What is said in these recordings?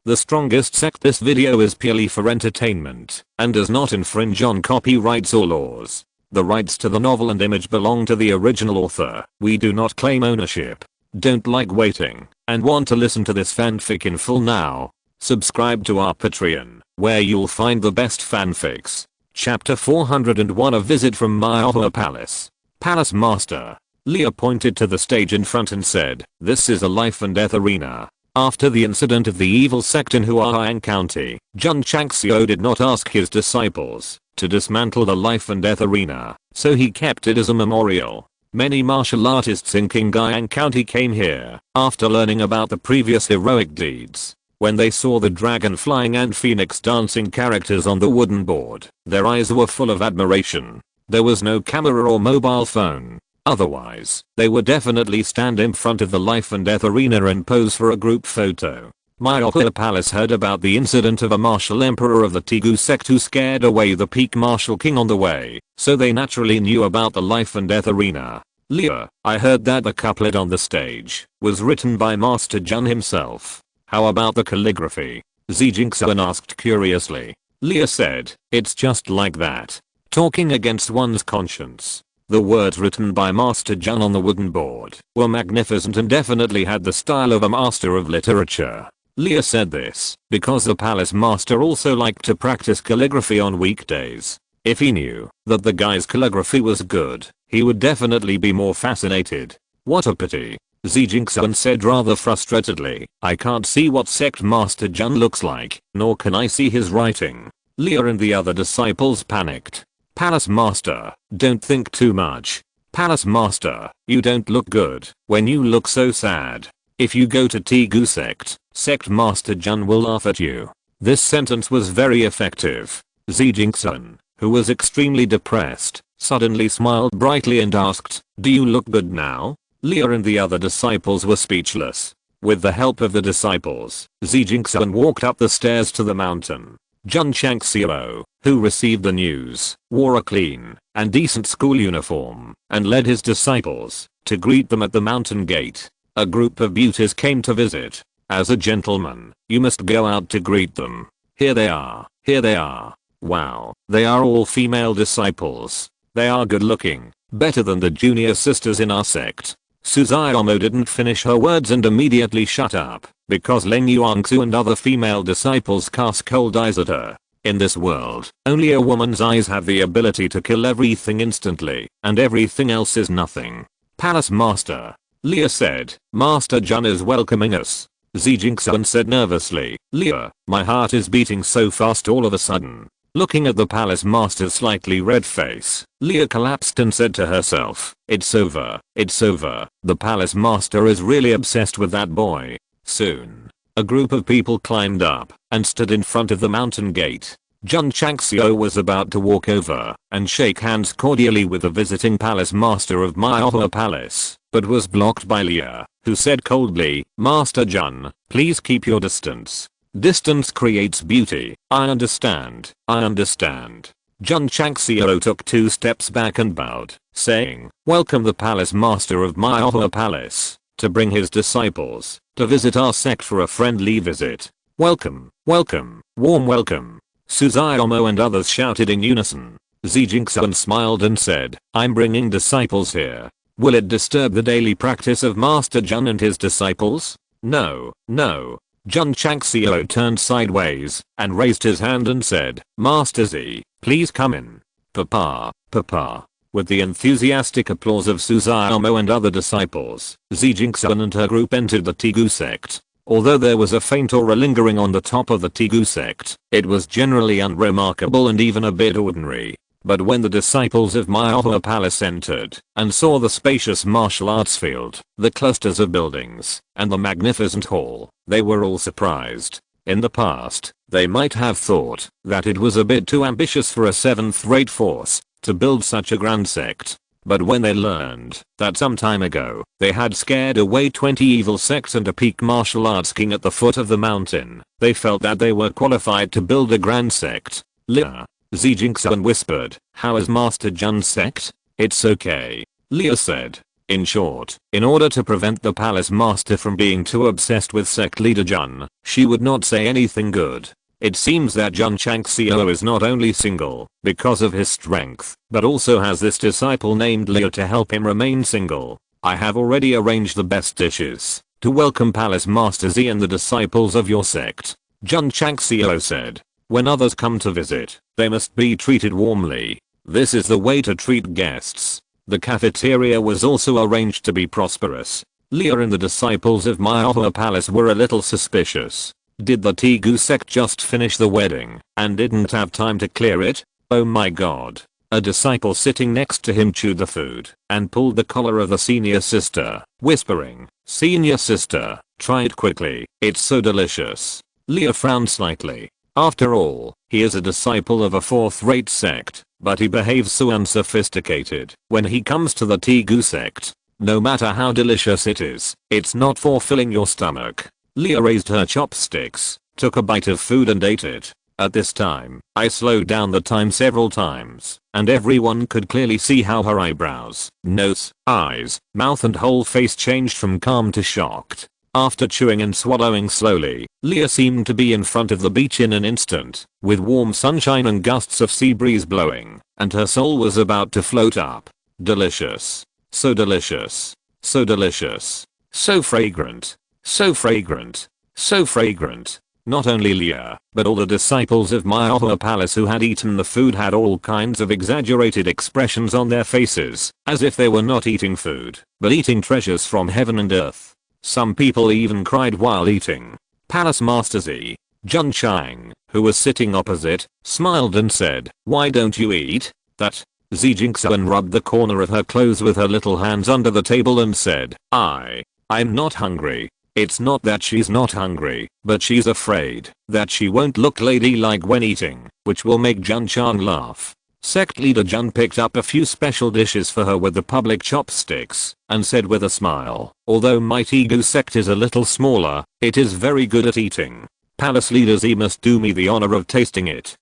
the Strongest Sect. This video is purely for entertainment and does not infringe on copyrights or laws. The rights to the novel and image belong to the original author. We do not claim ownership. Don't like waiting and want to listen to this fanfic in full now? Subscribe to our Patreon, where you'll find the best fanfics. Chapter 401, A Visit from Maohua Palace. Palace Master. Leah pointed to the stage in front and said, "This is a life and death arena." After the incident of the evil sect in Huayan County, Jun Changxiao did not ask his disciples to dismantle the life and death arena, so he kept it as a memorial. Many martial artists in Qingyang County came here after learning about the previous heroic deeds. When they saw the dragon flying and phoenix dancing characters on the wooden board, their eyes were full of admiration. There was no camera or mobile phone. Otherwise, they would definitely stand in front of the life and death arena and pose for a group photo. Maohua Palace heard about the incident of a martial emperor of the Tigu sect who scared away the peak martial king on the way, so they naturally knew about the life and death arena. Leah, I heard that the couplet on the stage was written by Master Jun himself. How about the calligraphy? Zhijingxuan asked curiously. Leah said, it's just like that. Talking against one's conscience. The words written by Master Jun on the wooden board were magnificent and definitely had the style of a master of literature. Leah said this because the palace master also liked to practice calligraphy on weekdays. If he knew that the guy's calligraphy was good, he would definitely be more fascinated. What a pity. Zhijingxuan said rather frustratedly, I can't see what sect Master Jun looks like, nor can I see his writing. Leah and the other disciples panicked. Palace Master, don't think too much. Palace Master, you don't look good when you look so sad. If you go to Tigu sect, Sect Master Jun will laugh at you. This sentence was very effective. Zhijingxuan, who was extremely depressed, suddenly smiled brightly and asked, do you look good now? Leah and the other disciples were speechless. With the help of the disciples, Zhijingxuan walked up the stairs to the mountain. Jun Changxiao, who received the news, wore a clean and decent school uniform and led his disciples to greet them at the mountain gate. A group of beauties came to visit. As a gentleman, you must go out to greet them. Here they are, here they are. Wow, they are all female disciples. They are good looking, better than the junior sisters in our sect. Suzaomo didn't finish her words and immediately shut up, because Leng Yuangsu and other female disciples cast cold eyes at her. In this world, only a woman's eyes have the ability to kill everything instantly, and everything else is nothing. Palace Master. Leah said, Master Jun is welcoming us. Zhijingxuan said nervously, Leah, my heart is beating so fast all of a sudden. Looking at the palace master's slightly red face, Leah collapsed and said to herself, it's over, it's over. The palace master is really obsessed with that boy. Soon, a group of people climbed up and stood in front of the mountain gate. Jun Changxiao was about to walk over and shake hands cordially with the visiting palace master of Maohua Palace, but was blocked by Leah, who said coldly, Master Jun, please keep your distance. Distance creates beauty. I understand, I understand. Jun Changxiao took 2 steps back and bowed, saying, welcome the palace master of Maohua Palace, to bring his disciples to visit our sect for a friendly visit. Welcome, welcome, warm welcome. Suzaomo and others shouted in unison. Zhijingxuan smiled and said, I'm bringing disciples here. Will it disturb the daily practice of Master Jun and his disciples? No, no. Jun Changxiao turned sideways and raised his hand and said, Master Z, please come in. Papa, Papa. With the enthusiastic applause of Suzaomo and other disciples, Zhijingxuan and her group entered the Tigu sect. Although there was a faint aura lingering on the top of the Tigu sect, it was generally unremarkable and even a bit ordinary. But when the disciples of Maohua Palace entered and saw the spacious martial arts field, the clusters of buildings, and the magnificent hall, they were all surprised. In the past, they might have thought that it was a bit too ambitious for a 7th-rate force to build such a grand sect. But when they learned that some time ago they had scared away 20 evil sects and a peak martial arts king at the foot of the mountain, they felt that they were qualified to build a grand sect. Leah. Zhijingxuan whispered, how is Master Jun's sect? It's okay. Leah said. In short, in order to prevent the palace master from being too obsessed with sect leader Jun, she would not say anything good. It seems that Jun Changxiao is not only single because of his strength, but also has this disciple named Leo to help him remain single. I have already arranged the best dishes to welcome Palace Master Z and the disciples of your sect, Jun Changxiao said. When others come to visit, they must be treated warmly. This is the way to treat guests. The cafeteria was also arranged to be prosperous. Leo and the disciples of Myoho Palace were a little suspicious. Did the Tegu sect just finish the wedding and didn't have time to clear it? Oh my god. A disciple sitting next to him chewed the food and pulled the collar of the senior sister, whispering, "Senior sister, try it quickly, it's so delicious." Leo frowned slightly. After all, he is a disciple of a fourth-rate sect, but he behaves so unsophisticated when he comes to the Tegu sect. No matter how delicious it is, it's not for filling your stomach. Leah raised her chopsticks, took a bite of food and ate it. At this time, I slowed down the time several times, and everyone could clearly see how her eyebrows, nose, eyes, mouth and whole face changed from calm to shocked. After chewing and swallowing slowly, Leah seemed to be in front of the beach in an instant, with warm sunshine and gusts of sea breeze blowing, and her soul was about to float up. Delicious. So delicious. So delicious. So fragrant. So fragrant. So fragrant. Not only Leah, but all the disciples of Myoho Palace who had eaten the food had all kinds of exaggerated expressions on their faces, as if they were not eating food, but eating treasures from heaven and earth. Some people even cried while eating. Palace Master Z, Jun Chang, who was sitting opposite, smiled and said, "Why don't you eat that?" Z Jinxuan rubbed the corner of her clothes with her little hands under the table and said, I'm not hungry." It's not that she's not hungry, but she's afraid that she won't look ladylike when eating, which will make Jun Chang laugh. Sect leader Jun picked up a few special dishes for her with the public chopsticks, and said with a smile, "Although my Tegu sect is a little smaller, it is very good at eating. Palace leader Z must do me the honor of tasting it."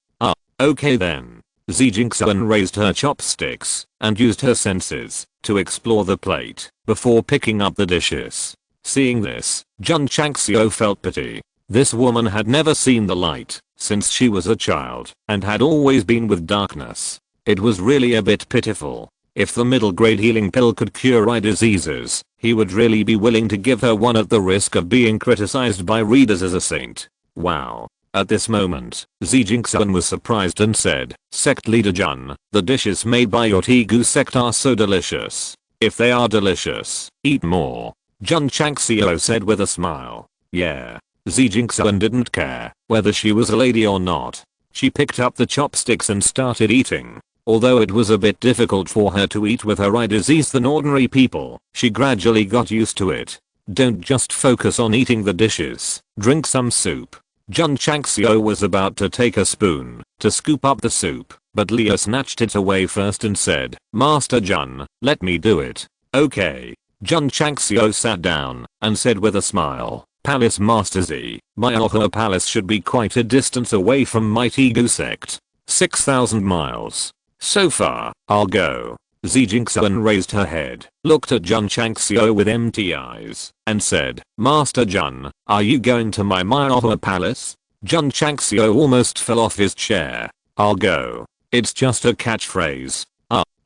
Okay then. Z Jinxuan raised her chopsticks, and used her senses to explore the plate, before picking up the dishes. Seeing this, Jun Changxiao felt pity. This woman had never seen the light since she was a child and had always been with darkness. It was really a bit pitiful. If the middle grade healing pill could cure eye diseases, he would really be willing to give her one at the risk of being criticized by readers as a saint. Wow. At this moment, Z Jinxuan was surprised and said, "Sect leader Jun, the dishes made by your Tegu sect are so delicious. If they are delicious, eat more." Jun Changxiao said with a smile. Yeah. Z Jinxuan didn't care whether she was a lady or not. She picked up the chopsticks and started eating. Although it was a bit difficult for her to eat with her eye disease than ordinary people, she gradually got used to it. Don't just focus on eating the dishes, drink some soup. Jun Changxiao was about to take a spoon to scoop up the soup, but Leah snatched it away first and said, "Master Jun, let me do it." Okay. Jun Changxiao sat down and said with a smile, "Palace Master Z, Myoho Palace should be quite a distance away from my Tegu sect. 6,000 miles. So far, I'll go." Z Jinxuan raised her head, looked at Jun Changxiao with empty eyes, and said, "Master Jun, are you going to my Myoho Palace?" Jun Changxiao almost fell off his chair. "I'll go. It's just a catchphrase."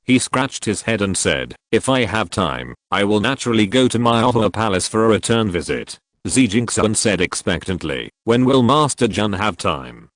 He scratched his head and said, "If I have time, I will naturally go to Myoho Palace for a return visit." Z Jinxuan said expectantly, "When will Master Jun have time?"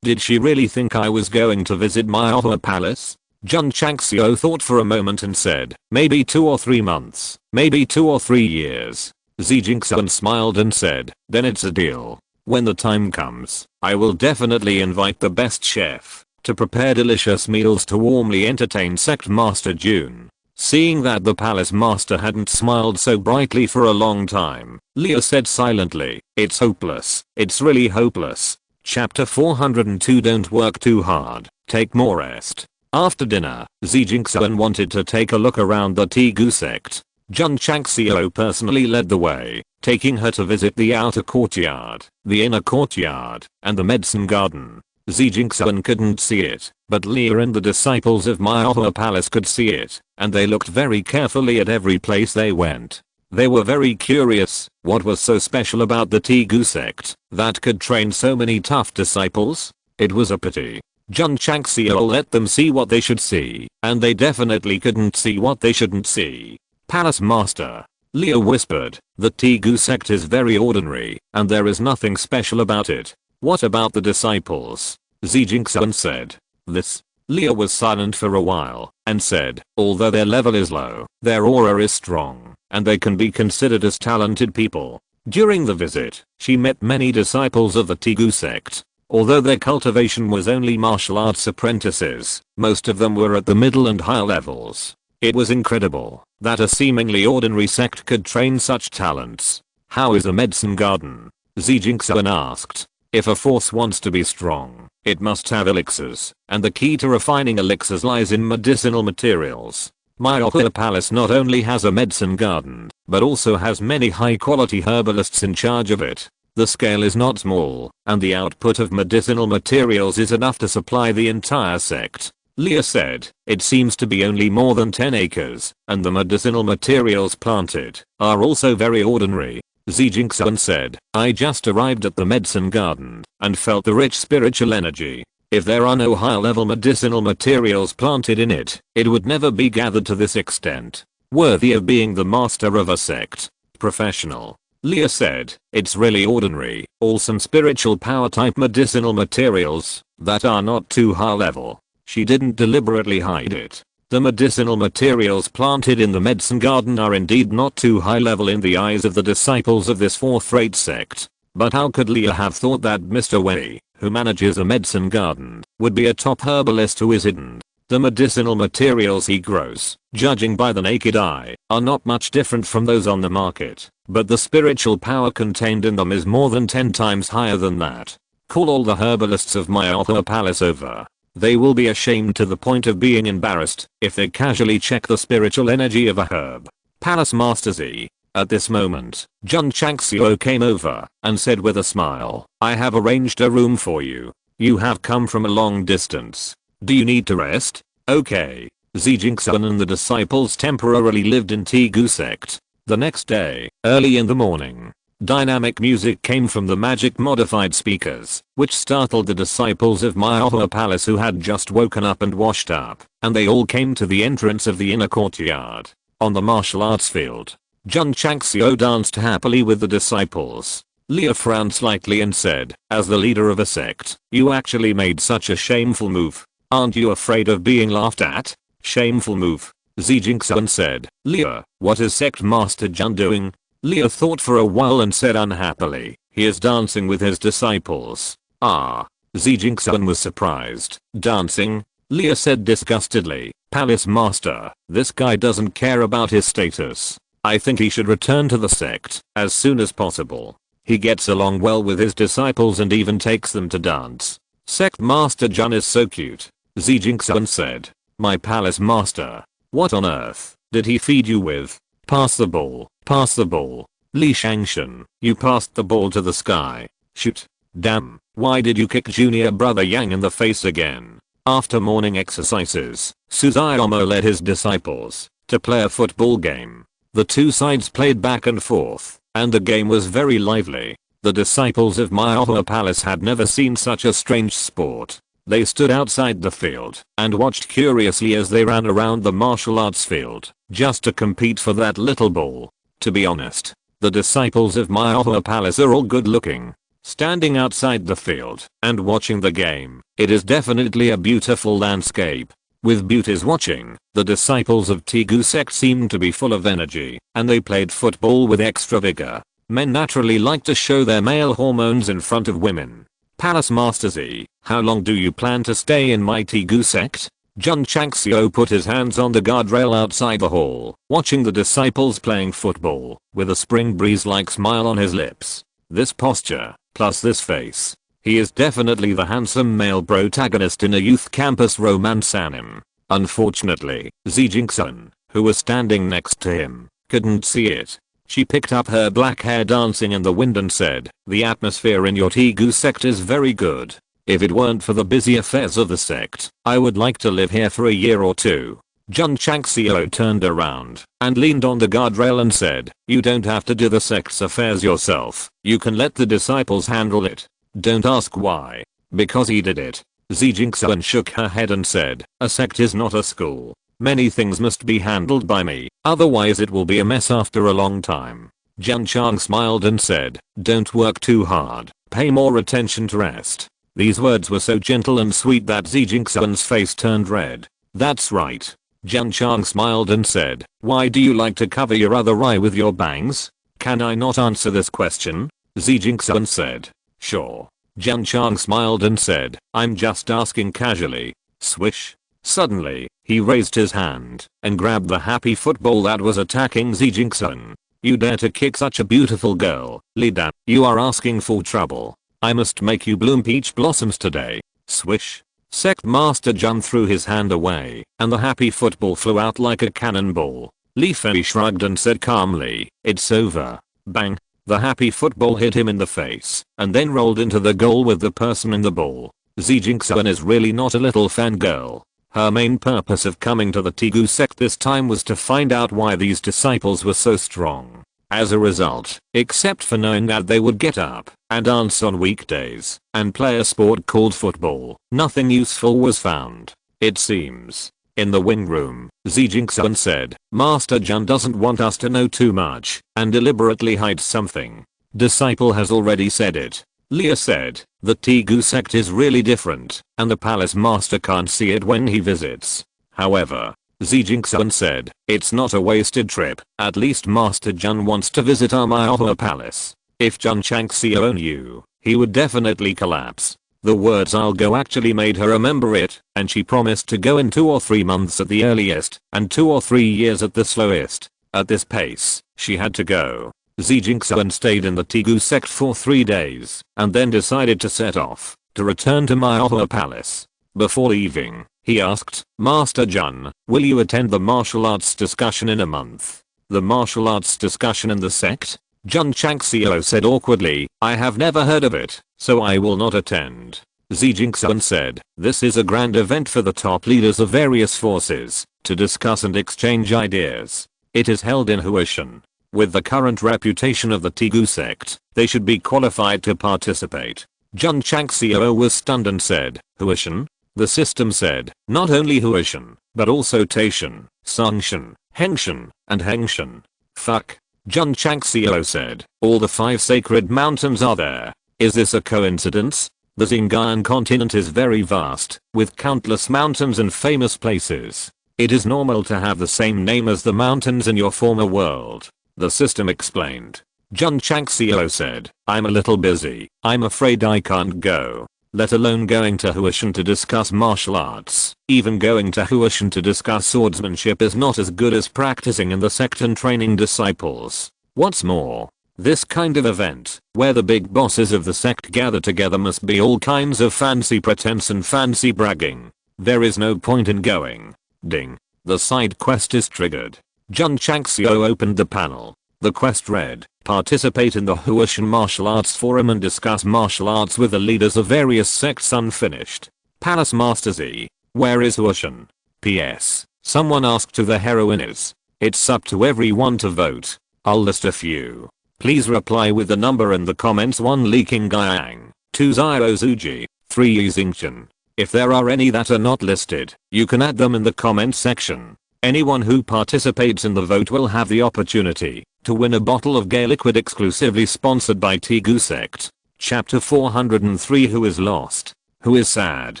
Did she really think I was going to visit Myoho Palace? Jun Changxiao thought for a moment and said, "Maybe 2 or 3 months, maybe 2 or 3 years. Z Jinxuan smiled and said, "Then it's a deal. When the time comes, I will definitely invite the best chef to prepare delicious meals to warmly entertain Sect Master Jun." Seeing that the palace master hadn't smiled so brightly for a long time, Leah said silently, "It's hopeless. It's really hopeless." Chapter 402 Don't work too hard, take more rest. After dinner, Z Jinxuan wanted to take a look around the Tegu sect. Jun Changxiao personally led the way, taking her to visit the outer courtyard, the inner courtyard, and the medicine garden. Jingxuan couldn't see it, but Leah and the disciples of Myoho Palace could see it, and they looked very carefully at every place they went. They were very curious, what was so special about the Tegu sect that could train so many tough disciples? It was a pity Jun Changxiao let them see what they should see, and they definitely couldn't see what they shouldn't see. Palace Master, Leah whispered, the Tegu sect is very ordinary, and there is nothing special about it. What about the disciples? Jingxuan said. This. Leah was silent for a while, and said, although their level is low, their aura is strong, and they can be considered as talented people. During the visit, she met many disciples of the Tegu sect. Although their cultivation was only martial arts apprentices, most of them were at the middle and higher levels. It was incredible that a seemingly ordinary sect could train such talents. How is a medicine garden? Jingxuan asked. If a force wants to be strong, it must have elixirs, and the key to refining elixirs lies in medicinal materials. Myoho Palace not only has a medicine garden, but also has many high-quality herbalists in charge of it. The scale is not small, and the output of medicinal materials is enough to supply the entire sect. Leah said, it seems to be only more than 10 acres, and the medicinal materials planted are also very ordinary. Jingxuan said, I just arrived at the medicine garden and felt the rich spiritual energy. If there are no high level medicinal materials planted in it, it would never be gathered to this extent. Worthy of being the master of a sect. Professional. Leah said, it's really ordinary, all some spiritual power type medicinal materials that are not too high level. She didn't deliberately hide it. The medicinal materials planted in the medicine garden are indeed not too high level in the eyes of the disciples of this fourth-rate sect. But how could Leah have thought that Mr. Wei, who manages a medicine garden, would be a top herbalist who is hidden? The medicinal materials he grows, judging by the naked eye, are not much different from those on the market, but the spiritual power contained in them is more than 10 times higher than that. Call all the herbalists of Myoho Palace over. They will be ashamed to the point of being embarrassed if they casually check the spiritual energy of a herb. Palace Master Z. At this moment, Jun Changxiao came over and said with a smile, I have arranged a room for you. You have come from a long distance. Do you need to rest? Okay. Jingxuan and the disciples temporarily lived in Tegu sect. The next day, early in the morning, dynamic music came from the magic modified speakers, which startled the disciples of Myoho Palace who had just woken up and washed up, and they all came to the entrance of the inner courtyard. On the martial arts field, Jun Changxiao danced happily with the disciples. Leah frowned slightly and said, as the leader of a sect, you actually made such a shameful move. Aren't you afraid of being laughed at? Shameful move. Jingxuan said, Leah, what is Sect Master Jun doing? Leah thought for a while and said unhappily, he is dancing with his disciples. Ah. Jingxuan was surprised. Dancing? Leah said disgustedly, Palace Master, this guy doesn't care about his status. I think he should return to the sect as soon as possible. He gets along well with his disciples and even takes them to dance. Sect Master Jun is so cute. Jingxuan said, my Palace Master, what on earth did he feed you with? Pass the ball, pass the ball. Li Shangshan, you passed the ball to the sky. Shoot. Damn, why did you kick junior brother Yang in the face again? After morning exercises, Suzaomo led his disciples to play a football game. The two sides played back and forth, and the game was very lively. The disciples of Myoho Palace had never seen such a strange sport. They stood outside the field and watched curiously as they ran around the martial arts field, just to compete for that little ball. To be honest, the disciples of Myoho Palace are all good looking. Standing outside the field and watching the game, it is definitely a beautiful landscape. With beauties watching, the disciples of Tegu sect seemed to be full of energy, and they played football with extra vigor. Men naturally like to show their male hormones in front of women. Palace Master Z, how long do you plan to stay in my Tegu sect? Jun Changxiao put his hands on the guardrail outside the hall, watching the disciples playing football, with a spring breeze-like smile on his lips. This posture, plus this face. He is definitely the handsome male protagonist in a youth campus romance anime. Unfortunately, Jingxuan, who was standing next to him, couldn't see it. She picked up her black hair dancing in the wind and said, the atmosphere in your Tegu sect is very good. If it weren't for the busy affairs of the sect, I would like to live here for a year or two. Jun Changxiao turned around and leaned on the guardrail and said, you don't have to do the sect's affairs yourself. You can let the disciples handle it. Don't ask why. Because he did it. Zijingxian shook her head and said, a sect is not a school. Many things must be handled by me, otherwise it will be a mess after a long time. Jun Chang smiled and said, don't work too hard. Pay more attention to rest. These words were so gentle and sweet that Zijingxian's face turned red. That's right. Jun Chang smiled and said, why do you like to cover your other eye with your bangs? Can I not answer this question? Zijingxian said. Sure. Jun Chang smiled and said, I'm just asking casually. Swish. Suddenly, he raised his hand and grabbed the happy football that was attacking Zijingxian. You dare to kick such a beautiful girl, Li Dan. You are asking for trouble. I must make you bloom peach blossoms today. Swish. Sect Master Jun threw his hand away, and the happy football flew out like a cannonball. Li Fei shrugged and said calmly, it's over. Bang. The happy football hit him in the face, and then rolled into the goal with the person in the ball. Zijingxian is really not a little fangirl. Her main purpose of coming to the Tigu sect this time was to find out why these disciples were so strong. As a result, except for knowing that they would get up and dance on weekdays and play a sport called football, nothing useful was found, it seems. In the wing room, Zijingxian said, Master Jun doesn't want us to know too much and deliberately hides something. Disciple has already said it. Leah said, the Tigu sect is really different and the palace master can't see it when he visits. However, Zijingxian said, it's not a wasted trip, at least Master Jun wants to visit our Maohua palace. If Jun Changxiao knew, he would definitely collapse. The words I'll go actually made her remember it, and she promised to go in 2 or 3 months at the earliest, and 2 or 3 years at the slowest. At this pace, she had to go. Zijingxian stayed in the Tigu sect for 3 days, and then decided to set off, to return to Maohua palace. Before leaving, he asked, Master Jun, will you attend the martial arts discussion in a month? The martial arts discussion in the sect? Jun Changxiao said awkwardly, I have never heard of it, so I will not attend. Zijingxian said, this is a grand event for the top leaders of various forces, to discuss and exchange ideas. It is held in Huishan. With the current reputation of the Tigu sect, they should be qualified to participate. Jun Changxiao was stunned and said, Huishan? The system said, not only Huishan, but also Taishan, Songshan, Hengshan, and Hengshan. Fuck. Jun Changxiao said, all the 5 sacred mountains are there. Is this a coincidence? The Xinjiang continent is very vast, with countless mountains and famous places. It is normal to have the same name as the mountains in your former world. The system explained. Jun Changxiao said, I'm a little busy. I'm afraid I can't go. Let alone going to Huishan to discuss martial arts. Even going to Huishan to discuss swordsmanship is not as good as practicing in the sect and training disciples. What's more, this kind of event, where the big bosses of the sect gather together, must be all kinds of fancy pretense and fancy bragging. There is no point in going. Ding. The side quest is triggered. Jun Changxiao opened the panel. The quest read, participate in the Huishan Martial Arts Forum and discuss martial arts with the leaders of various sects. Unfinished. Palace Master Z. Where is Huishan? PS. Someone asked who the heroine is. It's up to everyone to vote. I'll list a few. Please reply with the number in the comments. 1 Leaking Gaiang, 2 Zio Zuji, 3 Yixingchen. If there are any that are not listed, you can add them in the comment section. Anyone who participates in the vote will have the opportunity to win a bottle of gay liquid exclusively sponsored by Tigu sect. Chapter 403. Who is lost? Who is sad?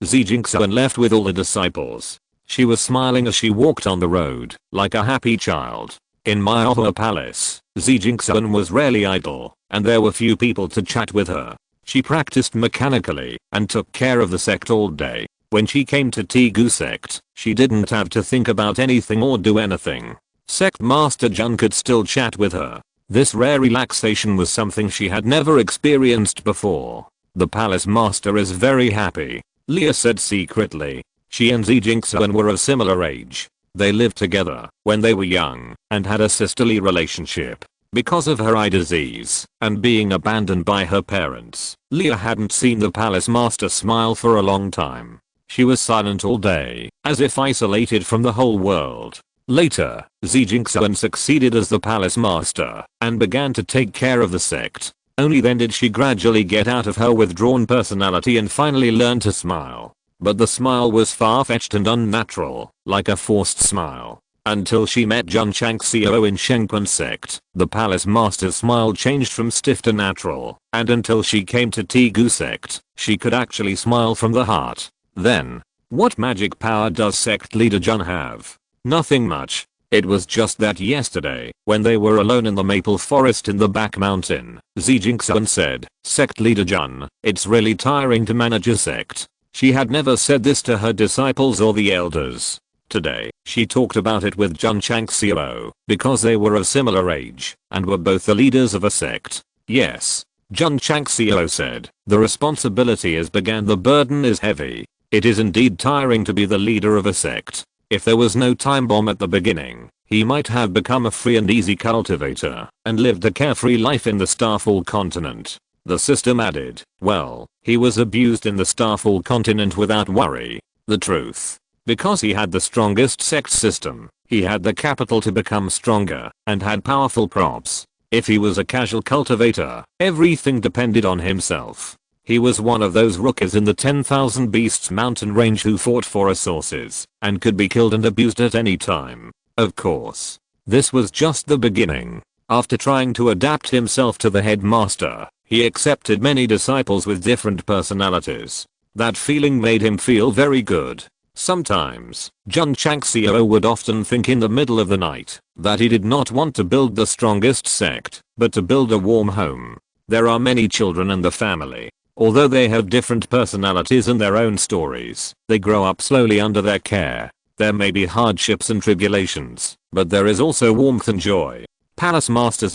Zijingxian left with all the disciples. She was smiling as she walked on the road, like a happy child. In Maohua Palace, Zijingxian was rarely idle, and there were few people to chat with her. She practiced mechanically and took care of the sect all day. When she came to Tigu sect, she didn't have to think about anything or do anything. Sect Master Jun could still chat with her. This rare relaxation was something she had never experienced before. The palace master is very happy, Leah said secretly. She and Zijingxian were of similar age. They lived together when they were young and had a sisterly relationship. Because of her eye disease and being abandoned by her parents, Leah hadn't seen the palace master smile for a long time. She was silent all day, as if isolated from the whole world. Later, Jun Changxiao succeeded as the palace master and began to take care of the sect. Only then did she gradually get out of her withdrawn personality and finally learn to smile. But the smile was far-fetched and unnatural, like a forced smile. Until she met Jun Changxiao in Iron Bone Sect, the palace master's smile changed from stiff to natural, and until she came to Tegu Sect, she could actually smile from the heart. Then, what magic power does sect leader Jun have? Nothing much. It was just that yesterday, when they were alone in the maple forest in the back mountain, Jun Changxiao said, "Sect leader Jun, it's really tiring to manage a sect." She had never said this to her disciples or the elders. Today, she talked about it with Jun Changxiao, because they were of similar age, and were both the leaders of a sect. Yes, Jun Changxiao said, the responsibility is big and the burden is heavy. It is indeed tiring to be the leader of a sect. If there was no time bomb at the beginning, he might have become a free and easy cultivator, and lived a carefree life in the Starfall continent. The system added, well, he was abused in the Starfall continent without worry. The truth. Because he had the strongest sect system, he had the capital to become stronger, and had powerful props. If he was a casual cultivator, everything depended on himself. He was one of those rookies in the 10,000 Beasts mountain range who fought for resources, and could be killed and abused at any time. Of course. This was just the beginning. After trying to adapt himself to the headmaster, he accepted many disciples with different personalities. That feeling made him feel very good. Sometimes, Jun Changxiao would often think in the middle of the night that he did not want to build the strongest sect, but to build a warm home. There are many children in the family. Although they have different personalities and their own stories, they grow up slowly under their care. There may be hardships and tribulations, but there is also warmth and joy. Palace Master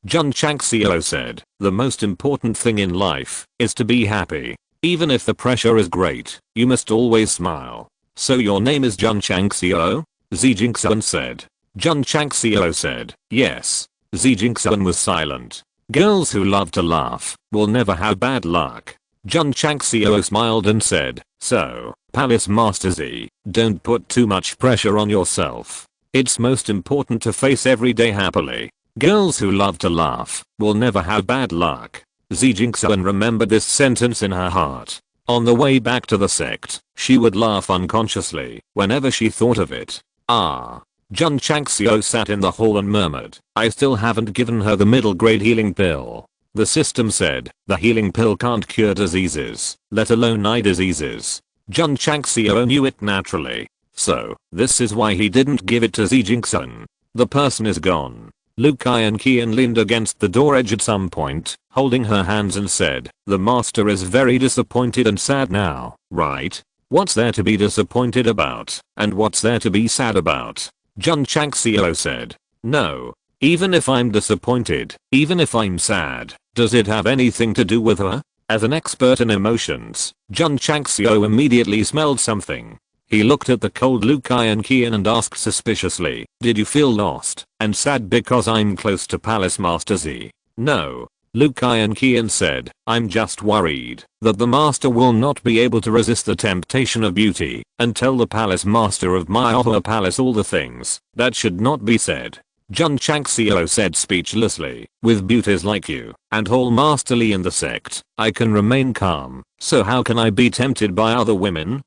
Jun Changxiao said, the most important thing in life is to be happy. Even if the pressure is great, you must always smile. So your name is Jun Changxiao? Jun Changxiao said. Jun Changxiao said, yes. Jun Changxiao was silent. Girls who love to laugh will never have bad luck. Jun Changxiao smiled and said, so, Palace Master Z, don't put too much pressure on yourself. It's most important to face every day happily. Girls who love to laugh will never have bad luck. Jun Changxiao remembered this sentence in her heart. On the way back to the sect, she would laugh unconsciously whenever she thought of it. Jun Changxiao sat in the hall and murmured, I still haven't given her the middle grade healing pill. The system said, the healing pill can't cure diseases, let alone eye diseases. Jun Changxiao knew it naturally. So, this is why he didn't give it to Jun Changxiao. The person is gone. Lu Kai and Qian leaned against the door edge at some point, holding her hands and said, the master is very disappointed and sad now, right? What's there to be disappointed about, and what's there to be sad about? Jun Changxiao said, no. Even if I'm disappointed, even if I'm sad, does it have anything to do with her? As an expert in emotions, Jun Changxiao immediately smelled something. He looked at the cold Lu Kai and Qian and asked suspiciously, did you feel lost and sad because I'm close to Palace Master Z? No. Lu Kai and Qian said, I'm just worried that the master will not be able to resist the temptation of beauty and tell the palace master of my other palace all the things that should not be said. Jun Changxiao said speechlessly, with beauties like you and whole masterly in the sect, I can remain calm, so how can I be tempted by other women?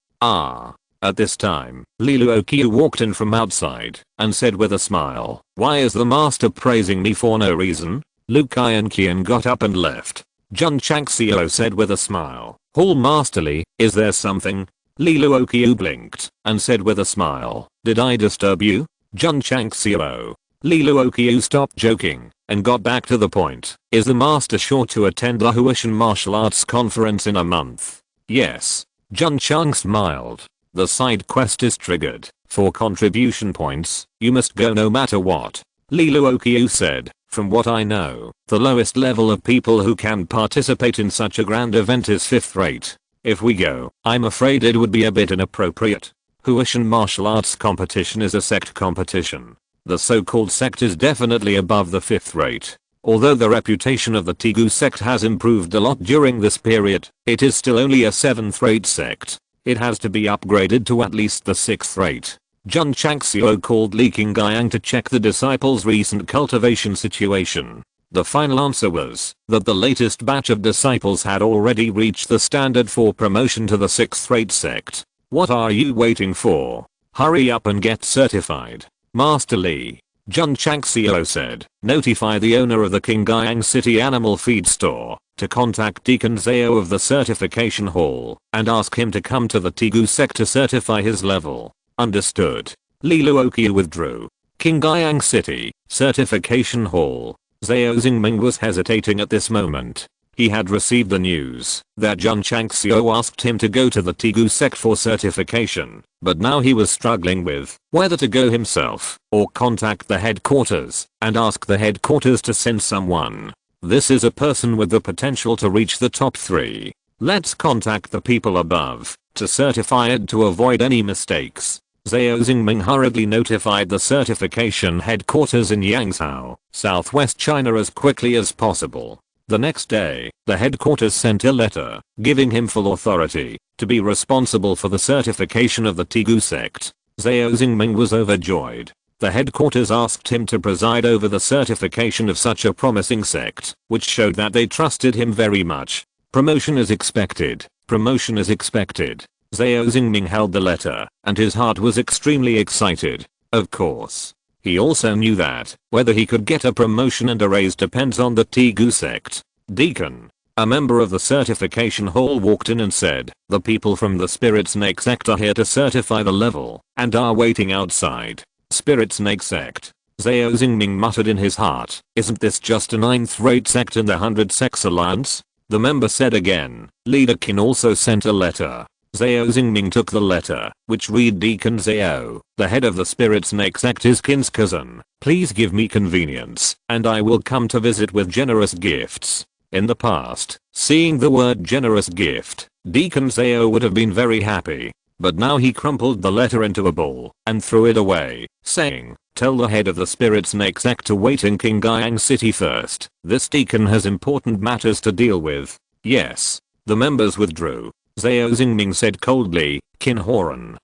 At this time, Liluoqiu walked in from outside and said with a smile, why is the master praising me for no reason? Lu Kai and Qian got up and left. Jun Changxiao said with a smile, Hall Masterly, is there something? Liluoqiu blinked and said with a smile, did I disturb you? Jun Changxiao. Liluoqiu stopped joking and got back to the point. Is the master sure to attend the Huishan Martial Arts Conference in a month? Yes. Jun Chang smiled. The side quest is triggered. For contribution points, you must go no matter what. Liluoqiu said, from what I know, the lowest level of people who can participate in such a grand event is 5th rate. If we go, I'm afraid it would be a bit inappropriate. Huishan Martial Arts competition is a sect competition. The so-called sect is definitely above the 5th rate. Although the reputation of the Tegu sect has improved a lot during this period, it is still only a 7th rate sect. It has to be upgraded to at least the 6th rate. Jun Changxiao called Li Qingyang to check the disciples' recent cultivation situation. The final answer was that the latest batch of disciples had already reached the standard for promotion to the 6th rate sect. What are you waiting for? Hurry up and get certified. Master Li, Jun Changxiao said, notify the owner of the Qingyang City Animal Feed Store to contact Deacon Zhao of the certification hall and ask him to come to the Tegu sect to certify his level. Understood. Li Luoqiu withdrew. Qingyang City, certification hall. Zhao Xingming was hesitating at this moment. He had received the news that Jun Changxiao asked him to go to the Tegu sect for certification, but now he was struggling with whether to go himself or contact the headquarters and ask the headquarters to send someone. This is a person with the potential to reach the top 3. Let's contact the people above to certify it to avoid any mistakes. Zhao Xingming hurriedly notified the certification headquarters in Yangzhou, southwest China as quickly as possible. The next day, the headquarters sent a letter giving him full authority to be responsible for the certification of the Tegu sect. Zhao Xingming was overjoyed. The headquarters asked him to preside over the certification of such a promising sect, which showed that they trusted him very much. Promotion is expected. Promotion is expected. Zhao Xingming held the letter, and his heart was extremely excited. Of course. He also knew that whether he could get a promotion and a raise depends on the Tegu sect. Deacon, a member of the certification hall, walked in and said, the people from the Spirit Snake sect are here to certify the level and are waiting outside. Spirit Snake sect. Zhao Xingming muttered in his heart, isn't this just a 9th rate sect in the 100 Sects Alliance? The member said again. Leader Qin also sent a letter. Zhao Xingming took the letter, which read, Deacon Zhao, the head of the Spirit Snake sect is Qin's cousin. Please give me convenience, and I will come to visit with generous gifts. In the past, seeing the word generous gift, Deacon Zhao would have been very happy. But now he crumpled the letter into a ball and threw it away, saying, tell the head of the Spirit Snake sect to wait in Qingyang City first. This deacon has important matters to deal with. Yes. The members withdrew. Zhao Xingming said coldly, Qin Horan,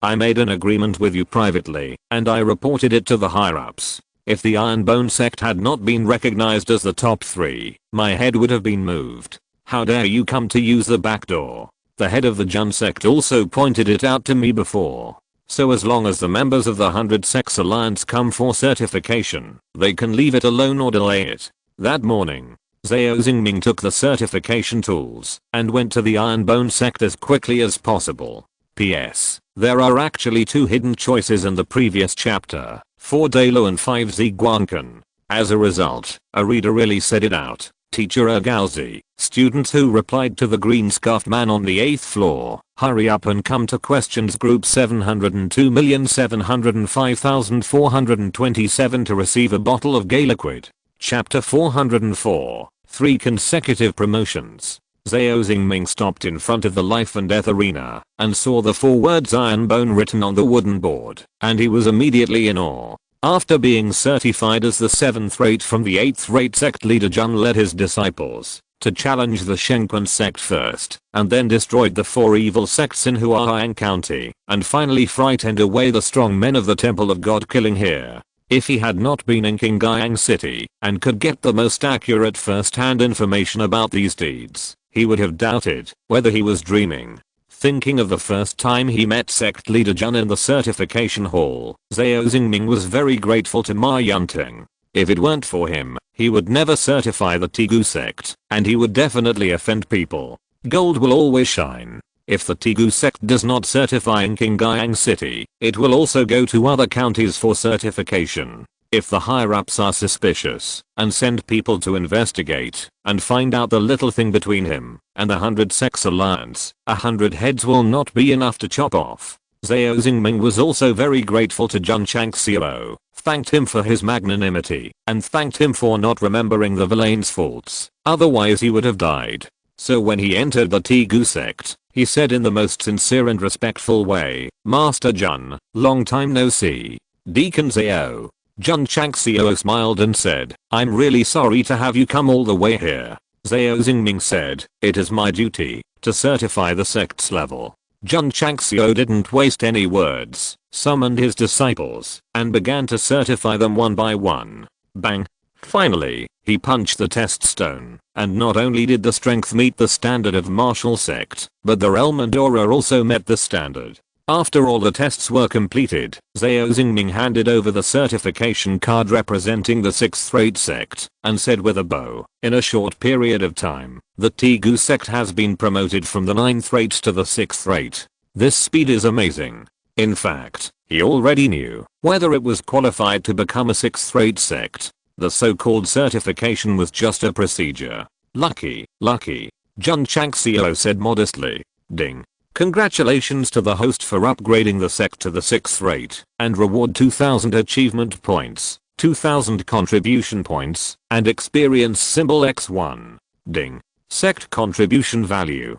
I made an agreement with you privately, and I reported it to the higher-ups. If the Iron Bone Sect had not been recognized as the top 3, my head would have been moved. How dare you come to use the back door? The head of the Jun sect also pointed it out to me before. So as long as the members of the 100 Sects Alliance come for certification, they can leave it alone or delay it. That morning, Zhao Xingming took the certification tools and went to the Iron Bone Sect as quickly as possible. P.S. There are actually 2 hidden choices in the previous chapter, 4 Dalo and 5 Ziguancan. As a result, a reader really said it out. Teacher Ergaozi, students who replied to the green scarfed man on the 8th floor, hurry up and come to questions group 702,705,427 to receive a bottle of gay liquid. Chapter 404, 3 consecutive promotions. Zhao Xingming stopped in front of the life and death arena and saw the 4 words Iron Bone written on the wooden board, and he was immediately in awe. After being certified as the 7th rate from the 8th rate sect, leader Jun led his disciples to challenge the Shengquan sect first, and then destroyed the 4 evil sects in Huaihang County, and finally frightened away the strong men of the Temple of God, killing here. If he had not been in Qingyang City and could get the most accurate first-hand information about these deeds, he would have doubted whether he was dreaming. Thinking of the first time he met sect leader Jun in the certification hall, Zhao Xingming was very grateful to Ma Yunting. If it weren't for him, he would never certify the Tegu sect, and he would definitely offend people. Gold will always shine. If the Tegu sect does not certify in Qingyang City, it will also go to other counties for certification. If the higher-ups are suspicious and send people to investigate and find out the little thing between him and the 100 Sects Alliance, 100 heads will not be enough to chop off. Zhao Xingming was also very grateful to Jun Changxiao, thanked him for his magnanimity, and thanked him for not remembering the villain's faults, otherwise he would have died. So when he entered the Tegu sect, he said in the most sincere and respectful way, Master Jun, long time no see. Deacon Zhao. Jun Changxiao smiled and said, I'm really sorry to have you come all the way here. Zhao Xingming said, it is my duty to certify the sect's level. Jun Changxiao didn't waste any words, summoned his disciples, and began to certify them one by one. Bang! Finally, he punched the test stone, and not only did the strength meet the standard of martial sect, but the realm and aura also met the standard. After all the tests were completed, Zhao Xingming handed over the certification card representing the 6th rate sect, and said with a bow, in a short period of time, the Tegu sect has been promoted from the 9th rate to the 6th rate. This speed is amazing. In fact, he already knew whether it was qualified to become a 6th rate sect. The so-called certification was just a procedure. Lucky. Jun Changxiao said modestly. Ding. Congratulations to the host for upgrading the sect to the 6th rate, and reward 2000 achievement points, 2000 contribution points, and experience symbol X1. Ding. Sect contribution value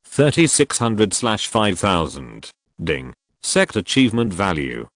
3600/5000. Ding. Sect achievement value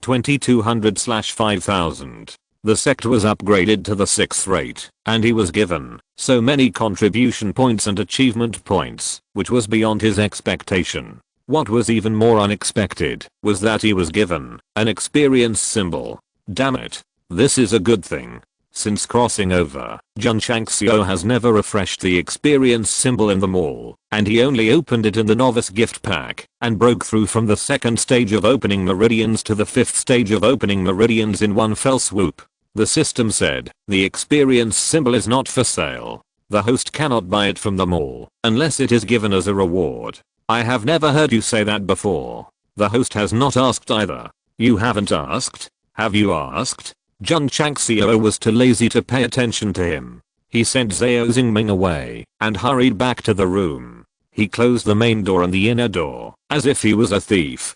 2200/5000. The sect was upgraded to the 6th rate, and he was given so many contribution points and achievement points, which was beyond his expectation. What was even more unexpected was that he was given an experience symbol. Damn it. This is a good thing. Since crossing over, Jun Changxiao has never refreshed the experience symbol in the mall, and he only opened it in the novice gift pack, and broke through from the 2nd stage of opening meridians to the 5th stage of opening meridians in one fell swoop. The system said, the experience symbol is not for sale. The host cannot buy it from the mall, unless it is given as a reward. I have never heard you say that before. The host has not asked either. You haven't asked? Have you asked? Jun Changxiao was too lazy to pay attention to him. He sent Zhao Xingming away, and hurried back to the room. He closed the main door and the inner door, as if he was a thief.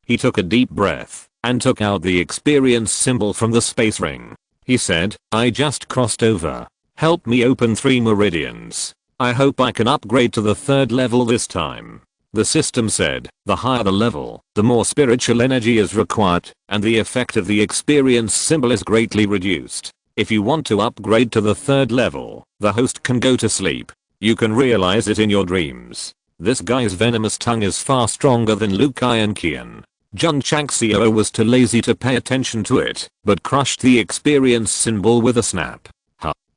He took a deep breath, and took out the experience symbol from the space ring. He said, I just crossed over. Help me open 3 meridians. I hope I can upgrade to the 3rd level this time. The system said, the higher the level, the more spiritual energy is required, and the effect of the experience symbol is greatly reduced. If you want to upgrade to the 3rd level, the host can go to sleep. You can realize it in your dreams. This guy's venomous tongue is far stronger than Liu Kai and Qian. Jun Changxiao was too lazy to pay attention to it, but crushed the experience symbol with a snap.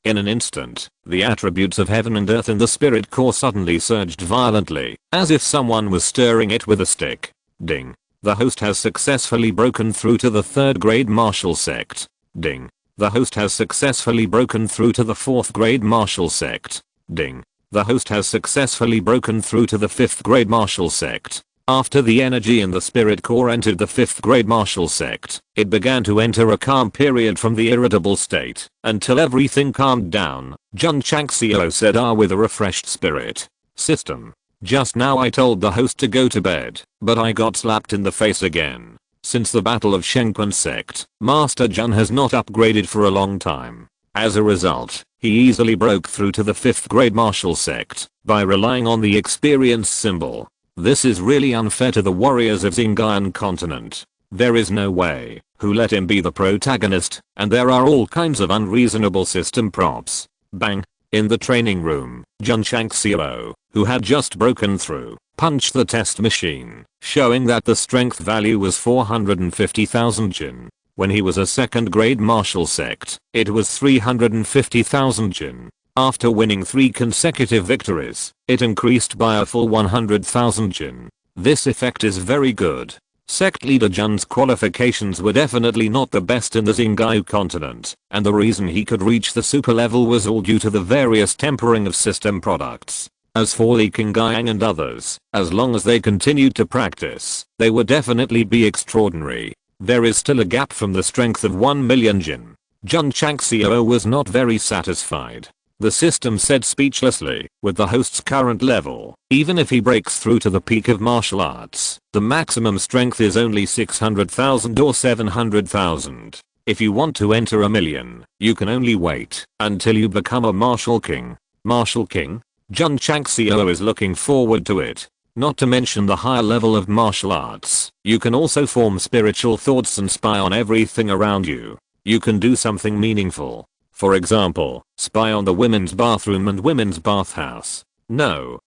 In an instant, the attributes of heaven and earth in the spirit core suddenly surged violently, as if someone was stirring it with a stick. Ding. The host has successfully broken through to the 3rd grade martial sect. Ding. The host has successfully broken through to the 4th grade martial sect. Ding. The host has successfully broken through to the 5th grade martial sect. After the energy in the spirit core entered the 5th grade martial sect, it began to enter a calm period from the irritable state, until everything calmed down. Jun Changxiao said with a refreshed spirit. System. Just now I told the host to go to bed, but I got slapped in the face again. Since the battle of Shengquan sect, Master Jun has not upgraded for a long time. As a result, he easily broke through to the 5th grade martial sect, by relying on the experience symbol. This is really unfair to the warriors of Xinjiang continent. There is no way who let him be the protagonist, and there are all kinds of unreasonable system props. Bang. In the training room, Jun Changxiao, who had just broken through, punched the test machine, showing that the strength value was 450,000 Jin. When he was a 2nd grade martial sect, it was 350,000 Jin. After winning 3 consecutive victories, it increased by a full 100,000 Jin. This effect is very good. Sect leader Jun's qualifications were definitely not the best in the Xinjiang continent, and the reason he could reach the super level was all due to the various tempering of system products. As for Li Qingyang and others, as long as they continued to practice, they would definitely be extraordinary. There is still a gap from the strength of 1 million Jin. Jun Changxiao was not very satisfied. The system said speechlessly, with the host's current level, even if he breaks through to the peak of martial arts, the maximum strength is only 600,000 or 700,000. If you want to enter a million, you can only wait until you become a martial king. Martial king? Jun Changxiao is looking forward to it. Not to mention the higher level of martial arts. You can also form spiritual thoughts and spy on everything around you. You can do something meaningful. For example, spy on the women's bathroom and women's bathhouse. No,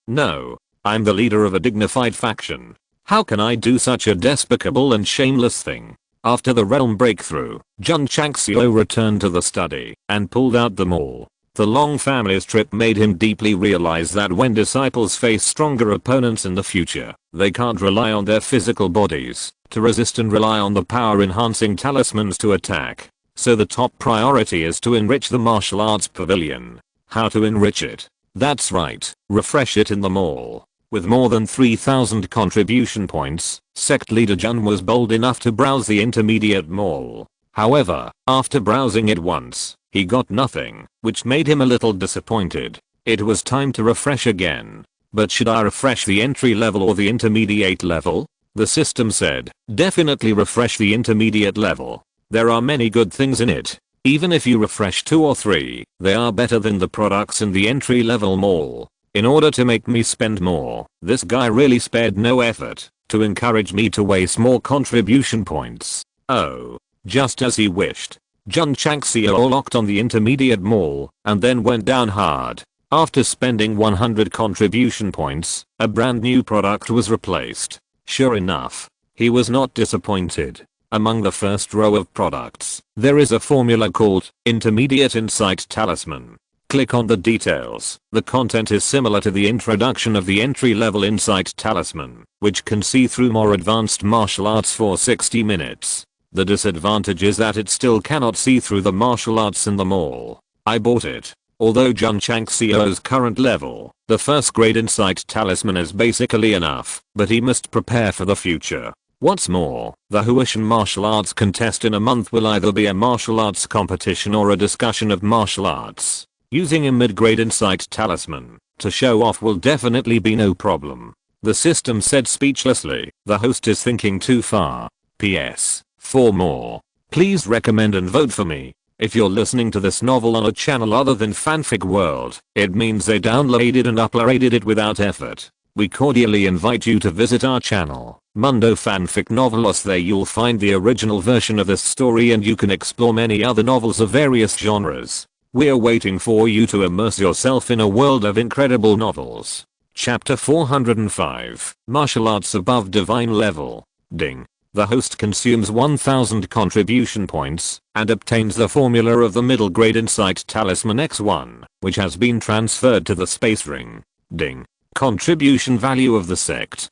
I'm the leader of a dignified faction. How can I do such a despicable and shameless thing? After the realm breakthrough, Jun Changxiao returned to the study and pulled out the maul. The long family's trip made him deeply realize that when disciples face stronger opponents in the future, they can't rely on their physical bodies to resist and rely on the power-enhancing talismans to attack. So the top priority is to enrich the martial arts pavilion. How to enrich it? That's right, refresh it in the mall. With more than 3,000 contribution points, sect leader Jun was bold enough to browse the intermediate mall. However, after browsing it once, he got nothing, which made him a little disappointed. It was time to refresh again. But should I refresh the entry level or the intermediate level? The system said, definitely refresh the intermediate level. There are many good things in it. Even if you refresh 2 or 3, they are better than the products in the entry level mall. In order to make me spend more, this guy really spared no effort to encourage me to waste more contribution points. Oh, just as he wished. Jun Changxiao locked on the intermediate mall and then went down hard. After spending 100 contribution points, a brand new product was replaced. Sure enough, he was not disappointed. Among the first row of products, there is a formula called Intermediate Insight Talisman. Click on the details. The content is similar to the introduction of the entry-level Insight Talisman, which can see through more advanced martial arts for 60 minutes. The disadvantage is that it still cannot see through the martial arts in the mall. I bought it. Although Jun Changxiao's current level, the first grade Insight Talisman is basically enough, but he must prepare for the future. What's more, the Huashan Martial Arts contest in a month will either be a martial arts competition or a discussion of martial arts. Using a mid-grade Insight Talisman to show off will definitely be no problem. The system said speechlessly, the host is thinking too far. PS. For more, please recommend and vote for me. If you're listening to this novel on a channel other than Fanfic World, it means they downloaded and uploaded it without effort. We cordially invite you to visit our channel, Mundo Fanfic Novelos. There you'll find the original version of this story and you can explore many other novels of various genres. We're waiting for you to immerse yourself in a world of incredible novels. Chapter 405, Martial Arts Above Divine Level. Ding. The host consumes 1000 contribution points and obtains the formula of the middle grade Insight Talisman X1, which has been transferred to the space ring. Ding. Contribution value of the sect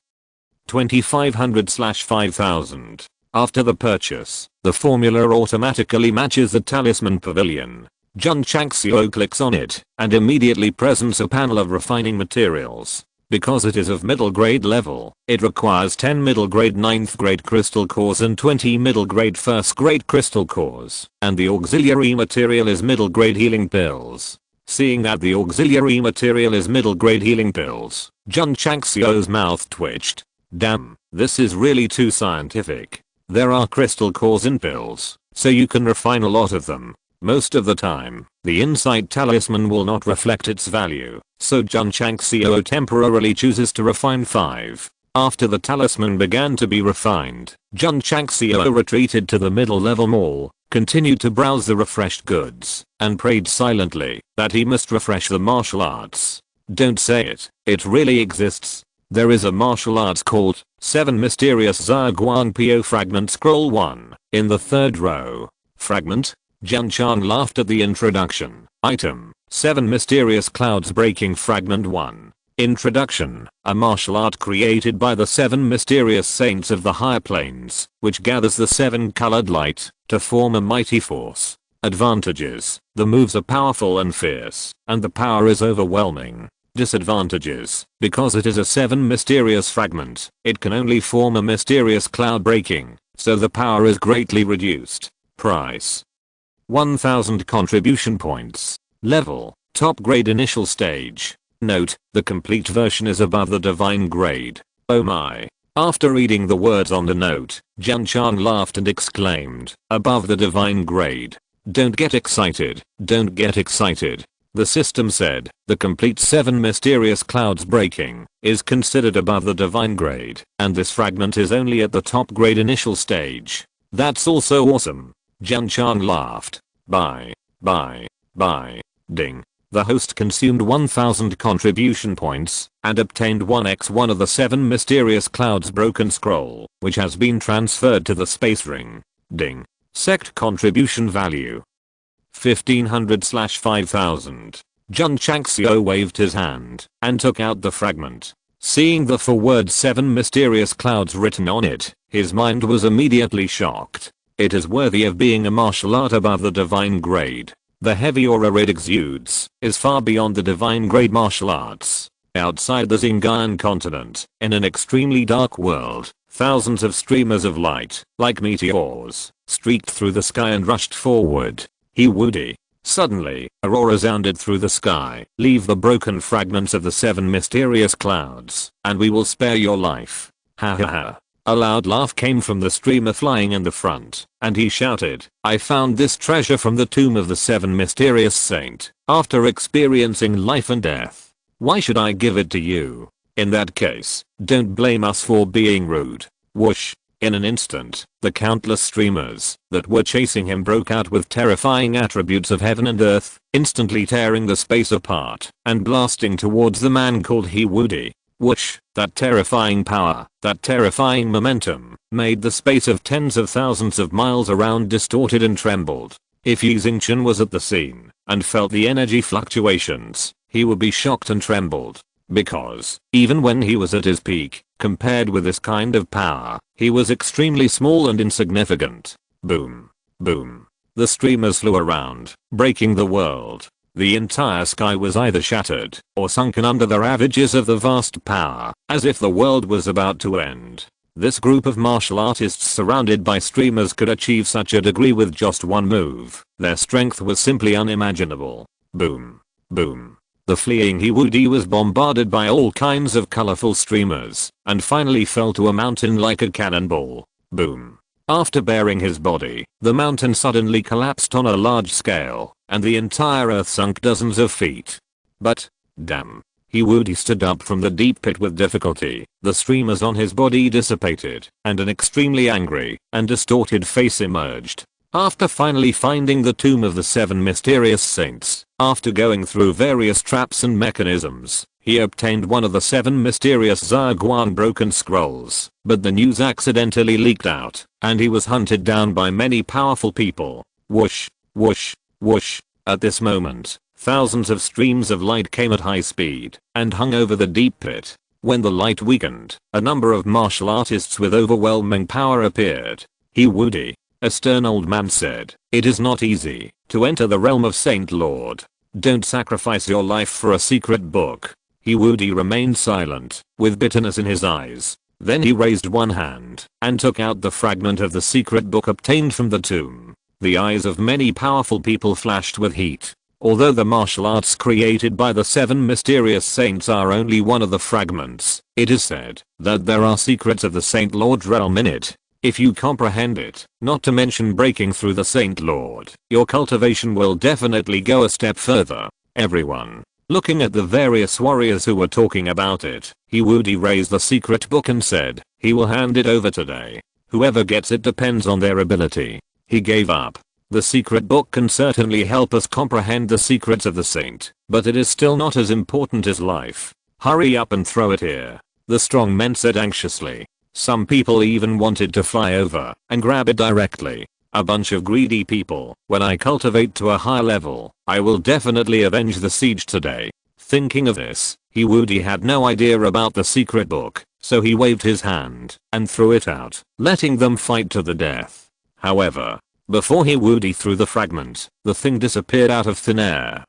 2500/5000. After the purchase, the formula automatically matches the talisman pavilion. Jun Changxiao clicks on it and immediately presents a panel of refining materials. Because it is of middle grade level, it requires 10 middle grade 9th grade crystal cores and 20 middle grade 1st grade crystal cores, and the auxiliary material is middle grade healing pills. Seeing that the auxiliary material is middle grade healing pills, Jun Changxiao's mouth twitched. Damn, this is really too scientific. There are crystal cores in pills, so you can refine a lot of them. Most of the time, the Insight Talisman will not reflect its value, so Jun Changxiao temporarily chooses to refine 5. After the talisman began to be refined, Jun Changxiao retreated to the middle level mall, continued to browse the refreshed goods, and prayed silently that he must refresh the martial arts. Don't say it, it really exists. There is a martial arts called 7 Mysterious Zhaguang Po Fragment Scroll 1 in the 3rd row. Fragment? Jun Chang laughed at the introduction. Item, 7 Mysterious Clouds Breaking Fragment 1. Introduction, a martial art created by the 7 mysterious saints of the higher planes, which gathers the 7 colored light to form a mighty force. Advantages, the moves are powerful and fierce, and the power is overwhelming. Disadvantages, because it is a 7 mysterious fragment, it can only form a mysterious cloud breaking, so the power is greatly reduced. Price: 1000 contribution points. Level, top grade initial stage. Note, the complete version is above the divine grade. Oh my. After reading the words on the note, Jun Chang laughed and exclaimed, above the divine grade. Don't get excited, don't get excited. The system said, the complete 7 mysterious clouds breaking is considered above the divine grade, and this fragment is only at the top grade initial stage. That's also awesome. Jun Chang laughed. Bye. Ding. The host consumed 1000 contribution points and obtained 1x1 of the 7 mysterious clouds broken scroll, which has been transferred to the space ring. Ding. Sect contribution value 1500/5000. Jun Changxiao waved his hand and took out the fragment. Seeing the forward 7 mysterious clouds written on it, his mind was immediately shocked. It is worthy of being a martial art above the divine grade. The heavy aura it exudes is far beyond the divine grade martial arts. Outside the Xinjiang continent, in an extremely dark world, thousands of streamers of light, like meteors, streaked through the sky and rushed forward. He woody. Suddenly, aurora sounded through the sky. Leave the broken fragments of the 7 mysterious clouds, and we will spare your life. Ha ha ha. A loud laugh came from the streamer flying in the front, and he shouted, I found this treasure from the tomb of the 7 mysterious saint, after experiencing life and death. Why should I give it to you? In that case, don't blame us for being rude. Whoosh. In an instant, the countless streamers that were chasing him broke out with terrifying attributes of heaven and earth, instantly tearing the space apart and blasting towards the man called He Woody. Whoosh, that terrifying power, that terrifying momentum, made the space of tens of thousands of miles around distorted and trembled. If Yi Xingchen was at the scene and felt the energy fluctuations, he would be shocked and trembled. Because, even when he was at his peak, compared with this kind of power, he was extremely small and insignificant. Boom. Boom. The streamers flew around, breaking the world. The entire sky was either shattered or sunken under the ravages of the vast power, as if the world was about to end. This group of martial artists surrounded by streamers could achieve such a degree with just one move. Their strength was simply unimaginable. Boom. Boom. The fleeing He Woody was bombarded by all kinds of colorful streamers, and finally fell to a mountain like a cannonball. Boom. After bearing his body, the mountain suddenly collapsed on a large scale, and the entire earth sunk dozens of feet. But, damn. He Woody stood up from the deep pit with difficulty. The streamers on his body dissipated, and an extremely angry and distorted face emerged. After finally finding the tomb of the 7 mysterious saints, after going through various traps and mechanisms, he obtained one of the 7 mysterious Zhaguan broken scrolls, but the news accidentally leaked out, and he was hunted down by many powerful people. Whoosh, whoosh, whoosh. At this moment, thousands of streams of light came at high speed and hung over the deep pit. When the light weakened, a number of martial artists with overwhelming power appeared. He Woody. A stern old man said, it is not easy to enter the realm of Saint Lord. Don't sacrifice your life for a secret book. He Woody remained silent, with bitterness in his eyes. Then he raised one hand and took out the fragment of the secret book obtained from the tomb. The eyes of many powerful people flashed with heat. Although the martial arts created by the 7 mysterious saints are only one of the fragments, it is said that there are secrets of the Saint Lord realm in it. If you comprehend it, not to mention breaking through the Saint Lord, your cultivation will definitely go a step further. Everyone. Looking at the various warriors who were talking about it, He Woody raised the secret book and said, he will hand it over today. Whoever gets it depends on their ability. He gave up. The secret book can certainly help us comprehend the secrets of the saint, but it is still not as important as life. Hurry up and throw it here. The strong men said anxiously. Some people even wanted to fly over and grab it directly. A bunch of greedy people. When I cultivate to a higher level, I will definitely avenge the siege today. Thinking of this, He Woody had no idea about the secret book, so he waved his hand and threw it out, letting them fight to the death. However, before He Woody threw the fragment, the thing disappeared out of thin air.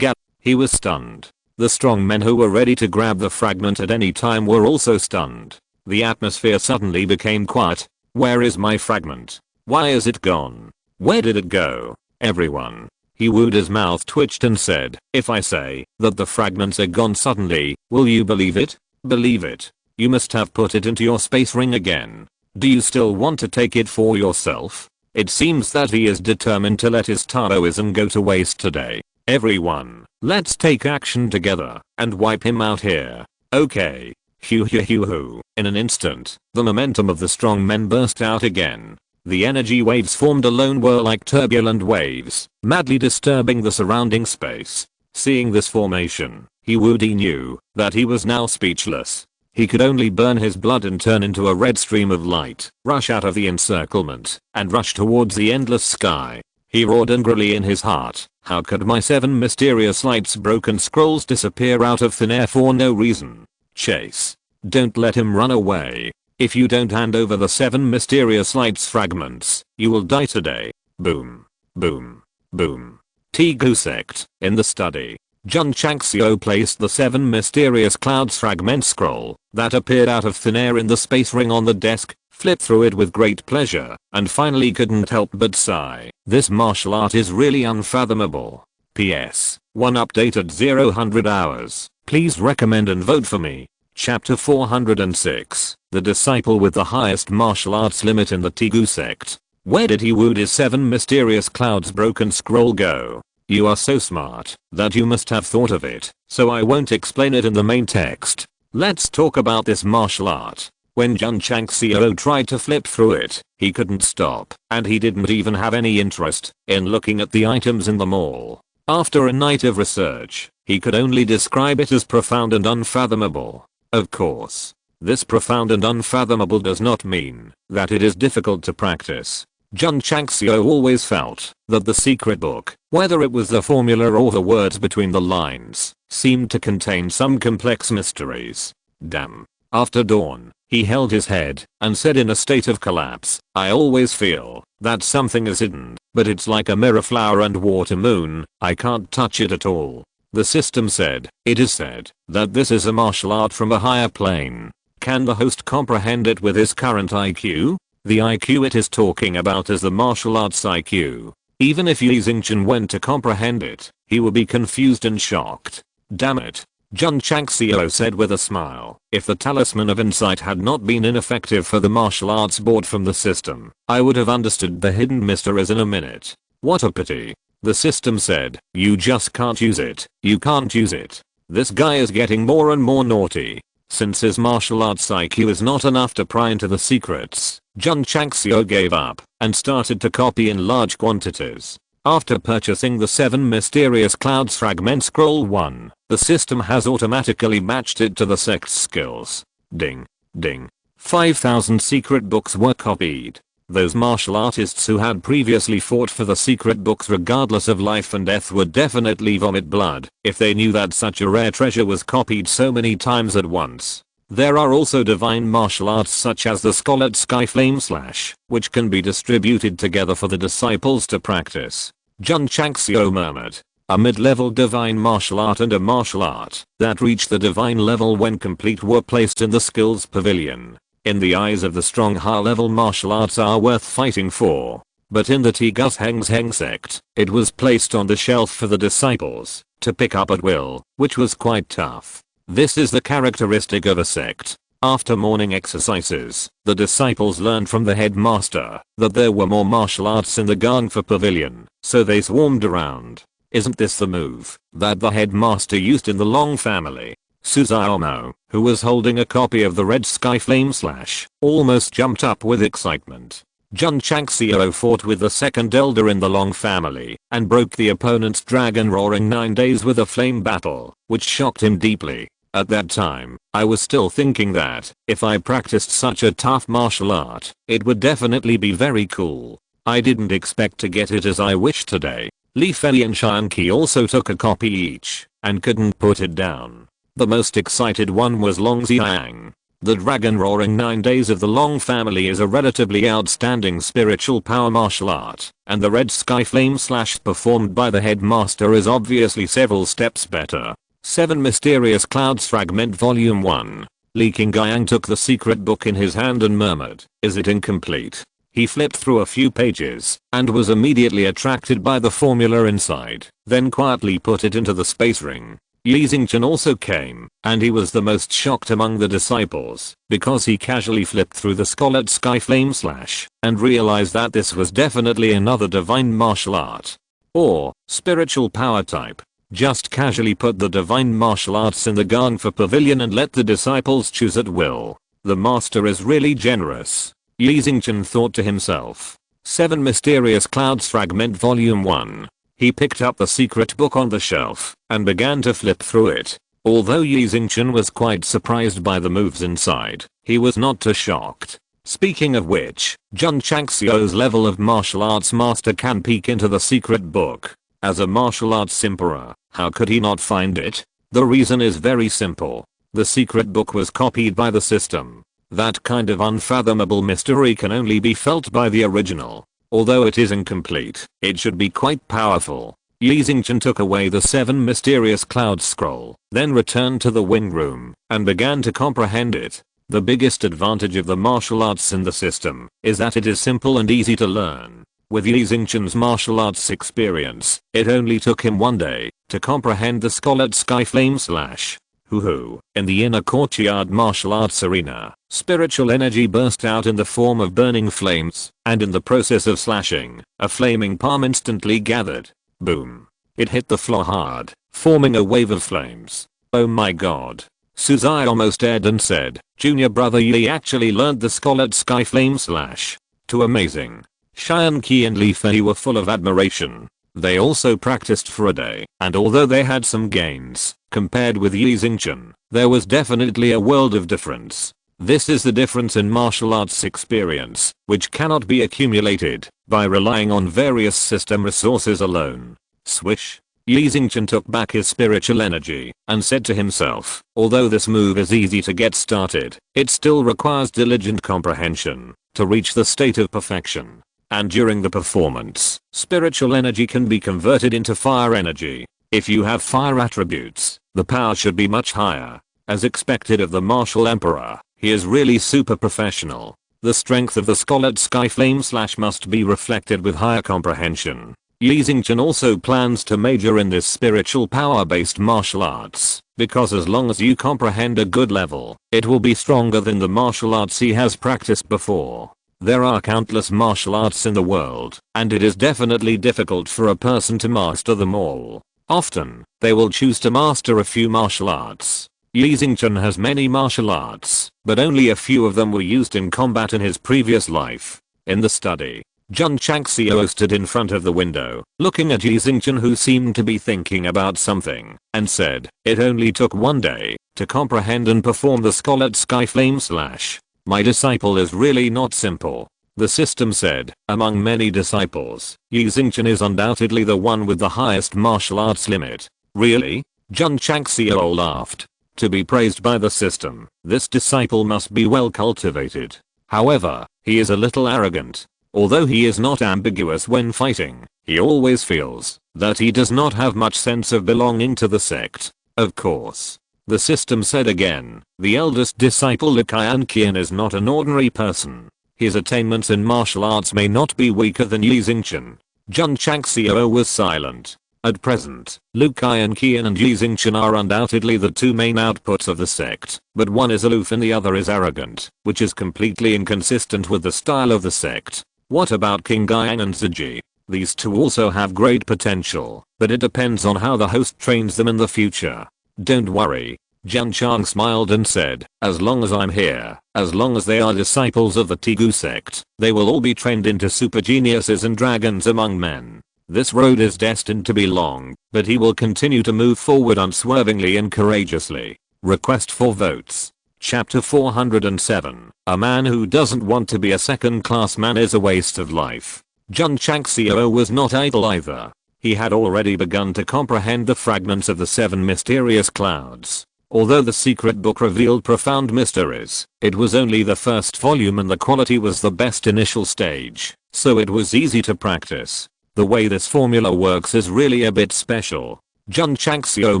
He was stunned. The strong men who were ready to grab the fragment at any time were also stunned. The atmosphere suddenly became quiet. Where is my fragment? Why is it gone? Where did it go? Everyone. He Woody's mouth twitched and said, if I say that the fragments are gone suddenly, will you believe it? Believe it. You must have put it into your space ring again. Do you still want to take it for yourself? It seems that he is determined to let his Taoism go to waste today. Everyone. Let's take action together and wipe him out here. Okay. Hoo hoo hoo hoo. In an instant, the momentum of the strong men burst out again. The energy waves formed a lone whirl like turbulent waves, madly disturbing the surrounding space. Seeing this formation, Woody knew that he was now speechless. He could only burn his blood and turn into a red stream of light, rush out of the encirclement, and rush towards the endless sky. He roared angrily in his heart, how could my 7 mysterious lights broken scrolls disappear out of thin air for no reason? Chase. Don't let him run away. If you don't hand over the 7 mysterious lights fragments, you will die today. Boom. Boom. Boom. Teagu Sect. In the study, Jun Changxiao placed the 7 mysterious clouds fragment scroll that appeared out of thin air in the space ring on the desk, flipped through it with great pleasure, and finally couldn't help but sigh. This martial art is really unfathomable. PS. 1 update at 0-100 hours. Please recommend and vote for me. Chapter 406. The disciple with the highest martial arts limit in the Teagu Sect. Where did Woody's 7 mysterious clouds broken scroll go? You are so smart that you must have thought of it, so I won't explain it in the main text. Let's talk about this martial art. When Jun Changxiao tried to flip through it, he couldn't stop, and he didn't even have any interest in looking at the items in the mall. After a night of research, he could only describe it as profound and unfathomable. Of course, this profound and unfathomable does not mean that it is difficult to practice. Jun Changxiao always felt that the secret book, whether it was the formula or the words between the lines, seemed to contain some complex mysteries. Damn. After dawn, he held his head and said in a state of collapse, I always feel that something is hidden, but it's like a mirror flower and water moon, I can't touch it at all. The system said, it is said that this is a martial art from a higher plane. Can the host comprehend it with his current IQ? The IQ it is talking about is the martial arts IQ. Even if Yi Xingchen went to comprehend it, he would be confused and shocked. Damn it. Jun Changxiao said with a smile, if the talisman of insight had not been ineffective for the martial arts board from the system, I would have understood the hidden mysteries in a minute. What a pity. The system said, you just can't use it, you can't use it. This guy is getting more and more naughty. Since his martial arts IQ is not enough to pry into the secrets, Jun Changxiao gave up and started to copy in large quantities. After purchasing the 7 mysterious clouds fragment scroll 1, the system has automatically matched it to the sect's skills. Ding. Ding. 5,000 secret books were copied. Those martial artists who had previously fought for the secret books regardless of life and death would definitely vomit blood if they knew that such a rare treasure was copied so many times at once. There are also divine martial arts such as the Scholar Sky Flame Slash, which can be distributed together for the disciples to practice. Jun Changxiao murmured. A mid-level divine martial art and a martial art that reached the divine level when complete were placed in the skills pavilion. In the eyes of the strong high-level martial arts are worth fighting for. But in the Strongest Sect, it was placed on the shelf for the disciples to pick up at will, which was quite tough. This is the characteristic of a sect. After morning exercises, the disciples learned from the headmaster that there were more martial arts in the Gangfa pavilion, so they swarmed around. Isn't this the move that the headmaster used in the Long family? Suzaomo, who was holding a copy of the Red Sky Flame Slash, almost jumped up with excitement. Jun Changxiao fought with the second elder in the Long family and broke the opponent's dragon roaring 9 days with a flame battle, which shocked him deeply. At that time, I was still thinking that if I practiced such a tough martial art, it would definitely be very cool. I didn't expect to get it as I wished today. Li Fei and Shanqi also took a copy each and couldn't put it down. The most excited one was Long Xiang. The dragon roaring 9 days of the Long family is a relatively outstanding spiritual power martial art, and the Red Sky Flame Slash performed by the headmaster is obviously several steps better. 7 Mysterious Clouds Fragment Volume 1. Li Qingyang took the secret book in his hand and murmured, is it incomplete? He flipped through a few pages and was immediately attracted by the formula inside, then quietly put it into the space ring. Yi Xingchen also came, and he was the most shocked among the disciples because he casually flipped through the Scholar Sky Flame Slash and realized that this was definitely another divine martial art or spiritual power type. Just casually put the divine martial arts in the Ganfa pavilion and let the disciples choose at will. The master is really generous. Yi Xingchen thought to himself. 7 Mysterious Clouds Fragment Volume 1. He picked up the secret book on the shelf and began to flip through it. Although Yi Xingchen was quite surprised by the moves inside, he was not too shocked. Speaking of which, Jun Changxiao's level of martial arts master can peek into the secret book. As a martial arts emperor, how could he not find it? The reason is very simple. The secret book was copied by the system. That kind of unfathomable mystery can only be felt by the original. Although it is incomplete, it should be quite powerful. Yi Xingchen took away the 7 Mysterious Clouds scroll, then returned to the wing room, and began to comprehend it. The biggest advantage of the martial arts in the system is that it is simple and easy to learn. With Yi Xingchen's martial arts experience, it only took him 1 day to comprehend the Scarlet Sky Flame Slash. In the inner courtyard martial arts arena, spiritual energy burst out in the form of burning flames, and in the process of slashing, a flaming palm instantly gathered. Boom. It hit the floor hard, forming a wave of flames. Oh my god. Suzai almost dared and said, "Junior brother Yi actually learned the Scarlet Sky Flame Slash. Too amazing." Xian Qi and Li Fei were full of admiration. They also practiced for a day, and although they had some gains, compared with Yi Xingchen, there was definitely a world of difference. This is the difference in martial arts experience, which cannot be accumulated by relying on various system resources alone. Swish. Yi Xingchen took back his spiritual energy and said to himself, although this move is easy to get started, it still requires diligent comprehension to reach the state of perfection. And during the performance, spiritual energy can be converted into fire energy. If you have fire attributes, the power should be much higher. As expected of the martial emperor, he is really super professional. The strength of the Scarlet Sky Flame Slash must be reflected with higher comprehension. Yi Xingchen also plans to major in this spiritual power-based martial arts, because as long as you comprehend a good level, it will be stronger than the martial arts he has practiced before. There are countless martial arts in the world, and it is definitely difficult for a person to master them all. Often, they will choose to master a few martial arts. Yi Xingchen has many martial arts, but only a few of them were used in combat in his previous life. In the study, Jun Changxiao stood in front of the window, looking at Yi Xingchen, who seemed to be thinking about something, and said, "It only took 1 day to comprehend and perform the Scarlet Sky Flame Slash. My disciple is really not simple." The system said, among many disciples, Yi Xingchen is undoubtedly the one with the highest martial arts limit. Really? Jun Changxiao laughed. To be praised by the system, this disciple must be well cultivated. However, he is a little arrogant. Although he is not ambiguous when fighting, he always feels that he does not have much sense of belonging to the sect. Of course. The system said again, the eldest disciple Li Qian is not an ordinary person. His attainments in martial arts may not be weaker than Yi Xingchen. Jun Changxiao was silent. At present, Lu Qian and Yi Xingchen are undoubtedly the 2 main outputs of the sect, but one is aloof and the other is arrogant, which is completely inconsistent with the style of the sect. What about King Guiyang and Ziji? These 2 also have great potential, but it depends on how the host trains them in the future. Don't worry. Jun Chang smiled and said, as long as I'm here, as long as they are disciples of the Tegu sect, they will all be trained into super geniuses and dragons among men. This road is destined to be long, but he will continue to move forward unswervingly and courageously. Request for votes. Chapter 407. A man who doesn't want to be a second-class man is a waste of life. Jun Changxiao was not idle either. He had already begun to comprehend the fragments of the 7 mysterious clouds. Although the secret book revealed profound mysteries, it was only the first volume and the quality was the best initial stage, so it was easy to practice. The way this formula works is really a bit special. Jun Changxiao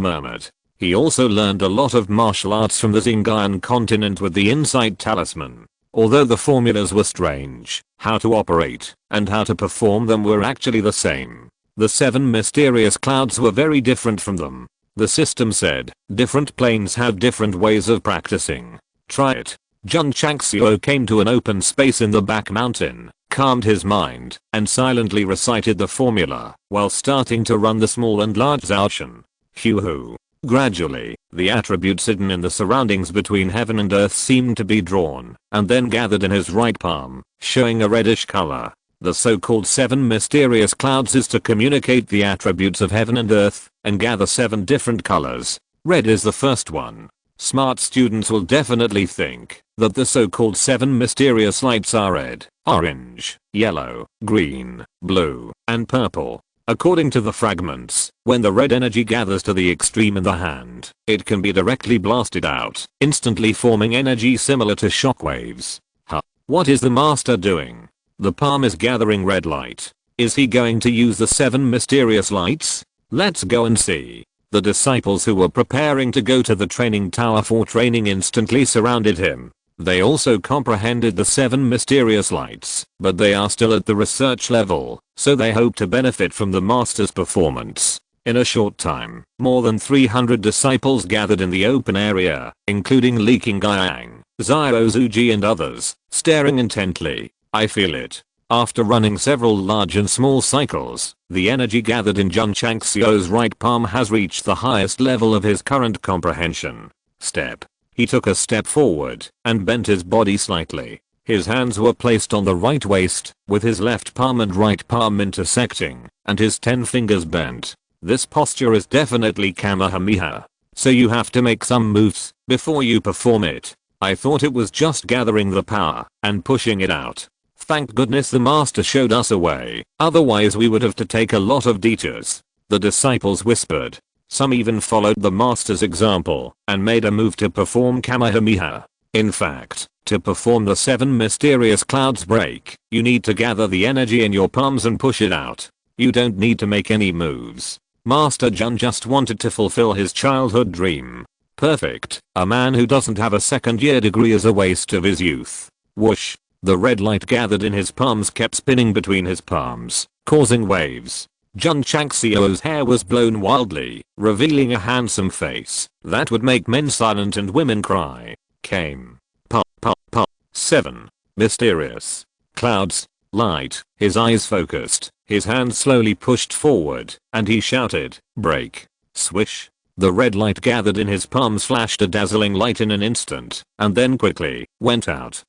murmured. He also learned a lot of martial arts from the Xingyan continent with the Insight Talisman. Although the formulas were strange, how to operate and how to perform them were actually the same. The 7 mysterious clouds were very different from them. The system said, different planes have different ways of practicing. Try it. Jun Changxiao came to an open space in the back mountain, calmed his mind, and silently recited the formula, while starting to run the small and large Zaoshan. Phew. Gradually, the attributes hidden in the surroundings between heaven and earth seemed to be drawn, and then gathered in his right palm, showing a reddish color. The so-called 7 mysterious clouds is to communicate the attributes of heaven and earth, and gather 7 different colors. Red is the first one. Smart students will definitely think that the so-called 7 mysterious lights are red, orange, yellow, green, blue, and purple. According to the fragments, when the red energy gathers to the extreme in the hand, it can be directly blasted out, instantly forming energy similar to shockwaves. What is the master doing? The palm is gathering red light. Is he going to use the 7 mysterious lights? Let's go and see. The disciples who were preparing to go to the training tower for training instantly surrounded him. They also comprehended the 7 mysterious lights, but they are still at the research level, so they hope to benefit from the master's performance. In a short time, more than 300 disciples gathered in the open area, including Li Qingyang, Xiao Zuji and others, staring intently. I feel it. After running several large and small cycles, the energy gathered in Jun Changxiao's right palm has reached the highest level of his current comprehension. Step. He took a step forward and bent his body slightly. His hands were placed on the right waist, with his left palm and right palm intersecting, and his 10 fingers bent. This posture is definitely Kamehameha. So you have to make some moves before you perform it. I thought it was just gathering the power and pushing it out. Thank goodness the master showed us a way, otherwise we would have to take a lot of detours. The disciples whispered. Some even followed the master's example and made a move to perform Kamehameha. In fact, to perform the 7 mysterious clouds break, you need to gather the energy in your palms and push it out. You don't need to make any moves. Master Jun just wanted to fulfill his childhood dream. Perfect. A man who doesn't have a second-year degree is a waste of his youth. Whoosh. The red light gathered in his palms kept spinning between his palms, causing waves. Jun Changxiao's hair was blown wildly, revealing a handsome face that would make men silent and women cry. Came. Pop. 7. Mysterious. Clouds. Light. His eyes focused, his hands slowly pushed forward, and he shouted, break. Swish. The red light gathered in his palms flashed a dazzling light in an instant, and then quickly went out.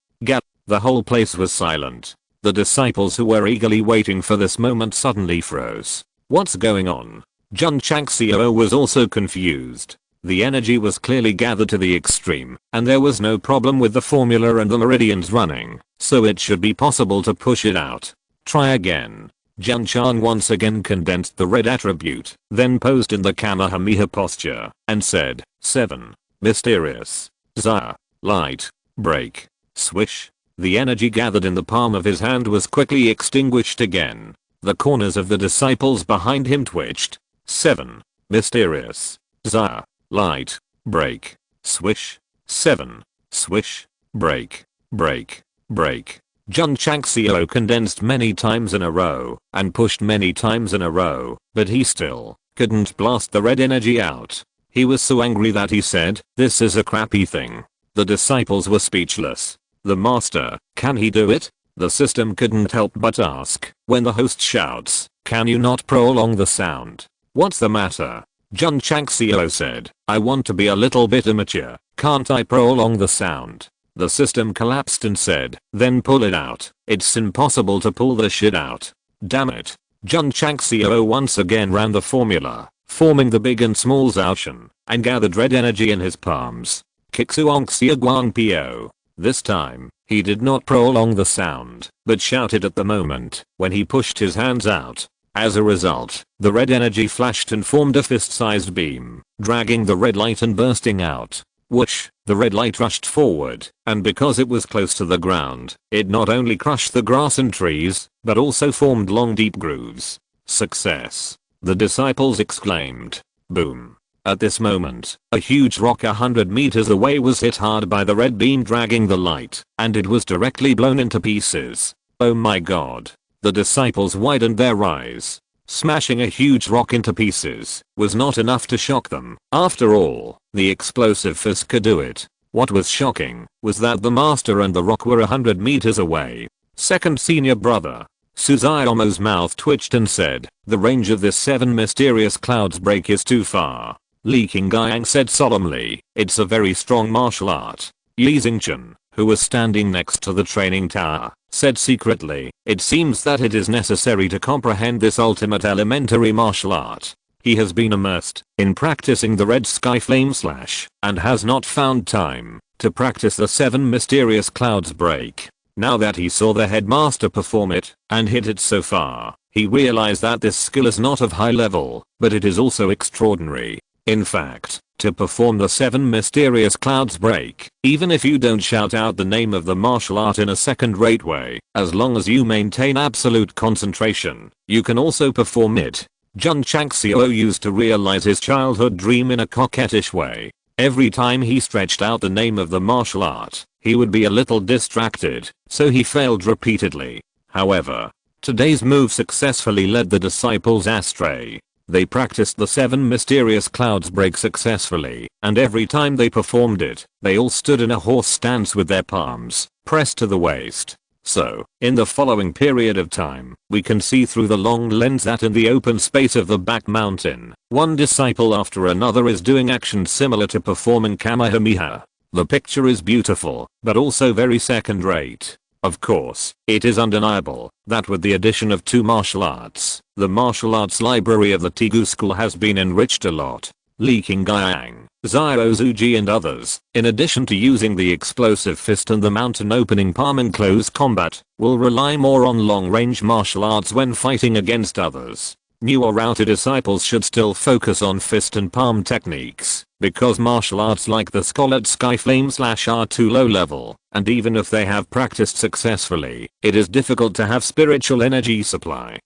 The whole place was silent. The disciples who were eagerly waiting for this moment suddenly froze. What's going on? Jun Changxiao was also confused. The energy was clearly gathered to the extreme, and there was no problem with the formula and the meridians running, so it should be possible to push it out. Try again. Jun Chang once again condensed the red attribute, then posed in the Kamehameha posture, and said, 7. Mysterious. Za. Light. Break. Swish. The energy gathered in the palm of his hand was quickly extinguished again. The corners of the disciples behind him twitched. 7. Mysterious. Za. Light. Break. Swish. 7. Swish. Break. Break. Break. Jun Changxiao condensed many times in a row and pushed many times in a row, but he still couldn't blast the red energy out. He was so angry that he said, this is a crappy thing. The disciples were speechless. The master, can he do it? The system couldn't help but ask when the host shouts, can you not prolong the sound? What's the matter? Jun Changxiao said, I want to be a little bit immature, can't I prolong the sound? The system collapsed and said, then pull it out. It's impossible to pull the shit out. Damn it. Jun Changxiao once again ran the formula, forming the big and small Zaoshan, and gathered red energy in his palms. Kixuongxia Guangpio. This time, he did not prolong the sound, but shouted at the moment when he pushed his hands out. As a result, the red energy flashed and formed a fist-sized beam, dragging the red light and bursting out. Whoosh, the red light rushed forward, and because it was close to the ground, it not only crushed the grass and trees, but also formed long deep grooves. Success! The disciples exclaimed. Boom. At this moment, a huge rock 100 meters away was hit hard by the red beam dragging the light, and it was directly blown into pieces. Oh my god. The disciples widened their eyes. Smashing a huge rock into pieces was not enough to shock them. After all, the explosive fist could do it. What was shocking was that the master and the rock were 100 meters away. Second senior brother. Suzayamo's mouth twitched and said, the range of this 7 mysterious clouds break is too far. Li Qingyang said solemnly, it's a very strong martial art. Yi Xingchen, who was standing next to the training tower, said secretly, it seems that it is necessary to comprehend this ultimate elementary martial art. He has been immersed in practicing the red sky flame slash and has not found time to practice the 7 mysterious clouds break. Now that he saw the headmaster perform it and hit it so far, he realized that this skill is not of high level, but it is also extraordinary. In fact, to perform the 7 mysterious clouds break, even if you don't shout out the name of the martial art in a second-rate way, as long as you maintain absolute concentration, you can also perform it. Jun Changxiao used to realize his childhood dream in a coquettish way. Every time he stretched out the name of the martial art, he would be a little distracted, so he failed repeatedly. However, today's move successfully led the disciples astray. They practiced the 7 mysterious clouds break successfully, and every time they performed it, they all stood in a horse stance with their palms pressed to the waist. So, in the following period of time, we can see through the long lens that in the open space of the back mountain, one disciple after another is doing actions similar to performing Kamehameha. The picture is beautiful, but also very second-rate. Of course, it is undeniable that with the addition of 2 martial arts, the martial arts library of the Tigu school has been enriched a lot. Li Qingyang, Xiao Zuji and others, in addition to using the explosive fist and the mountain opening palm in close combat, will rely more on long-range martial arts when fighting against others. New or outer disciples should still focus on fist and palm techniques, because martial arts like the Scarlet Sky Flame Slash are too low level, and even if they have practiced successfully, it is difficult to have spiritual energy supply.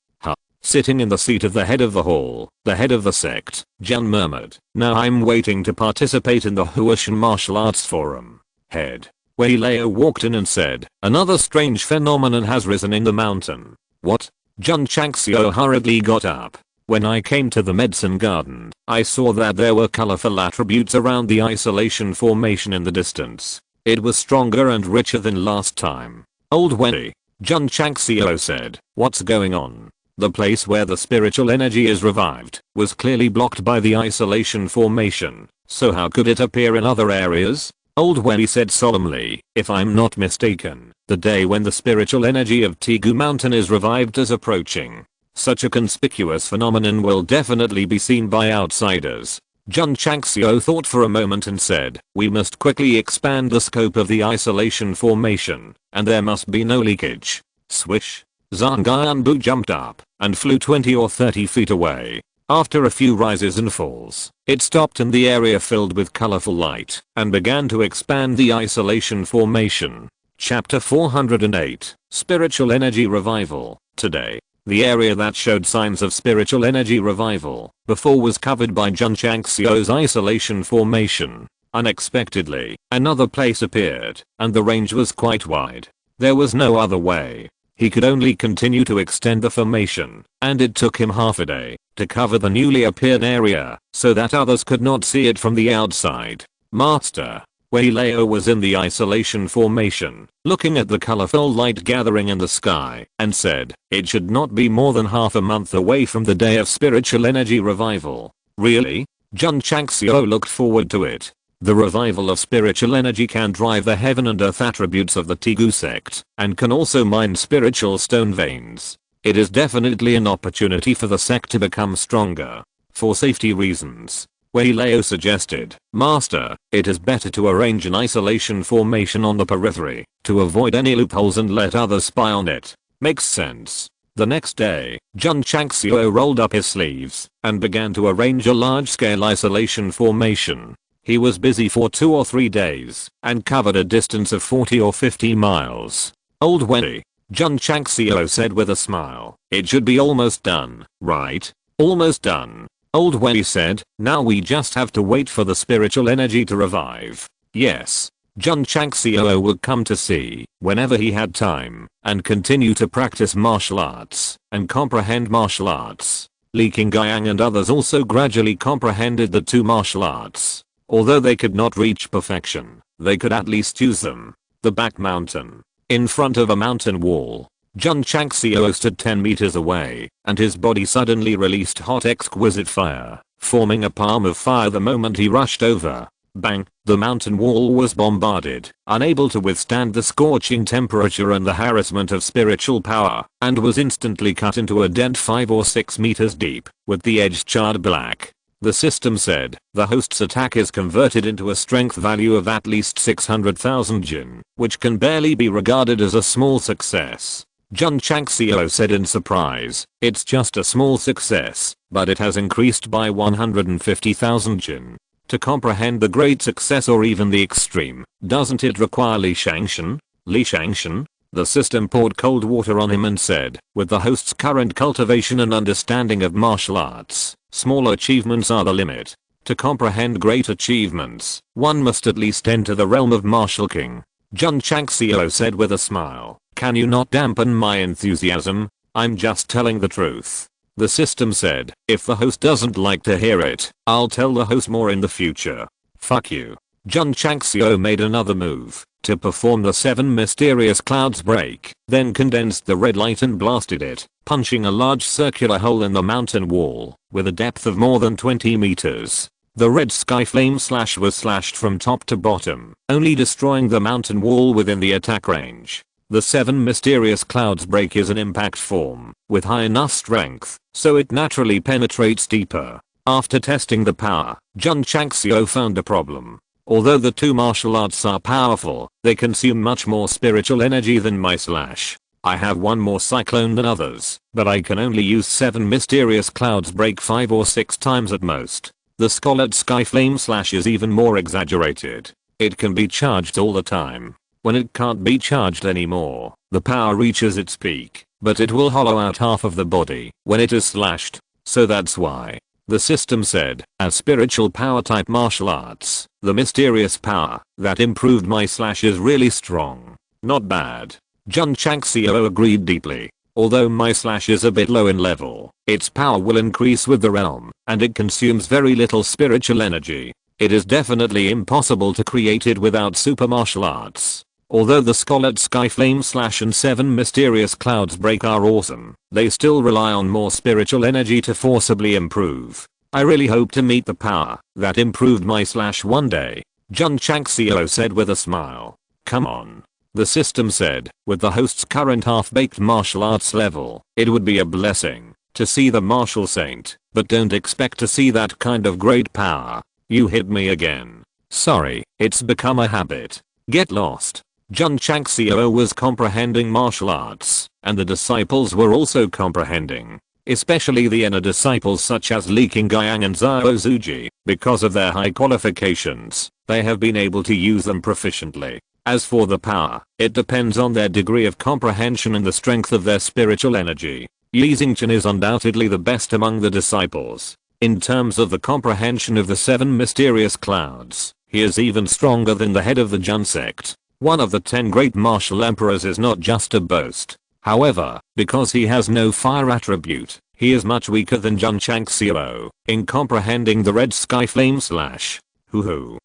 Sitting in the seat of the head of the hall, the head of the sect, Jun murmured, now I'm waiting to participate in the Huashan Martial Arts Forum. Head. Wei Lao walked in and said, another strange phenomenon has risen in the mountain. What? Jun Changxiao hurriedly got up. When I came to the medicine garden, I saw that there were colorful attributes around the isolation formation in the distance. It was stronger and richer than last time. Old Wei. Jun Changxiao said, what's going on? The place where the spiritual energy is revived was clearly blocked by the isolation formation, so how could it appear in other areas? Old Wei said solemnly, if I'm not mistaken, the day when the spiritual energy of Tigu Mountain is revived is approaching. Such a conspicuous phenomenon will definitely be seen by outsiders. Jun Changxiao thought for a moment and said, we must quickly expand the scope of the isolation formation, and there must be no leakage. Swish. Zhang jumped up and flew 20 or 30 feet away. After a few rises and falls, it stopped in the area filled with colorful light and began to expand the isolation formation. Chapter 408, Spiritual Energy Revival. Today, the area that showed signs of spiritual energy revival before was covered by Jun Changxiao's isolation formation. Unexpectedly, another place appeared, and the range was quite wide. There was no other way. He could only continue to extend the formation, and it took him half a day to cover the newly appeared area so that others could not see it from the outside. Master. Wei Lao was in the isolation formation, looking at the colorful light gathering in the sky, and said, it should not be more than half a month away from the day of spiritual energy revival. Really? Jun Changxiao looked forward to it. The revival of spiritual energy can drive the heaven and earth attributes of the Tigu sect, and can also mine spiritual stone veins. It is definitely an opportunity for the sect to become stronger. For safety reasons, Wei Lao suggested, Master, it is better to arrange an isolation formation on the periphery, to avoid any loopholes and let others spy on it. Makes sense. The next day, Jun Changxiao rolled up his sleeves, and began to arrange a large-scale isolation formation. He was busy for 2 or 3 days, and covered a distance of 40 or 50 miles. Old Wei. Jun Changxiao said with a smile, it should be almost done, right? Almost done. Old Wei said, now we just have to wait for the spiritual energy to revive. Yes. Jun Changxiao would come to see, whenever he had time, and continue to practice martial arts, and comprehend martial arts. Li Qingyang and others also gradually comprehended the 2 martial arts. Although they could not reach perfection, they could at least use them. The back mountain. In front of a mountain wall, Jun Changxiao stood 10 meters away, and his body suddenly released hot exquisite fire, forming a palm of fire the moment he rushed over. Bang! The mountain wall was bombarded, unable to withstand the scorching temperature and the harassment of spiritual power, and was instantly cut into a dent 5 or 6 meters deep, with the edge charred black. The system said, the host's attack is converted into a strength value of at least 600,000 Jun, which can barely be regarded as a small success. Jun Changxiao said in surprise, it's just a small success, but it has increased by 150,000 Jun. To comprehend the great success or even the extreme, doesn't it require Li Shangshan? Li Shangshan? The system poured cold water on him and said, with the host's current cultivation and understanding of martial arts, small achievements are the limit. To comprehend great achievements, one must at least enter the realm of Martial King. Jun Changxiao said with a smile, can you not dampen my enthusiasm? I'm just telling the truth. The system said, if the host doesn't like to hear it, I'll tell the host more in the future. Fuck you. Jun Changxiao made another move to perform the 7 mysterious clouds break, then condensed the red light and blasted it, punching a large circular hole in the mountain wall with a depth of more than 20 meters. The red sky flame slash was slashed from top to bottom, only destroying the mountain wall within the attack range. The 7 mysterious clouds break is an impact form, with high enough strength, so it naturally penetrates deeper. After testing the power, Jun Changxiao found a problem. Although the two martial arts are powerful, they consume much more spiritual energy than my slash. I have one more cyclone than others, but I can only use 7 mysterious clouds break 5 or 6 times at most. The Scarlet Sky Flame Slash is even more exaggerated. It can be charged all the time. When it can't be charged anymore, the power reaches its peak, but it will hollow out half of the body when it is slashed. So that's why. The system said, as spiritual power type martial arts, the mysterious power that improved my slash is really strong. Not bad. Jun Changxiao agreed deeply. Although my slash is a bit low in level, its power will increase with the realm, and it consumes very little spiritual energy. It is definitely impossible to create it without super martial arts. Although the Scarlet Sky Flame Slash and 7 mysterious clouds break are awesome, they still rely on more spiritual energy to forcibly improve. I really hope to meet the power that improved my slash one day. Jun Changxiao said with a smile. Come on. The system said, with the host's current half-baked martial arts level, it would be a blessing to see the martial saint, but don't expect to see that kind of great power. You hit me again. Sorry, it's become a habit. Get lost. Jun Changxiao was comprehending martial arts, and the disciples were also comprehending. Especially the inner disciples such as Li Qingyang and Zhao Zuji, because of their high qualifications, they have been able to use them proficiently. As for the power, it depends on their degree of comprehension and the strength of their spiritual energy. Li Xingchen is undoubtedly the best among the disciples. In terms of the comprehension of the 7 mysterious clouds, he is even stronger than the head of the Jun sect. One of the 10 great martial emperors is not just a boast. However, because he has no fire attribute, he is much weaker than Jun Changxiao in comprehending the red sky flame slash. Hoo.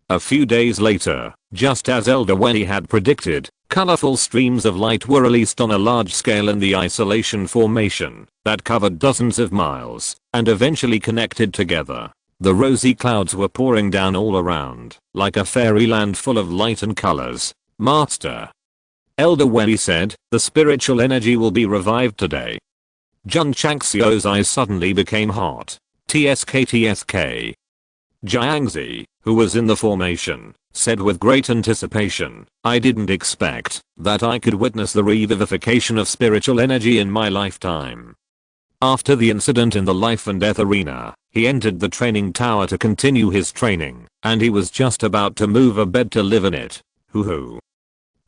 A few days later, just as Elder Weni had predicted, colorful streams of light were released on a large scale in the isolation formation that covered dozens of miles and eventually connected together. The rosy clouds were pouring down all around, like a fairyland full of light and colors. Master. Elder Weni said, the spiritual energy will be revived today. Jun Changxiao's eyes suddenly became hot. TSK. Jiangzi, who was in the formation, said with great anticipation, I didn't expect that I could witness the revivification of spiritual energy in my lifetime. After the incident in the life and death arena, he entered the training tower to continue his training, and he was just about to move a bed to live in it. Hoo.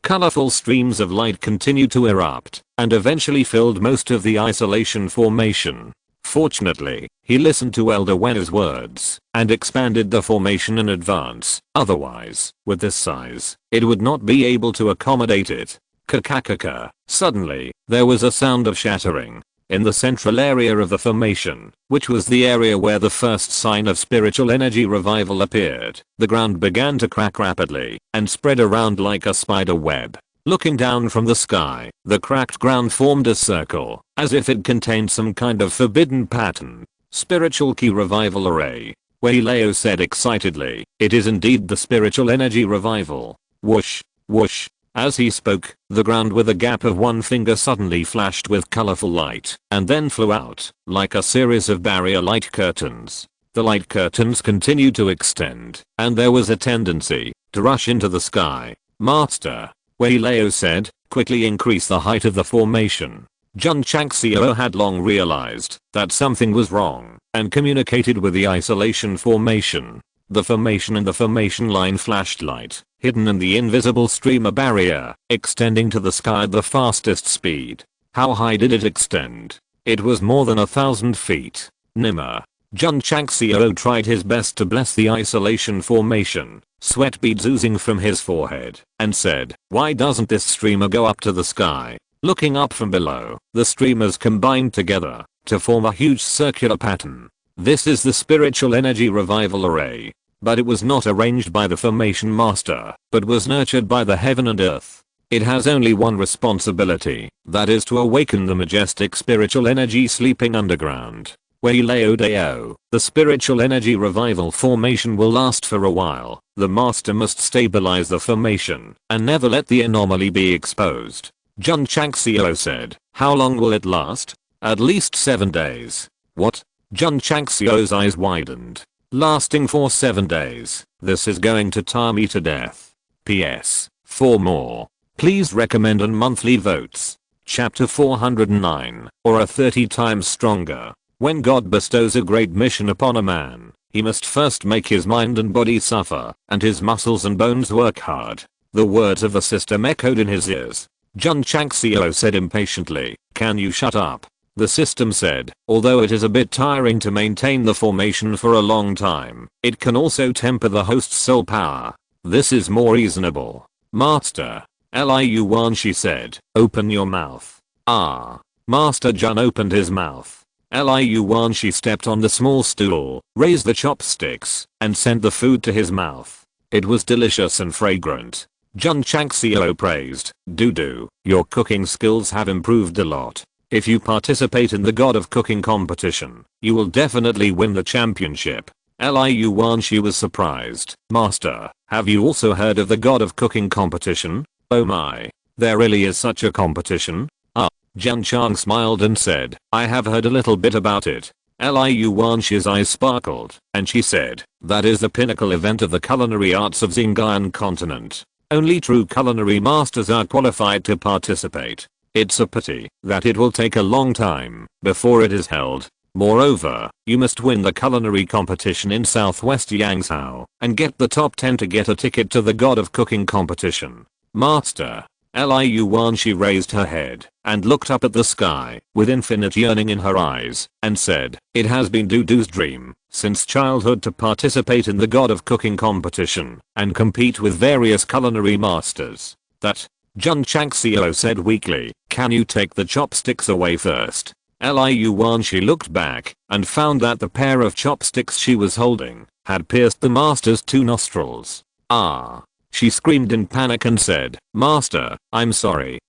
Colorful streams of light continued to erupt, and eventually filled most of the isolation formation. Fortunately, he listened to Elder Wen's words, and expanded the formation in advance, otherwise, with this size, it would not be able to accommodate it. Kakakaka. Suddenly, there was a sound of shattering. In the central area of the formation, which was the area where the first sign of spiritual energy revival appeared, the ground began to crack rapidly and spread around like a spider web. Looking down from the sky, the cracked ground formed a circle, as if it contained some kind of forbidden pattern. Spiritual key revival array. Wayleo said excitedly, it is indeed the spiritual energy revival. Whoosh, whoosh. As he spoke, the ground with a gap of one finger suddenly flashed with colorful light, and then flew out, like a series of barrier light curtains. The light curtains continued to extend, and there was a tendency to rush into the sky. Master, Wayleo said, quickly increase the height of the formation. Jun Changxiao had long realized that something was wrong, and communicated with the isolation formation. The formation and the formation line flashed light, hidden in the invisible streamer barrier, extending to the sky at the fastest speed. How high did it extend? It was more than 1,000 feet. Nimmer. Jun Changxiao tried his best to bless the isolation formation, sweat beads oozing from his forehead, and said, why doesn't this streamer go up to the sky? Looking up from below, the streamers combined together to form a huge circular pattern. This is the spiritual energy revival array. But it was not arranged by the formation master, but was nurtured by the heaven and earth. It has only one responsibility, that is to awaken the majestic spiritual energy sleeping underground. Wayleo Deo, the spiritual energy revival formation will last for a while. The master must stabilize the formation and never let the anomaly be exposed. Jun Changxiao said, how long will it last? At least 7 days. What? Jun Changxiao's eyes widened. Lasting for 7 days. This is going to tire me to death. PS. For more, please recommend on monthly votes. Chapter 409, or a 30 times stronger. When God bestows a great mission upon a man, he must first make his mind and body suffer, and his muscles and bones work hard. The words of the system echoed in his ears. Jun Changxiao said impatiently, can you shut up? The system said, although it is a bit tiring to maintain the formation for a long time, it can also temper the host's soul power. This is more reasonable. Master. Liu Wanshi said, open your mouth. Ah. Master Jun opened his mouth. Liu Wanshi stepped on the small stool, raised the chopsticks, and sent the food to his mouth. It was delicious and fragrant. Jun Changxiao praised, Dudu, your cooking skills have improved a lot. If you participate in the God of Cooking competition, you will definitely win the championship. Liu Wanshi was surprised. Master, have you also heard of the God of Cooking competition? Oh my, there really is such a competition? Ah, Jun Chang smiled and said, I have heard a little bit about it. Liu Wanshi's eyes sparkled, and she said, that is the pinnacle event of the culinary arts of Xinjiang continent. Only true culinary masters are qualified to participate. It's a pity that it will take a long time before it is held. Moreover, you must win the culinary competition in Southwest Yangzhou and get the top 10 to get a ticket to the God of Cooking competition. Master. Liu Wanshi raised her head and looked up at the sky with infinite yearning in her eyes and said, it has been Dudu's dream since childhood to participate in the God of Cooking competition and compete with various culinary masters. That. Jun Changxiao said weakly, can you take the chopsticks away first? Liu Wanshi looked back and found that the pair of chopsticks she was holding had pierced the master's 2 nostrils. Ah. She screamed in panic and said, Master, I'm sorry.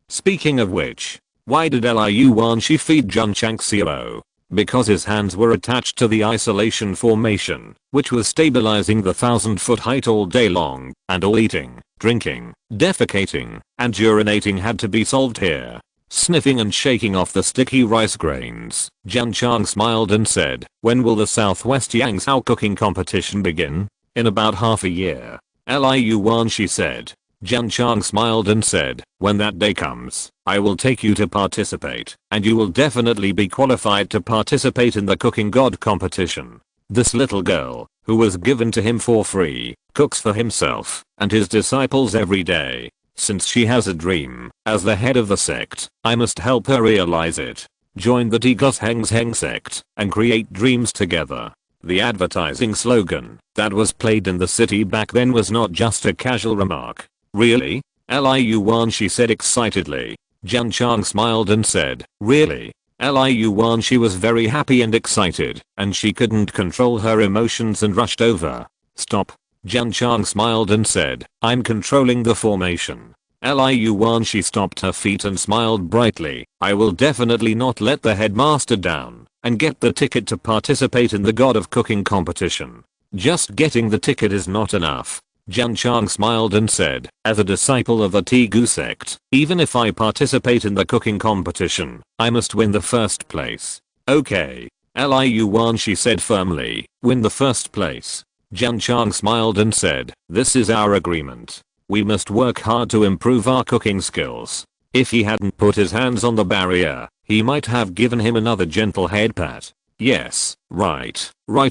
Speaking of which, why did Liu Wanshi feed Jun Changxiao? Because his hands were attached to the isolation formation, which was stabilizing the 1,000-foot height all day long, and all eating, drinking, defecating, and urinating had to be solved here. Sniffing and shaking off the sticky rice grains, Jun Chang smiled and said, when will the Southwest Yangzhou cooking competition begin? In about half a year. Liu Wanshi said. Jun Chang smiled and said, when that day comes, I will take you to participate, and you will definitely be qualified to participate in the cooking god competition. This little girl, who was given to him for free, cooks for himself and his disciples every day. Since she has a dream, as the head of the sect, I must help her realize it. Join the Strongest Sect and create dreams together. The advertising slogan that was played in the city back then was not just a casual remark. Really? Liu Wanshi said excitedly. Jun Chang smiled and said, really? Liu Wanshi was very happy and excited, and she couldn't control her emotions and rushed over. Stop. Jun Chang smiled and said, I'm controlling the formation. Liu Wan, she stopped her feet and smiled brightly. I will definitely not let the headmaster down and get the ticket to participate in the God of Cooking competition. Just getting the ticket is not enough. Jun Chang smiled and said, as a disciple of the Tegu sect, even if I participate in the cooking competition, I must win the first place. Okay. Liu Wan, she said firmly, win the first place. Jun Chang smiled and said, this is our agreement. We must work hard to improve our cooking skills. If he hadn't put his hands on the barrier, he might have given him another gentle head pat. Yes, right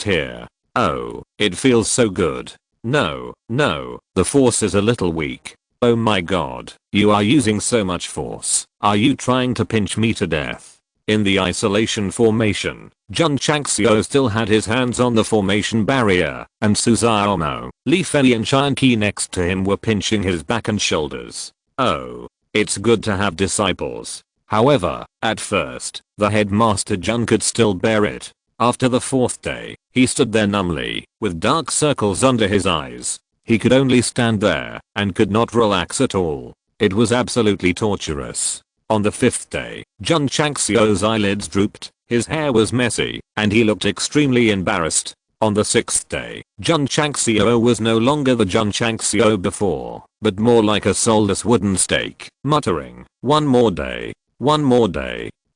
here. Oh, it feels so good. No, the force is a little weak. Oh my god, you are using so much force. Are you trying to pinch me to death? In the isolation formation, Jun Changxiao still had his hands on the formation barrier, and Su Xiaomo, Li Fei and Qian Qi next to him were pinching his back and shoulders. Oh, it's good to have disciples. However, at first, the headmaster Jun could still bear it. After the 4th day, he stood there numbly, with dark circles under his eyes. He could only stand there, and could not relax at all. It was absolutely torturous. On the 5th day, Jun Changxiao's eyelids drooped, his hair was messy, and he looked extremely embarrassed. On the 6th day, Jun Changxiao was no longer the Jun Changxiao before, but more like a soulless wooden stake, muttering, one more day.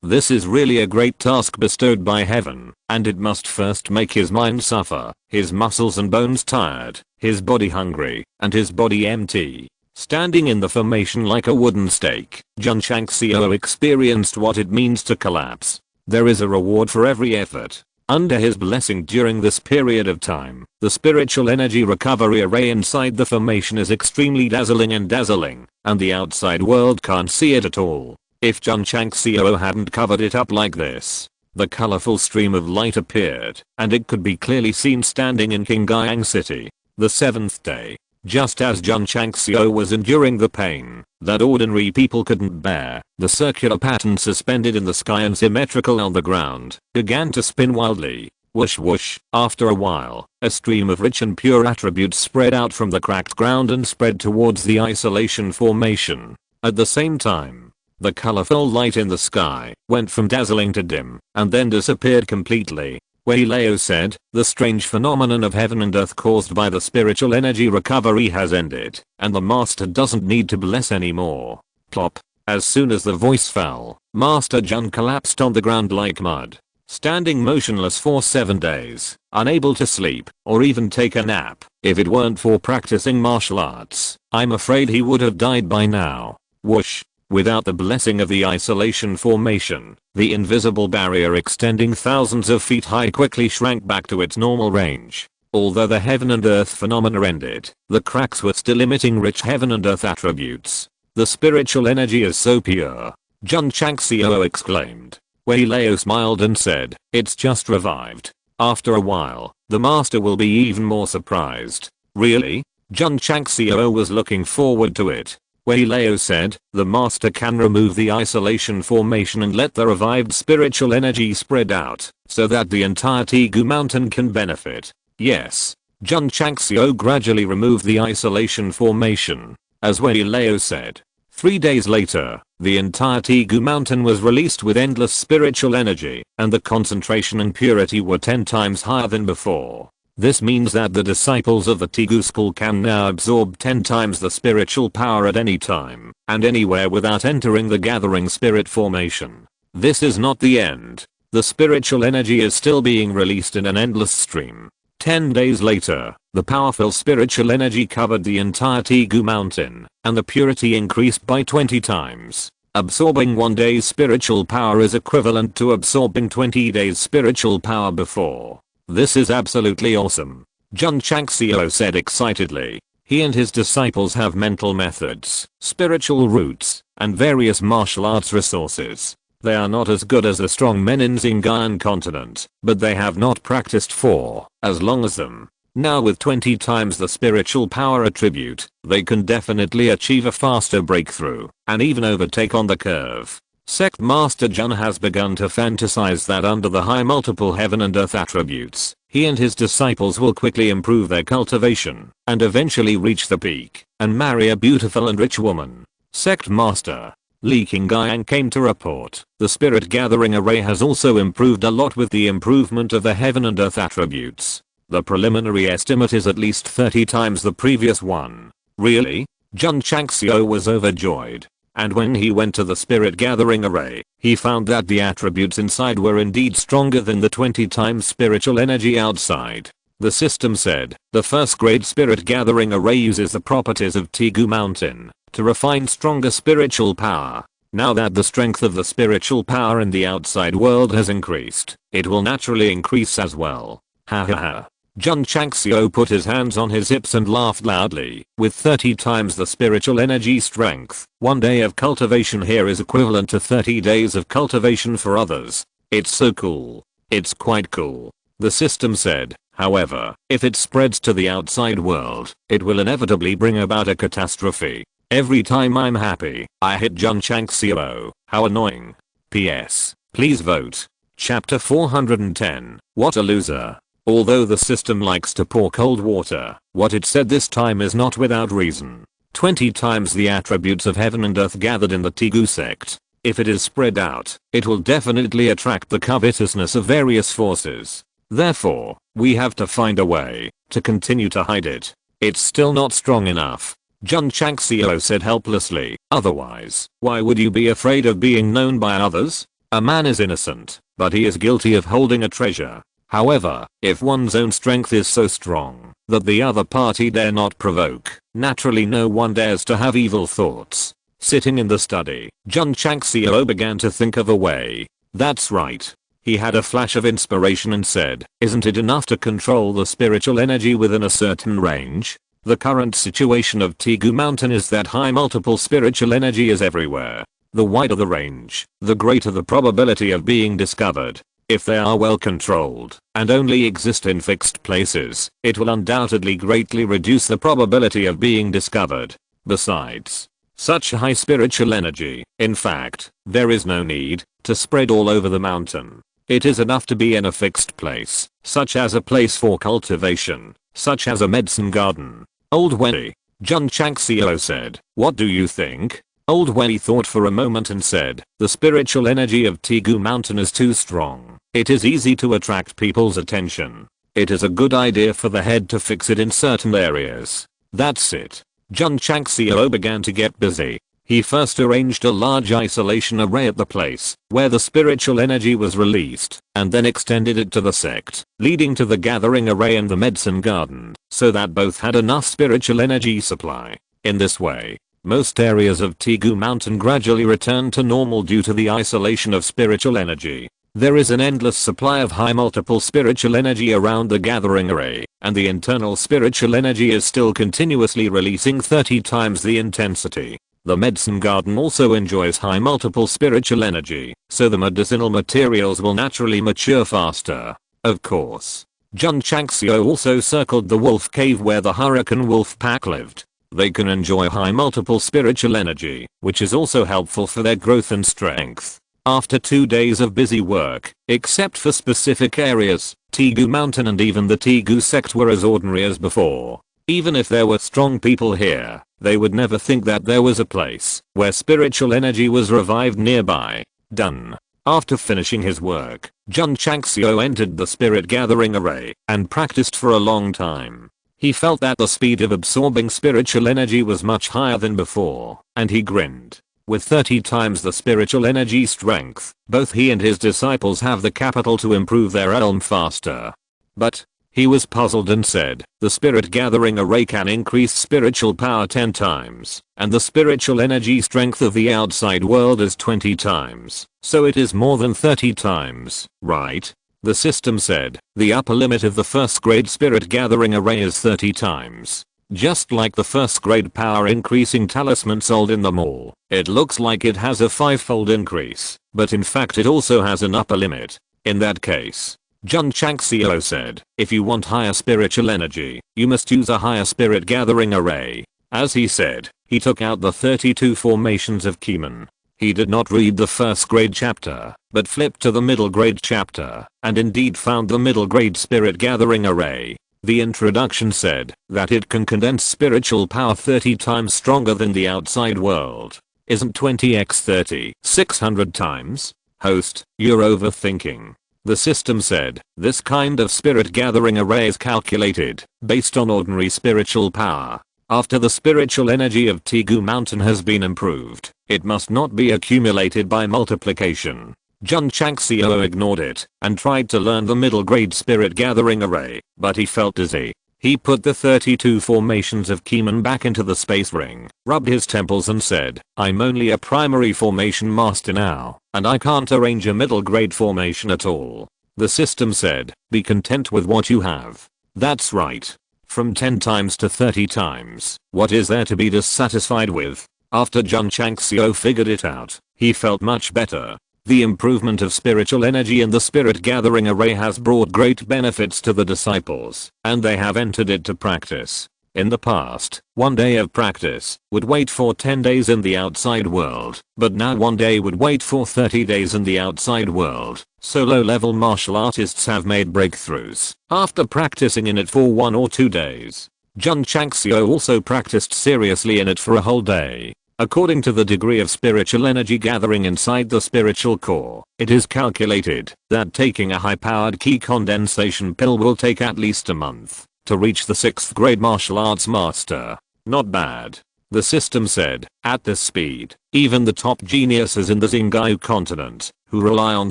This is really a great task bestowed by heaven, and it must first make his mind suffer, his muscles and bones tired, his body hungry, and his body empty. Standing in the formation like a wooden stake, Jun Changxiao experienced what it means to collapse. There is a reward for every effort. Under his blessing during this period of time, the spiritual energy recovery array inside the formation is extremely dazzling, and the outside world can't see it at all. If Jun Changxiao hadn't covered it up like this, the colorful stream of light appeared, and it could be clearly seen standing in Qingyang City. The 7th day, just as Jun Changxiao was enduring the pain that ordinary people couldn't bear, the circular pattern suspended in the sky and symmetrical on the ground began to spin wildly. Whoosh whoosh. After a while, a stream of rich and pure attributes spread out from the cracked ground and spread towards the isolation formation. At the same time, the colorful light in the sky went from dazzling to dim, and then disappeared completely. Wei Lao said, the strange phenomenon of heaven and earth caused by the spiritual energy recovery has ended, and the master doesn't need to bless anymore. Plop. As soon as the voice fell, Master Jun collapsed on the ground like mud, standing motionless for 7 days, unable to sleep, or even take a nap. If it weren't for practicing martial arts, I'm afraid he would have died by now. Whoosh. Without the blessing of the isolation formation, the invisible barrier extending thousands of feet high quickly shrank back to its normal range. Although the heaven and earth phenomena ended, the cracks were still emitting rich heaven and earth attributes. The spiritual energy is so pure. Jun Changxiao exclaimed. Wei Lao smiled and said, it's just revived. After a while, the master will be even more surprised. Really? Jun Changxiao was looking forward to it. Wei Lao said, the master can remove the isolation formation and let the revived spiritual energy spread out, so that the entire Tegu mountain can benefit. Yes. Jun Changxiao gradually removed the isolation formation. As Wei Lao said. 3 days later, the entire Tegu mountain was released with endless spiritual energy, and the concentration and purity were 10 times higher than before. This means that the disciples of the Tegu school can now absorb 10 times the spiritual power at any time and anywhere without entering the gathering spirit formation. This is not the end. The spiritual energy is still being released in an endless stream. 10 days later, the powerful spiritual energy covered the entire Tegu mountain, and the purity increased by 20 times. Absorbing 1 day's spiritual power is equivalent to absorbing 20 days spiritual power before. This is absolutely awesome. Jun Changxiao said excitedly. He and his disciples have mental methods, spiritual roots, and various martial arts resources. They are not as good as the strong men in Xinjiang continent, but they have not practiced for as long as them. Now with 20 times the spiritual power attribute, they can definitely achieve a faster breakthrough, and even overtake on the curve. Sect Master Jun has begun to fantasize that under the high multiple heaven and earth attributes, he and his disciples will quickly improve their cultivation, and eventually reach the peak, and marry a beautiful and rich woman. Sect Master Li Qingyang came to report, the spirit gathering array has also improved a lot with the improvement of the heaven and earth attributes. The preliminary estimate is at least 30 times the previous one. Really? Jun Changxiao was overjoyed. And when he went to the spirit gathering array, he found that the attributes inside were indeed stronger than the 20 times spiritual energy outside. The system said, the first grade spirit gathering array uses the properties of Tegu Mountain to refine stronger spiritual power. Now that the strength of the spiritual power in the outside world has increased, it will naturally increase as well. Ha ha ha. Jun Changxiao put his hands on his hips and laughed loudly. With 30 times the spiritual energy strength, 1 day of cultivation here is equivalent to 30 days of cultivation for others. It's so cool. It's quite cool. The system said, however, if it spreads to the outside world, it will inevitably bring about a catastrophe. Every time I'm happy, I hit Jun Changxiao. How annoying. PS. Please vote. Chapter 410. What a loser. Although the system likes to pour cold water, what it said this time is not without reason. 20 times the attributes of heaven and earth gathered in the Tegu sect. If it is spread out, it will definitely attract the covetousness of various forces. Therefore, we have to find a way to continue to hide it. It's still not strong enough. Jun Changxiao said helplessly, otherwise, why would you be afraid of being known by others? A man is innocent, but he is guilty of holding a treasure. However, if one's own strength is so strong that the other party dare not provoke, naturally no one dares to have evil thoughts. Sitting in the study, Jun Changxiao began to think of a way. That's right. He had a flash of inspiration and said, isn't it enough to control the spiritual energy within a certain range? The current situation of Tegu Mountain is that high multiple spiritual energy is everywhere. The wider the range, the greater the probability of being discovered. If they are well controlled and only exist in fixed places, it will undoubtedly greatly reduce the probability of being discovered. Besides, such high spiritual energy, in fact, there is no need to spread all over the mountain. It is enough to be in a fixed place, such as a place for cultivation, such as a medicine garden. Old Wei, Jun Changxiao said, what do you think? Old Wei thought for a moment and said, the spiritual energy of Tegu Mountain is too strong. It is easy to attract people's attention. It is a good idea for the head to fix it in certain areas. That's it. Jun Changxiao began to get busy. He first arranged a large isolation array at the place where the spiritual energy was released, and then extended it to the sect, leading to the gathering array and the medicine garden, so that both had enough spiritual energy supply. In this way, most areas of Tegu Mountain gradually returned to normal due to the isolation of spiritual energy. There is an endless supply of high multiple spiritual energy around the gathering array, and the internal spiritual energy is still continuously releasing 30 times the intensity. The medicine garden also enjoys high multiple spiritual energy, so the medicinal materials will naturally mature faster. Of course. Jun Changxiao also circled the wolf cave where the hurricane wolf pack lived. They can enjoy high multiple spiritual energy, which is also helpful for their growth and strength. After 2 days of busy work, except for specific areas, Tegu Mountain and even the Tegu sect were as ordinary as before. Even if there were strong people here, they would never think that there was a place where spiritual energy was revived nearby. Done. After finishing his work, Jun Changxiao entered the spirit gathering array and practiced for a long time. He felt that the speed of absorbing spiritual energy was much higher than before, and he grinned. With 30 times the spiritual energy strength, both he and his disciples have the capital to improve their realm faster. But he was puzzled and said, the spirit gathering array can increase spiritual power 10 times, and the spiritual energy strength of the outside world is 20 times, so it is more than 30 times, right? The system said, the upper limit of the first grade spirit gathering array is 30 times. Just like the first grade power increasing talisman sold in the mall, it looks like it has a 5-fold increase, but in fact it also has an upper limit. In that case, Jun Changxiao said, if you want higher spiritual energy, you must use a higher spirit gathering array. As he said, he took out the 32 formations of Kimen. He did not read the first grade chapter, but flipped to the middle grade chapter, and indeed found the middle grade spirit gathering array. The introduction said that it can condense spiritual power 30 times stronger than the outside world. Isn't 20x 30 600 times? Host, you're overthinking. The system said, this kind of spirit gathering array is calculated based on ordinary spiritual power. After the spiritual energy of Tegu Mountain has been improved, it must not be accumulated by multiplication. Jun Changxiao ignored it and tried to learn the middle grade spirit gathering array, but he felt dizzy. He put the 32 formations of Keeman back into the space ring, rubbed his temples and said, I'm only a primary formation master now, and I can't arrange a middle grade formation at all. The system said, be content with what you have. That's right. From 10 times to 30 times, what is there to be dissatisfied with? After Jun Changxiao figured it out, he felt much better. The improvement of spiritual energy in the spirit gathering array has brought great benefits to the disciples, and they have entered it to practice. In the past, 1 day of practice would wait for 10 days in the outside world, but now 1 day would wait for 30 days in the outside world. So low-level martial artists have made breakthroughs after practicing in it for 1 or 2 days. Jun Changxiao also practiced seriously in it for a whole day. According to the degree of spiritual energy gathering inside the spiritual core, it is calculated that taking a high-powered key condensation pill will take at least a month to reach the 6th grade martial arts master. Not bad. The system said, at this speed, even the top geniuses in the Xingyu continent, who rely on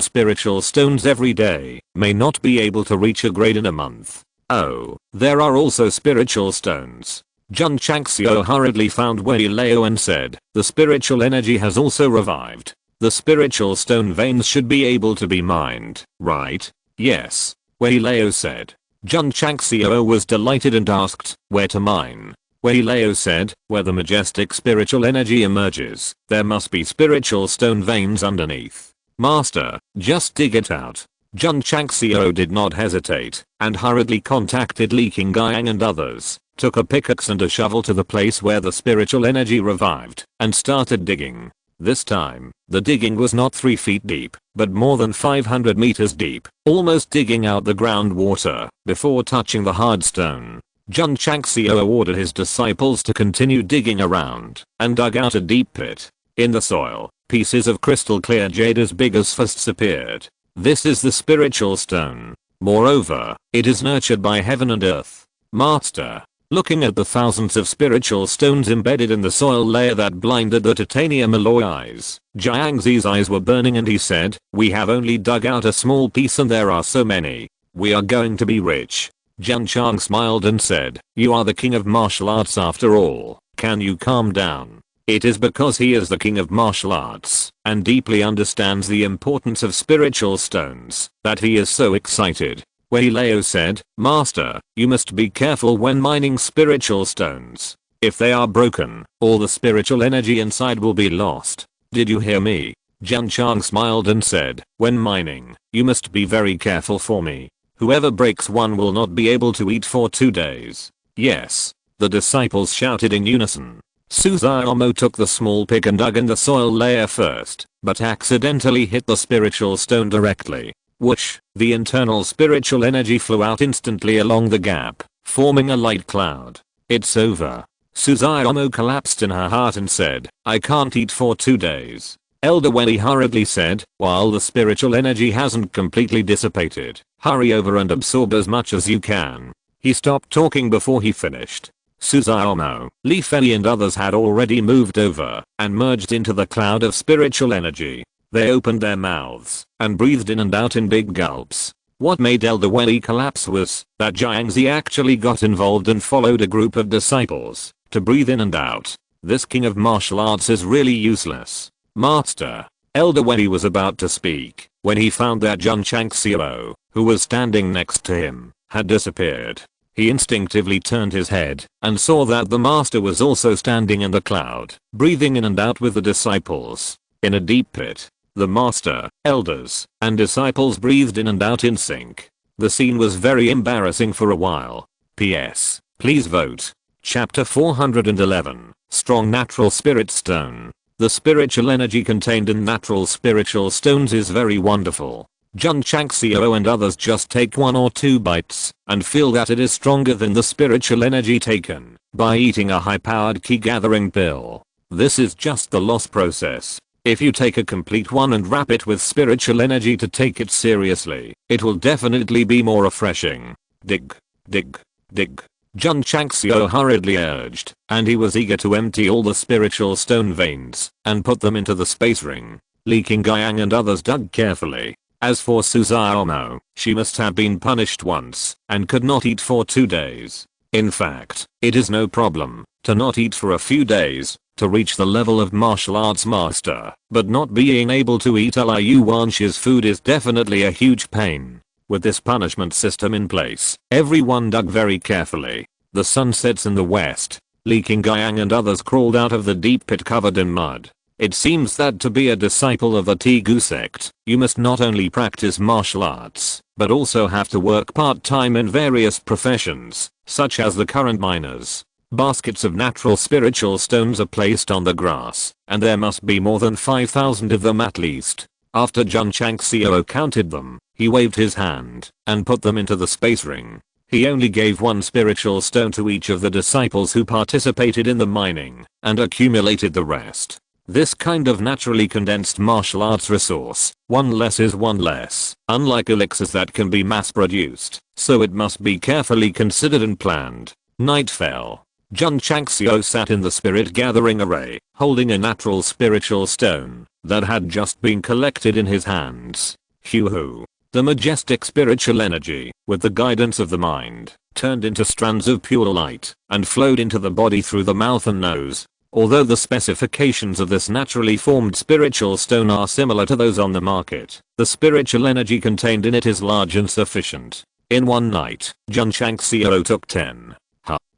spiritual stones every day, may not be able to reach a grade in a month. Oh, there are also spiritual stones. Jun Changxiao hurriedly found Wei Lao and said, the spiritual energy has also revived. The spiritual stone veins should be able to be mined, right? Yes. Wei Lao said. Jun Changxiao was delighted and asked, where to mine? Wei Lao said, where the majestic spiritual energy emerges, there must be spiritual stone veins underneath. Master, just dig it out. Jun Changxiao did not hesitate, and hurriedly contacted Li Qingyang and others, took a pickaxe and a shovel to the place where the spiritual energy revived, and started digging. This time, the digging was not 3 feet deep, but more than 500 meters deep, almost digging out the groundwater before touching the hard stone. Jun Changxiao ordered his disciples to continue digging around, and dug out a deep pit. In the soil, pieces of crystal clear jade as big as fists appeared. This is the spiritual stone. Moreover, it is nurtured by heaven and earth. Master, looking at the thousands of spiritual stones embedded in the soil layer that blinded the titanium alloy eyes, Jiangxi's eyes were burning and he said, we have only dug out a small piece and there are so many. We are going to be rich. Jun Chang smiled and said, you are the king of martial arts after all. Can you calm down? It is because he is the king of martial arts and deeply understands the importance of spiritual stones that he is so excited. Wei Lao said, Master, you must be careful when mining spiritual stones. If they are broken, all the spiritual energy inside will be lost. Did you hear me? Jun Chang smiled and said, when mining, you must be very careful for me. Whoever breaks one will not be able to eat for 2 days. Yes. The disciples shouted in unison. Suzuomo took the small pick and dug in the soil layer first, but accidentally hit the spiritual stone directly. Whoosh, the internal spiritual energy flew out instantly along the gap, forming a light cloud. It's over. Suzuomo collapsed in her heart and said, I can't eat for 2 days. Elder Wei hurriedly said, while the spiritual energy hasn't completely dissipated, hurry over and absorb as much as you can. He stopped talking before he finished. Suzuomo, Li Fei and others had already moved over and merged into the cloud of spiritual energy. They opened their mouths and breathed in and out in big gulps. What made Elder Wei collapse was that Jiangxi actually got involved and followed a group of disciples to breathe in and out. This king of martial arts is really useless. Master, Elder Wei was about to speak when he found that Jun Changxiao, who was standing next to him, had disappeared. He instinctively turned his head and saw that the master was also standing in the cloud, breathing in and out with the disciples. In a deep pit, the master, elders, and disciples breathed in and out in sync. The scene was very embarrassing for a while. P.S. Please vote. Chapter 411, Strong Natural Spirit Stone. The spiritual energy contained in natural spiritual stones is very wonderful. Jun Changxiao and others just take 1 or 2 bites and feel that it is stronger than the spiritual energy taken by eating a high-powered key gathering pill. This is just the loss process. If you take a complete one and wrap it with spiritual energy to take it seriously, it will definitely be more refreshing. Dig, dig, dig. Jun Changxiao hurriedly urged, and he was eager to empty all the spiritual stone veins and put them into the space ring. Li Qingyang and others dug carefully. As for Su Xiaomo, she must have been punished once and could not eat for 2 days. In fact, it is no problem to not eat for a few days to reach the level of martial arts master, but not being able to eat Liu Wanxi's food is definitely a huge pain. With this punishment system in place, everyone dug very carefully. The sun sets in the west. Li Qingyang and others crawled out of the deep pit covered in mud. It seems that to be a disciple of the Tegu sect, you must not only practice martial arts, but also have to work part-time in various professions, such as the current miners. Baskets of natural spiritual stones are placed on the grass, and there must be more than 5,000 of them at least. After Jun Changxiao counted them, he waved his hand and put them into the space ring. He only gave 1 spiritual stone to each of the disciples who participated in the mining and accumulated the rest. This kind of naturally condensed martial arts resource, 1 less is 1 less, unlike elixirs that can be mass produced, so it must be carefully considered and planned. Night fell. Jun Changxiao sat in the spirit gathering array, holding a natural spiritual stone that had just been collected in his hands. Hoo-hoo. The majestic spiritual energy, with the guidance of the mind, turned into strands of pure light and flowed into the body through the mouth and nose. Although the specifications of this naturally formed spiritual stone are similar to those on the market, the spiritual energy contained in it is large and sufficient. In one night, Jun Changxiao took 10.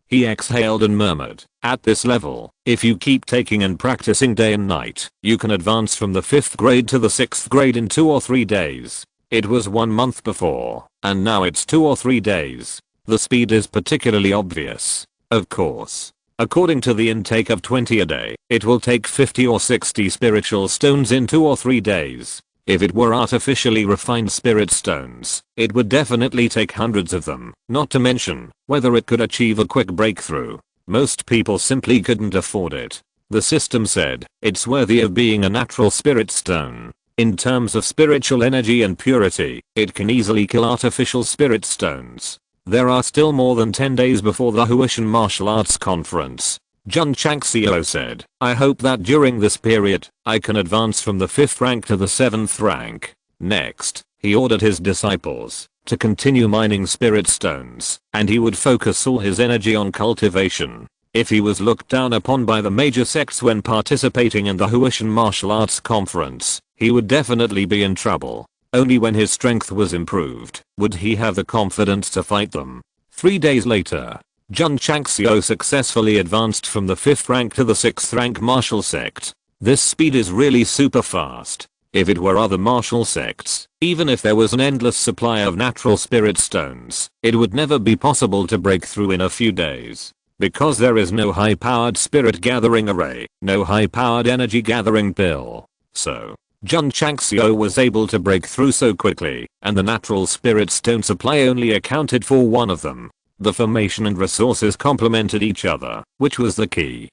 He exhaled and murmured, at this level, if you keep taking and practicing day and night, you can advance from the 5th grade to the 6th grade in 2 or 3 days. It was 1 month before, and now it's 2 or 3 days. The speed is particularly obvious. Of course. According to the intake of 20 a day, it will take 50 or 60 spiritual stones in 2 or 3 days. If it were artificially refined spirit stones, it would definitely take hundreds of them, not to mention whether it could achieve a quick breakthrough. Most people simply couldn't afford it. The system said, it's worthy of being a natural spirit stone. In terms of spiritual energy and purity, it can easily kill artificial spirit stones. There are still more than 10 days before the Huishan Martial Arts Conference. Jun Changxiao said, I hope that during this period, I can advance from the 5th rank to the 7th rank. Next, he ordered his disciples to continue mining spirit stones, and he would focus all his energy on cultivation. If he was looked down upon by the major sects when participating in the Huishan Martial Arts Conference, he would definitely be in trouble. Only when his strength was improved would he have the confidence to fight them. 3 days later, Jun Changxiao successfully advanced from the 5th rank to the 6th rank martial sect. This speed is really super fast. If it were other martial sects, even if there was an endless supply of natural spirit stones, it would never be possible to break through in a few days. Because there is no high-powered spirit gathering array, no high-powered energy gathering pill. So, Jun Changxiao was able to break through so quickly, and the natural spirit stone supply only accounted for 1 of them. The formation and resources complemented each other, which was the key.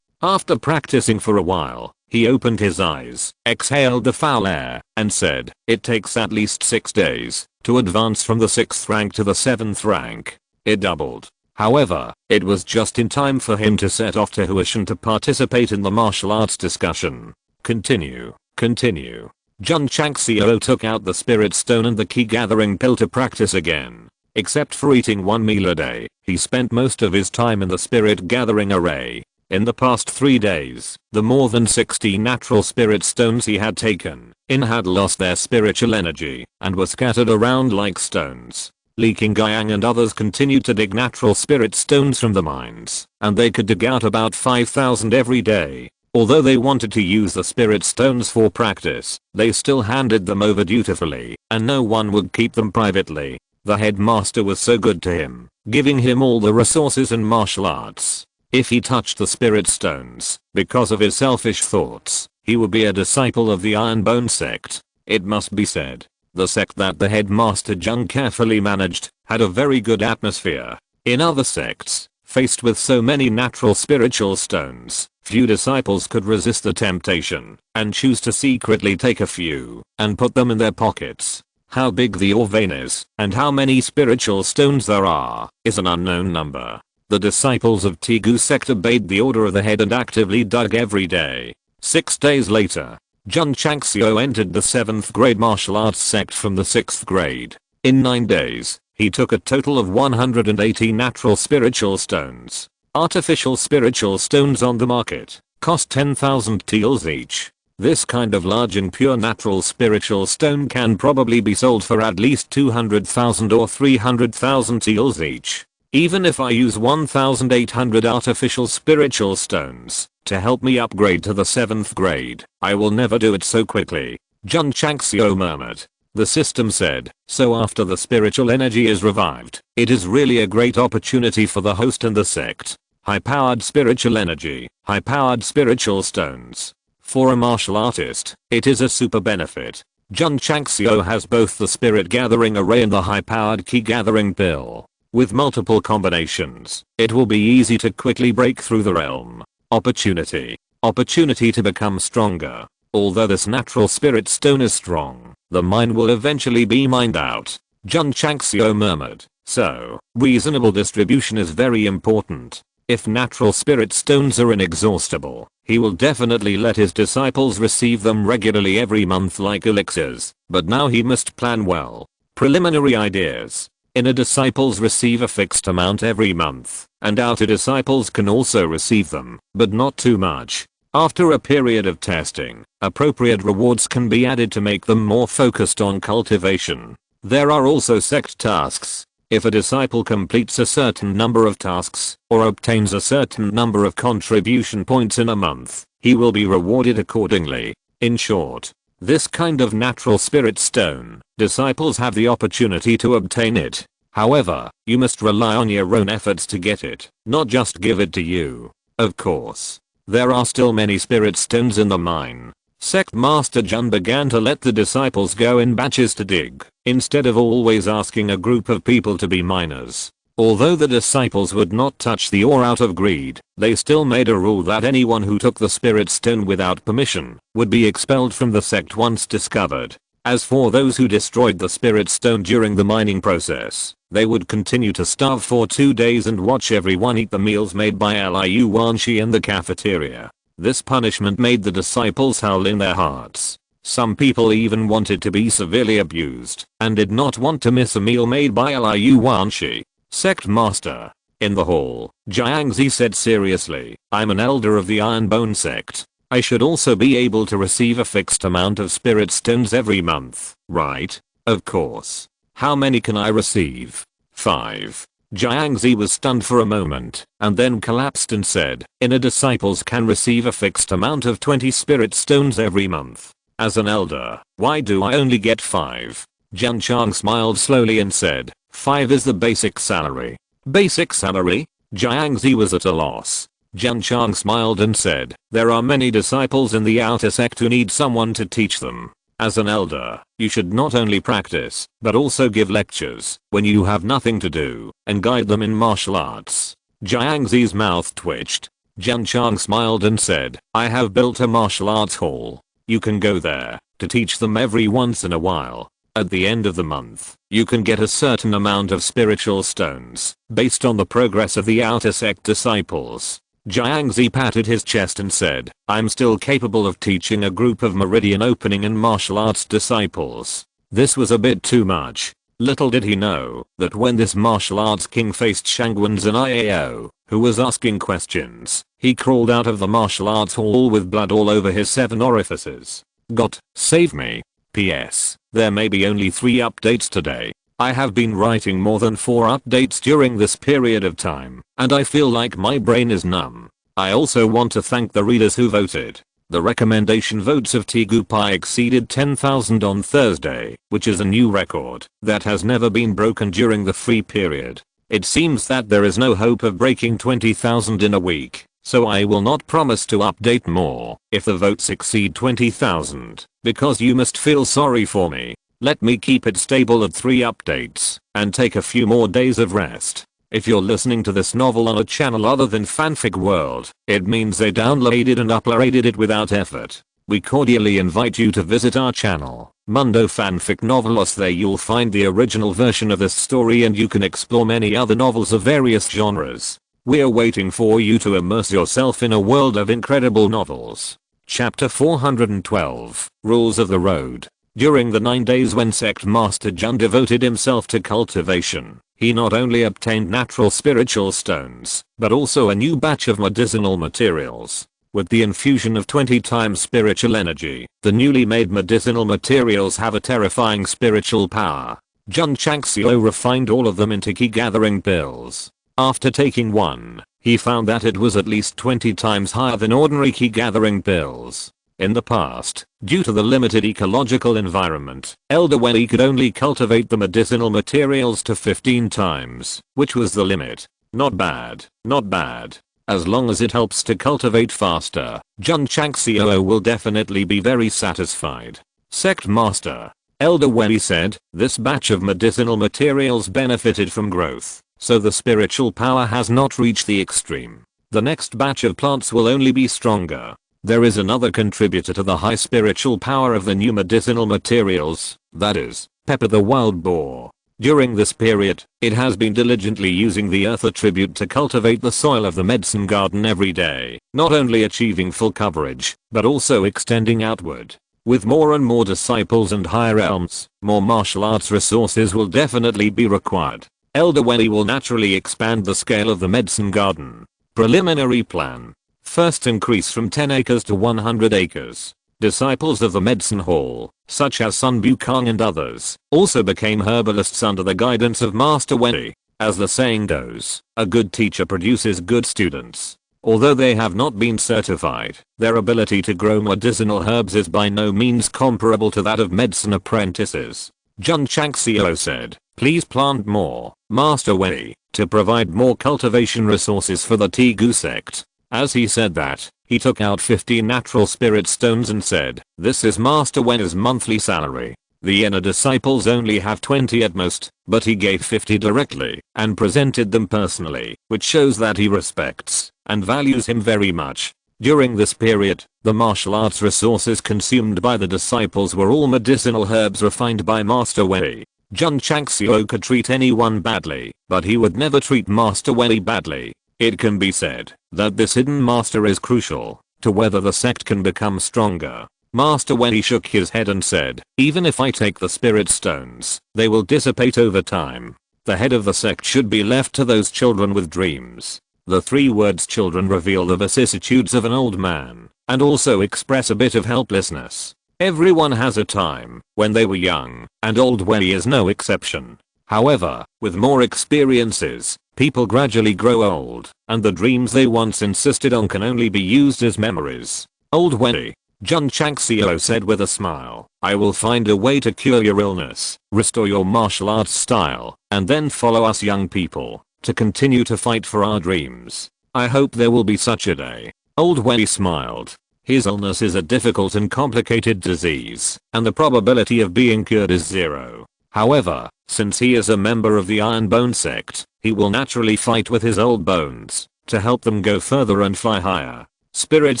After practicing for a while, he opened his eyes, exhaled the foul air, and said, it takes at least 6 days to advance from the 6th rank to the 7th rank. It doubled. However, it was just in time for him to set off to Huishan to participate in the martial arts discussion. Continue. Jun Changxiao took out the spirit stone and the key gathering pill to practice again. Except for eating 1 meal a day, he spent most of his time in the spirit gathering array. In the past 3 days, the more than 60 natural spirit stones he had taken in had lost their spiritual energy and were scattered around like stones. Li Qingyang and others continued to dig natural spirit stones from the mines, and they could dig out about 5,000 every day. Although they wanted to use the spirit stones for practice, they still handed them over dutifully, and no one would keep them privately. The headmaster was so good to him, giving him all the resources and martial arts. If he touched the spirit stones, because of his selfish thoughts, he would be a disciple of the Iron Bone Sect. It must be said, The sect that the headmaster Jun carefully managed had a very good atmosphere. In other sects, faced with so many natural spiritual stones, few disciples could resist the temptation and choose to secretly take a few and put them in their pockets. How big the vein is and how many spiritual stones there are is an unknown number. The disciples of Tegu sect obeyed the order of the head and actively dug every day. 6 days later, Jun Changxiao entered the 7th grade martial arts sect from the 6th grade. In 9 days, he took a total of 180 natural spiritual stones. Artificial spiritual stones on the market cost 10,000 taels each. This kind of large and pure natural spiritual stone can probably be sold for at least 200,000 or 300,000 taels each. Even if I use 1,800 artificial spiritual stones to help me upgrade to the 7th grade, I will never do it so quickly, Jun Changxiao murmured. The system said, so after the spiritual energy is revived, it is really a great opportunity for the host and the sect. High-powered spiritual energy, high-powered spiritual stones. For a martial artist, it is a super benefit. Jun Changxiao has both the spirit gathering array and the high-powered key gathering pill. With multiple combinations, it will be easy to quickly break through the realm. Opportunity. Opportunity to become stronger. Although this natural spirit stone is strong, the mine will eventually be mined out. Jun Changxiao murmured. So, reasonable distribution is very important. If natural spirit stones are inexhaustible, he will definitely let his disciples receive them regularly every month like elixirs, but now he must plan well. Preliminary ideas. Inner disciples receive a fixed amount every month, and outer disciples can also receive them, but not too much. After a period of testing, appropriate rewards can be added to make them more focused on cultivation. There are also sect tasks. If a disciple completes a certain number of tasks, or obtains a certain number of contribution points in a month, he will be rewarded accordingly. In short, this kind of natural spirit stone, disciples have the opportunity to obtain it. However, you must rely on your own efforts to get it, not just give it to you. Of course, there are still many spirit stones in the mine. Sect Master Jun began to let the disciples go in batches to dig, instead of always asking a group of people to be miners. Although the disciples would not touch the ore out of greed, they still made a rule that anyone who took the spirit stone without permission would be expelled from the sect once discovered. As for those who destroyed the spirit stone during the mining process, they would continue to starve for 2 days and watch everyone eat the meals made by Liu Wanshi in the cafeteria. This punishment made the disciples howl in their hearts. Some people even wanted to be severely abused and did not want to miss a meal made by Liu Wanshi. Sect Master. In the hall, Jiangzi said seriously, I'm an elder of the Iron Bone Sect. I should also be able to receive a fixed amount of spirit stones every month, right? Of course. How many can I receive? 5. Jiangzi was stunned for a moment, and then collapsed and said, inner disciples can receive a fixed amount of 20 spirit stones every month. As an elder, why do I only get 5? Jun Chang smiled slowly and said, 5 is the basic salary. Basic salary? Jiangzi was at a loss. Jun Chang smiled and said, there are many disciples in the outer sect who need someone to teach them. As an elder, you should not only practice, but also give lectures when you have nothing to do, and guide them in martial arts. Jiangzi's mouth twitched. Jun Chang smiled and said, I have built a martial arts hall. You can go there to teach them every once in a while. At the end of the month, you can get a certain amount of spiritual stones based on the progress of the outer sect disciples. Jiangzi patted his chest and said, I'm still capable of teaching a group of meridian opening and martial arts disciples. This was a bit too much. Little did he know that when this martial arts king faced Shangwen's and IAO, who was asking questions, he crawled out of the martial arts hall with blood all over his 7 orifices. God, save me. PS. There may be only 3 updates today. I have been writing more than 4 updates during this period of time, and I feel like my brain is numb. I also want to thank the readers who voted. The recommendation votes of Tegu Pi exceeded 10,000 on Thursday, which is a new record that has never been broken during the free period. It seems that there is no hope of breaking 20,000 in a week, so I will not promise to update more if the votes exceed 20,000, because you must feel sorry for me. Let me keep it stable at 3 updates and take a few more days of rest. If you're listening to this novel on a channel other than Fanfic World, it means they downloaded and uploaded it without effort. We cordially invite you to visit our channel, Mundo Fanfic Novelos. There you'll find the original version of this story and you can explore many other novels of various genres. We're waiting for you to immerse yourself in a world of incredible novels. Chapter 412, Rules of the Road. During the 9 days when Sect Master Jun devoted himself to cultivation, he not only obtained natural spiritual stones, but also a new batch of medicinal materials. With the infusion of 20 times spiritual energy, the newly made medicinal materials have a terrifying spiritual power. Jun Changxiao refined all of them into key gathering pills. After taking one, he found that it was at least 20 times higher than ordinary key gathering pills. In the past, due to the limited ecological environment, Elder Wei could only cultivate the medicinal materials to 15 times, which was the limit. Not bad, not bad. As long as it helps to cultivate faster, Jun Changxiao will definitely be very satisfied. Sect Master, Elder Wei said, this batch of medicinal materials benefited from growth, so the spiritual power has not reached the extreme. The next batch of plants will only be stronger. There is another contributor to the high spiritual power of the new medicinal materials, that is, Pepper the wild boar. During this period, it has been diligently using the earth attribute to cultivate the soil of the medicine garden every day, not only achieving full coverage, but also extending outward. With more and more disciples and higher realms, more martial arts resources will definitely be required. Elder Wei will naturally expand the scale of the medicine garden. Preliminary plan. First, increase from 10 acres to 100 acres. Disciples of the medicine hall, such as Sun Bukong and others, also became herbalists under the guidance of Master Wei. As the saying goes, a good teacher produces good students. Although they have not been certified, their ability to grow medicinal herbs is by no means comparable to that of medicine apprentices. Jun Changxiao said, please plant more, Master Wei, to provide more cultivation resources for the Tegu sect. As he said that, he took out 50 natural spirit stones and said, this is Master Wen's monthly salary. The inner disciples only have 20 at most, but he gave 50 directly and presented them personally, which shows that he respects and values him very much. During this period, the martial arts resources consumed by the disciples were all medicinal herbs refined by Master Wei. Jun Changxiao could treat anyone badly, but he would never treat Master Wei badly. It can be said that this hidden master is crucial to whether the sect can become stronger. Master Wei shook his head and said, even if I take the spirit stones, they will dissipate over time. The head of the sect should be left to those children with dreams. The 3 words children reveal the vicissitudes of an old man and also express a bit of helplessness. Everyone has a time when they were young, and old Wei is no exception. However, with more experiences, people gradually grow old, and the dreams they once insisted on can only be used as memories. Old Wei, Jun Changxiao said with a smile, I will find a way to cure your illness, restore your martial arts style, and then follow us young people to continue to fight for our dreams. I hope there will be such a day. Old Wei smiled. His illness is a difficult and complicated disease, and the probability of being cured is 0. However, since he is a member of the Iron Bone Sect, he will naturally fight with his old bones to help them go further and fly higher. Spirit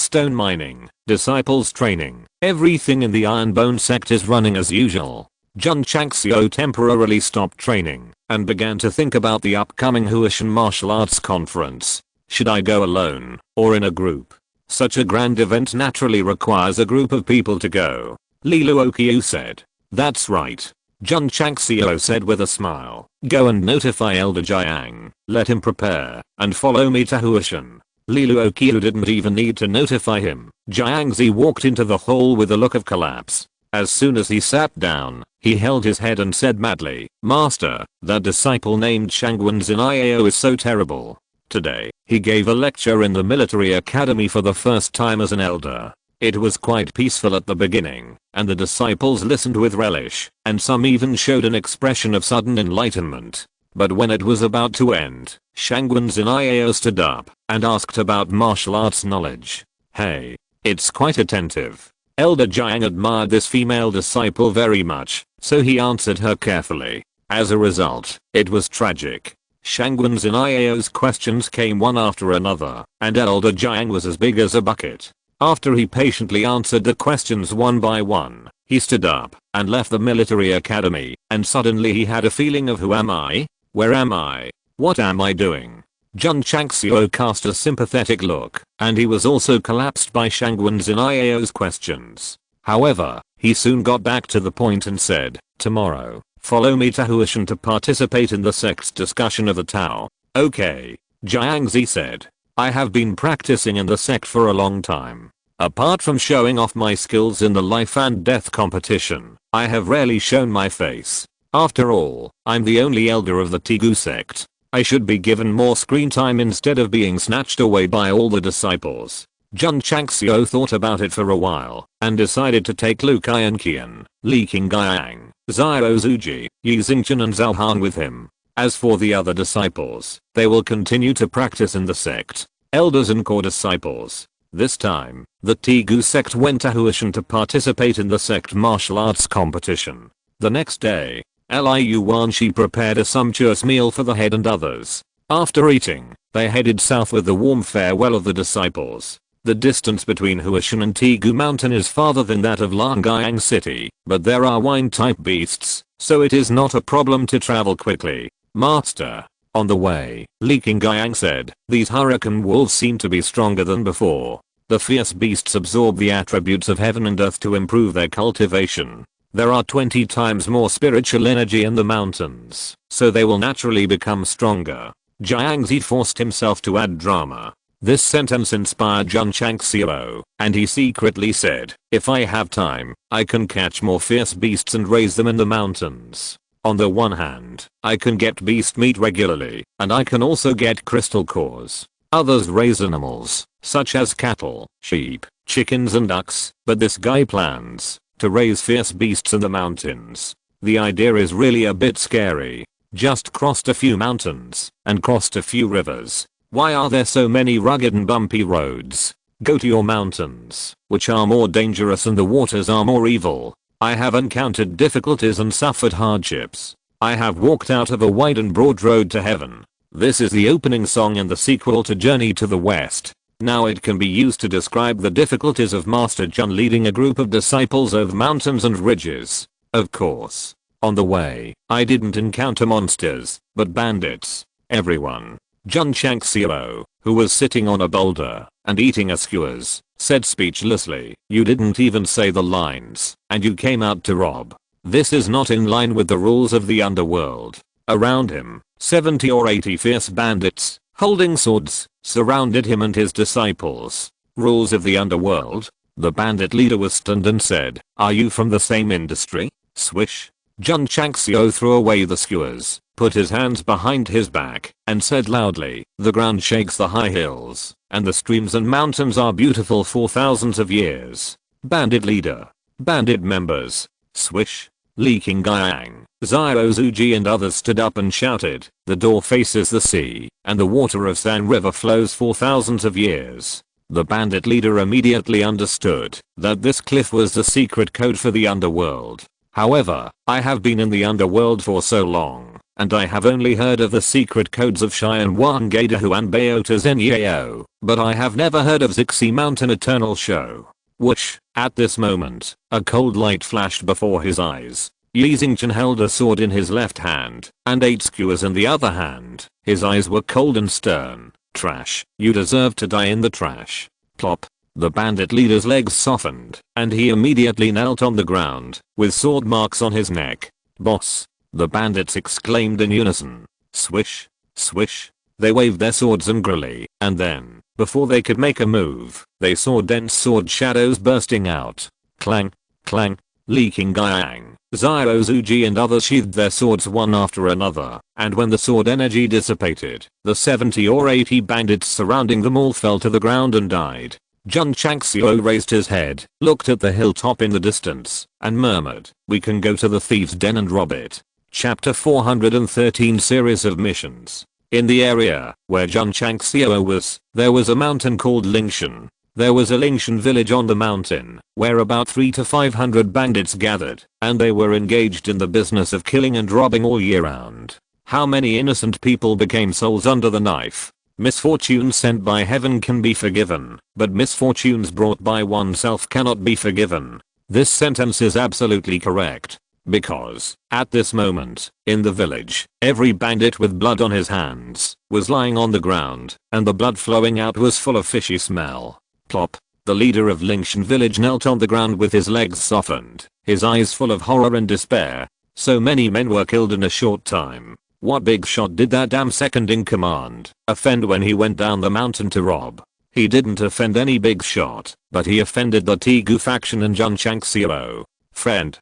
stone mining, disciples training, everything in the Iron Bone Sect is running as usual. Jun Changxiao temporarily stopped training and began to think about the upcoming Huashan Martial Arts Conference. Should I go alone or in a group? Such a grand event naturally requires a group of people to go. Li Luoqiu said. That's right. Jun Changxiao said with a smile. Go and notify Elder Jiang, let him prepare, and follow me to Huashan. Li Luoqiu didn't even need to notify him. Jiangzi walked into the hall with a look of collapse. As soon as he sat down, he held his head and said madly, Master, that disciple named Shangwen's in IAO is so terrible. Today, he gave a lecture in the military academy for the first time as an elder. It was quite peaceful at the beginning, and the disciples listened with relish, and some even showed an expression of sudden enlightenment. But when it was about to end, Shangwen's in IAO stood up and asked about martial arts knowledge. Hey, it's quite attentive. Elder Jiang admired this female disciple very much, so he answered her carefully. As a result, it was tragic. Shangwen's and Iao's questions came one after another, and Elder Jiang was as big as a bucket. After he patiently answered the questions one by one, he stood up and left the military academy, and suddenly he had a feeling of who am I? Where am I? What am I doing? Jun Changxiao cast a sympathetic look, and he was also collapsed by Shangwen's and Iao's questions. However, he soon got back to the point and said, tomorrow, follow me to Huashan to participate in the sect's discussion of the Tao. Okay, Jiangzi said. I have been practicing in the sect for a long time. Apart from showing off my skills in the life and death competition, I have rarely shown my face. After all, I'm the only elder of the Tegu sect. I should be given more screen time instead of being snatched away by all the disciples. Jun Changxiao thought about it for a while, and decided to take Lu Qian, Li Qingyang, Xiao Zuji, Yi Xingchen and Zhao Han with him. As for the other disciples, they will continue to practice in the sect. Elders and core disciples. This time, the Tegu sect went to Huashan to participate in the sect martial arts competition. The next day, Liu Wanshi prepared a sumptuous meal for the head and others. After eating, they headed south with the warm farewell of the disciples. The distance between Huashan and Tegu Mountain is farther than that of Langyang City, but there are wine-type beasts, so it is not a problem to travel quickly. Master. On the way, Li Qingyang said, these hurricane wolves seem to be stronger than before. The fierce beasts absorb the attributes of heaven and earth to improve their cultivation. There are 20 times more spiritual energy in the mountains, so they will naturally become stronger. Jiangzi forced himself to add drama. This sentence inspired Jun Changxiao, and he secretly said, if I have time, I can catch more fierce beasts and raise them in the mountains. On the one hand, I can get beast meat regularly, and I can also get crystal cores. Others raise animals, such as cattle, sheep, chickens and ducks, but this guy plans to raise fierce beasts in the mountains. The idea is really a bit scary. Just crossed a few mountains, and crossed a few rivers. Why are there so many rugged and bumpy roads? Go to your mountains, which are more dangerous and the waters are more evil. I have encountered difficulties and suffered hardships. I have walked out of a wide and broad road to heaven. This is the opening song in the sequel to Journey to the West. Now it can be used to describe the difficulties of Master Jun leading a group of disciples over mountains and ridges. Of course. On the way, I didn't encounter monsters, but bandits. Everyone. Jun Changxiao, who was sitting on a boulder and eating a skewers, said speechlessly, you didn't even say the lines, and you came out to rob. This is not in line with the rules of the underworld. Around him, 70 or 80 fierce bandits, holding swords, surrounded him and his disciples. Rules of the underworld? The bandit leader was stunned and said, are you from the same industry? Swish. Jun Changxiao threw away the skewers, put his hands behind his back, and said loudly, the ground shakes the high hills, and the streams and mountains are beautiful for thousands of years. Bandit leader. Bandit members. Swish. Li Qingyang, Xiao Zuji and others stood up and shouted, the door faces the sea, and the water of San River flows for thousands of years. The bandit leader immediately understood that this cliff was the secret code for the underworld. However, I have been in the underworld for so long, and I have only heard of the secret codes of Xian Wangedahu and Beota Zenyao, but I have never heard of Zixi Mountain Eternal Show. Whoosh, at this moment, a cold light flashed before his eyes. Yi Xingchen held a sword in his left hand, and 8 skewers in the other hand. His eyes were cold and stern. Trash, you deserve to die in the trash. Plop. The bandit leader's legs softened, and he immediately knelt on the ground, with sword marks on his neck. Boss. The bandits exclaimed in unison. Swish. Swish. They waved their swords angrily, and then, before they could make a move, they saw dense sword shadows bursting out. Clang. Clang. Li Qingyang, Xiao Zuji and others sheathed their swords one after another, and when the sword energy dissipated, the 70 or 80 bandits surrounding them all fell to the ground and died. Jun Changxiao raised his head, looked at the hilltop in the distance, and murmured, we can go to the thieves' den and rob it. Chapter 413 Series of Missions. In the area where Jun Changxiao was, there was a mountain called Lingshan. There was a Lingshan village on the mountain, where about 300 to 500 bandits gathered, and they were engaged in the business of killing and robbing all year round. How many innocent people became souls under the knife? Misfortunes sent by heaven can be forgiven, but misfortunes brought by oneself cannot be forgiven. This sentence is absolutely correct. Because, at this moment, in the village, every bandit with blood on his hands was lying on the ground, and the blood flowing out was full of fishy smell. Plop. The leader of Lingshan village knelt on the ground with his legs softened, his eyes full of horror and despair. So many men were killed in a short time. What big shot did that damn second in command offend when he went down the mountain to rob? He didn't offend any big shot, but he offended the Tegu faction and Jun Changxiao. Friend.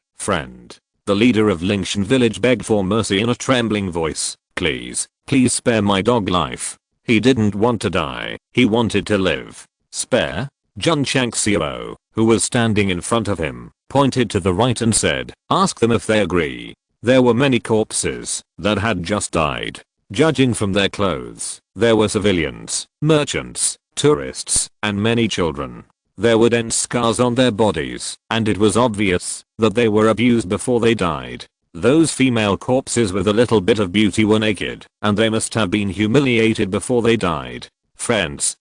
The leader of Lingshan village begged for mercy in a trembling voice. Please spare my dog life. He didn't want to die, he wanted to live. Spare? Jun Changxiao, who was standing in front of him, pointed to the right and said, ask them if they agree. There were many corpses that had just died. Judging from their clothes, there were civilians, merchants, tourists, and many children. There were dense scars on their bodies, and it was obvious that they were abused before they died. Those female corpses with a little bit of beauty were naked, and they must have been humiliated before they died. Friends,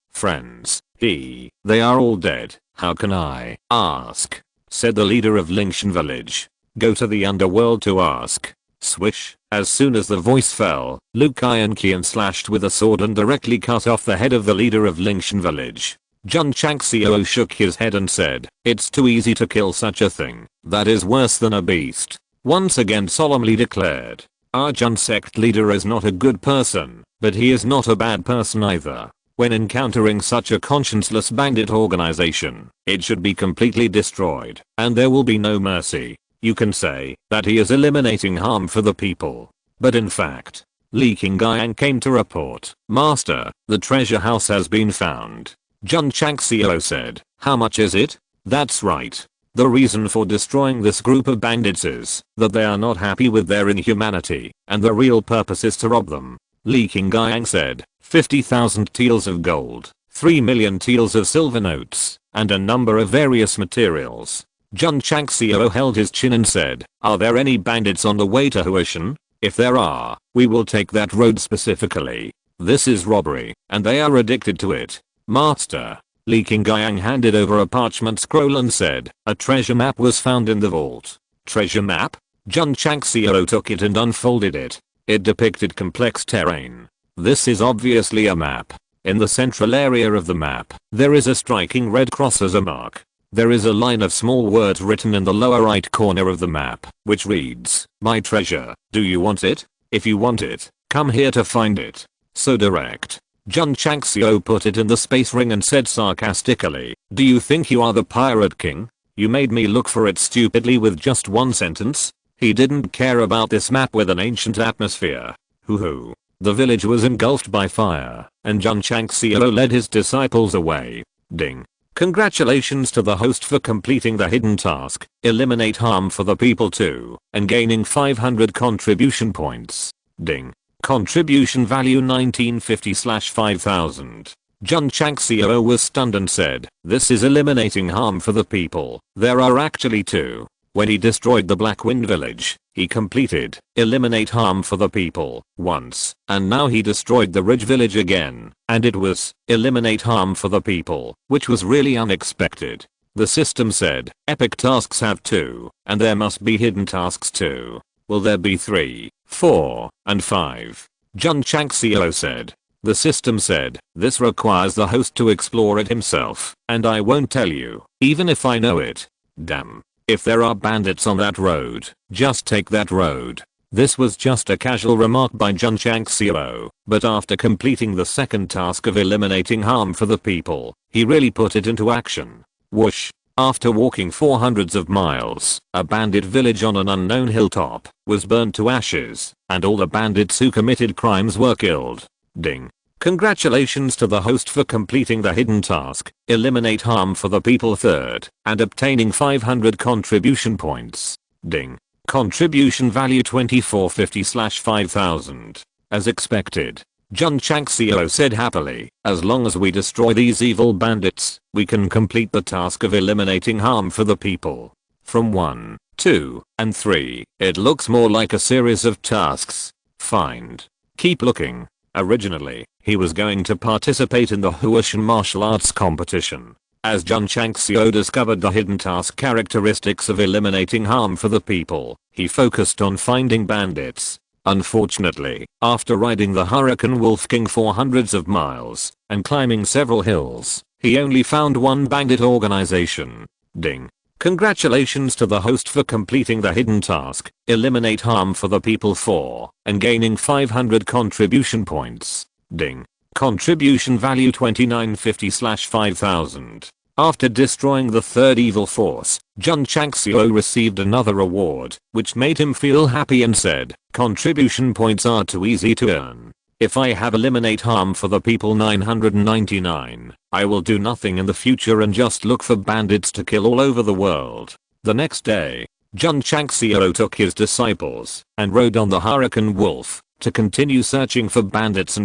they are all dead. How can I ask? Said the leader of Lingshan village. Go to the underworld to ask. Swish. As soon as the voice fell, Liu Qian slashed with a sword and directly cut off the head of the leader of Lingshan village. Jun Changxiao shook his head and said, it's too easy to kill such a thing. That is worse than a beast. Once again solemnly declared. Our Jun sect leader is not a good person, but he is not a bad person either. When encountering such a conscienceless bandit organization, it should be completely destroyed, and there will be no mercy. You can say that he is eliminating harm for the people. But in fact, Li Qingyang came to report, Master, the treasure house has been found. Jun Changxiao said, how much is it? That's right. The reason for destroying this group of bandits is that they are not happy with their inhumanity, and the real purpose is to rob them. Li Qingyang said, 50,000 taels of gold, 3 million taels of silver notes, and a number of various materials. Jun Changxiao held his chin and said, are there any bandits on the way to Huishan? If there are, we will take that road specifically. This is robbery, and they are addicted to it. Master. Li Qingyang handed over a parchment scroll and said, a treasure map was found in the vault. Treasure map? Jun Changxiao took it and unfolded it. It depicted complex terrain. This is obviously a map. In the central area of the map, there is a striking red cross as a mark. There is a line of small words written in the lower right corner of the map, which reads, my treasure, do you want it? If you want it, come here to find it. So direct. Jun Changxiao put it in the space ring and said sarcastically, do you think you are the pirate king? You made me look for it stupidly with just one sentence? He didn't care about this map with an ancient atmosphere. Hoo. The village was engulfed by fire, and Jun Changxiao led his disciples away. Ding. Congratulations to the host for completing the hidden task, eliminate harm for the people too, and gaining 500 contribution points. Ding. Contribution value 1950/5000. Jun Changxiao was stunned and said, this is eliminating harm for the people. There are actually two. When he destroyed the Black Wind village, he completed eliminate harm for the people once, and now he destroyed the Ridge village again, and it was eliminate harm for the people, which was really unexpected. The system said, epic tasks have 2, and there must be hidden tasks too. Will there be 3, 4, and 5? Jun Changxiao said. The system said, this requires the host to explore it himself, and I won't tell you, even if I know it. Damn. If there are bandits on that road, just take that road. This was just a casual remark by Jun Changxiao, but after completing the second task of eliminating harm for the people, he really put it into action. Whoosh. After walking 400s of miles, a bandit village on an unknown hilltop was burned to ashes, and all the bandits who committed crimes were killed. Ding. Congratulations to the host for completing the hidden task, eliminate harm for the people third, and obtaining 500 contribution points. Ding. Contribution value 2450/5000. As expected, Jun Changxiao said happily, as long as we destroy these evil bandits, we can complete the task of eliminating harm for the people. From 1, 2, and 3, it looks more like a series of tasks. Find. Keep looking. Originally, he was going to participate in the Huashan martial arts competition. As Jun Changxiao discovered the hidden task characteristics of eliminating harm for the people, he focused on finding bandits. Unfortunately, after riding the Hurricane Wolf King for hundreds of miles and climbing several hills, he only found one bandit organization. Ding. Congratulations to the host for completing the hidden task, eliminate harm for the people 4, and gaining 500 contribution points. Ding. Contribution value 2950/5000. After destroying the third evil force, Jun Changxiao received another award, which made him feel happy and said, contribution points are too easy to earn. If I have eliminate harm for the people 999, I will do nothing in the future and just look for bandits to kill all over the world. The next day, Jun Changxiao took his disciples and rode on the Hurricane Wolf to continue searching for bandits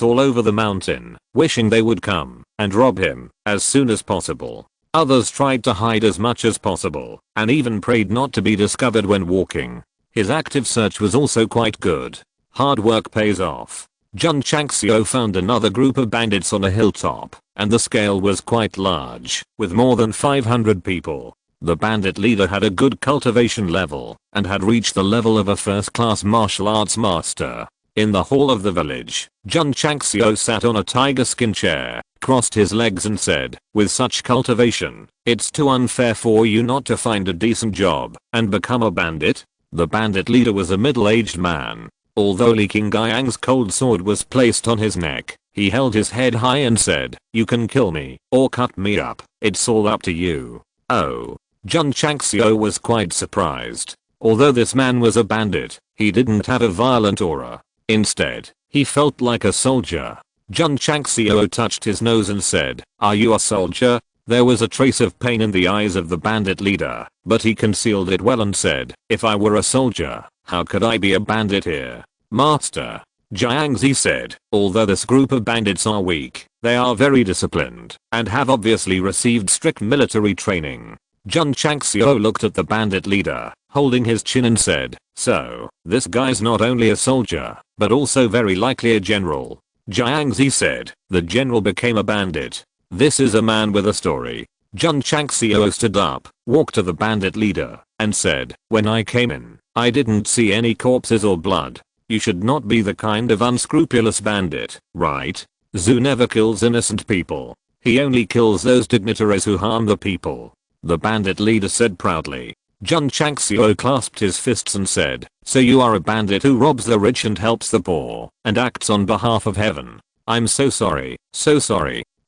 all over the mountain, wishing they would come and rob him as soon as possible. Others tried to hide as much as possible and even prayed not to be discovered when walking. His active search was also quite good. Hard work pays off. Jun Changxiao found another group of bandits on a hilltop, and the scale was quite large, with more than 500 people. The bandit leader had a good cultivation level and had reached the level of a first-class martial arts master. In the hall of the village, Jun Changxiao sat on a tiger skin chair, crossed his legs and said, with such cultivation, it's too unfair for you not to find a decent job and become a bandit. The bandit leader was a middle-aged man. Although Li Qingyang's cold sword was placed on his neck, he held his head high and said, you can kill me or cut me up, it's all up to you. Oh. Jun Changxiao was quite surprised. Although this man was a bandit, he didn't have a violent aura. Instead, he felt like a soldier. Jun Changxiao touched his nose and said, are you a soldier? There was a trace of pain in the eyes of the bandit leader, but he concealed it well and said, if I were a soldier, how could I be a bandit here? Master. Jiangzi said, although this group of bandits are weak, they are very disciplined and have obviously received strict military training. Jun Changxiao looked at the bandit leader, holding his chin and said, so, this guy's not only a soldier, but also very likely a general. Jiangzi said, the general became a bandit. This is a man with a story. Jun Changxiao stood up, walked to the bandit leader, and said, when I came in, I didn't see any corpses or blood. You should not be the kind of unscrupulous bandit, right? Zhu never kills innocent people. He only kills those dignitaries who harm the people. The bandit leader said proudly. Jun Changxiao clasped his fists and said, so you are a bandit who robs the rich and helps the poor, and acts on behalf of heaven. I'm so sorry,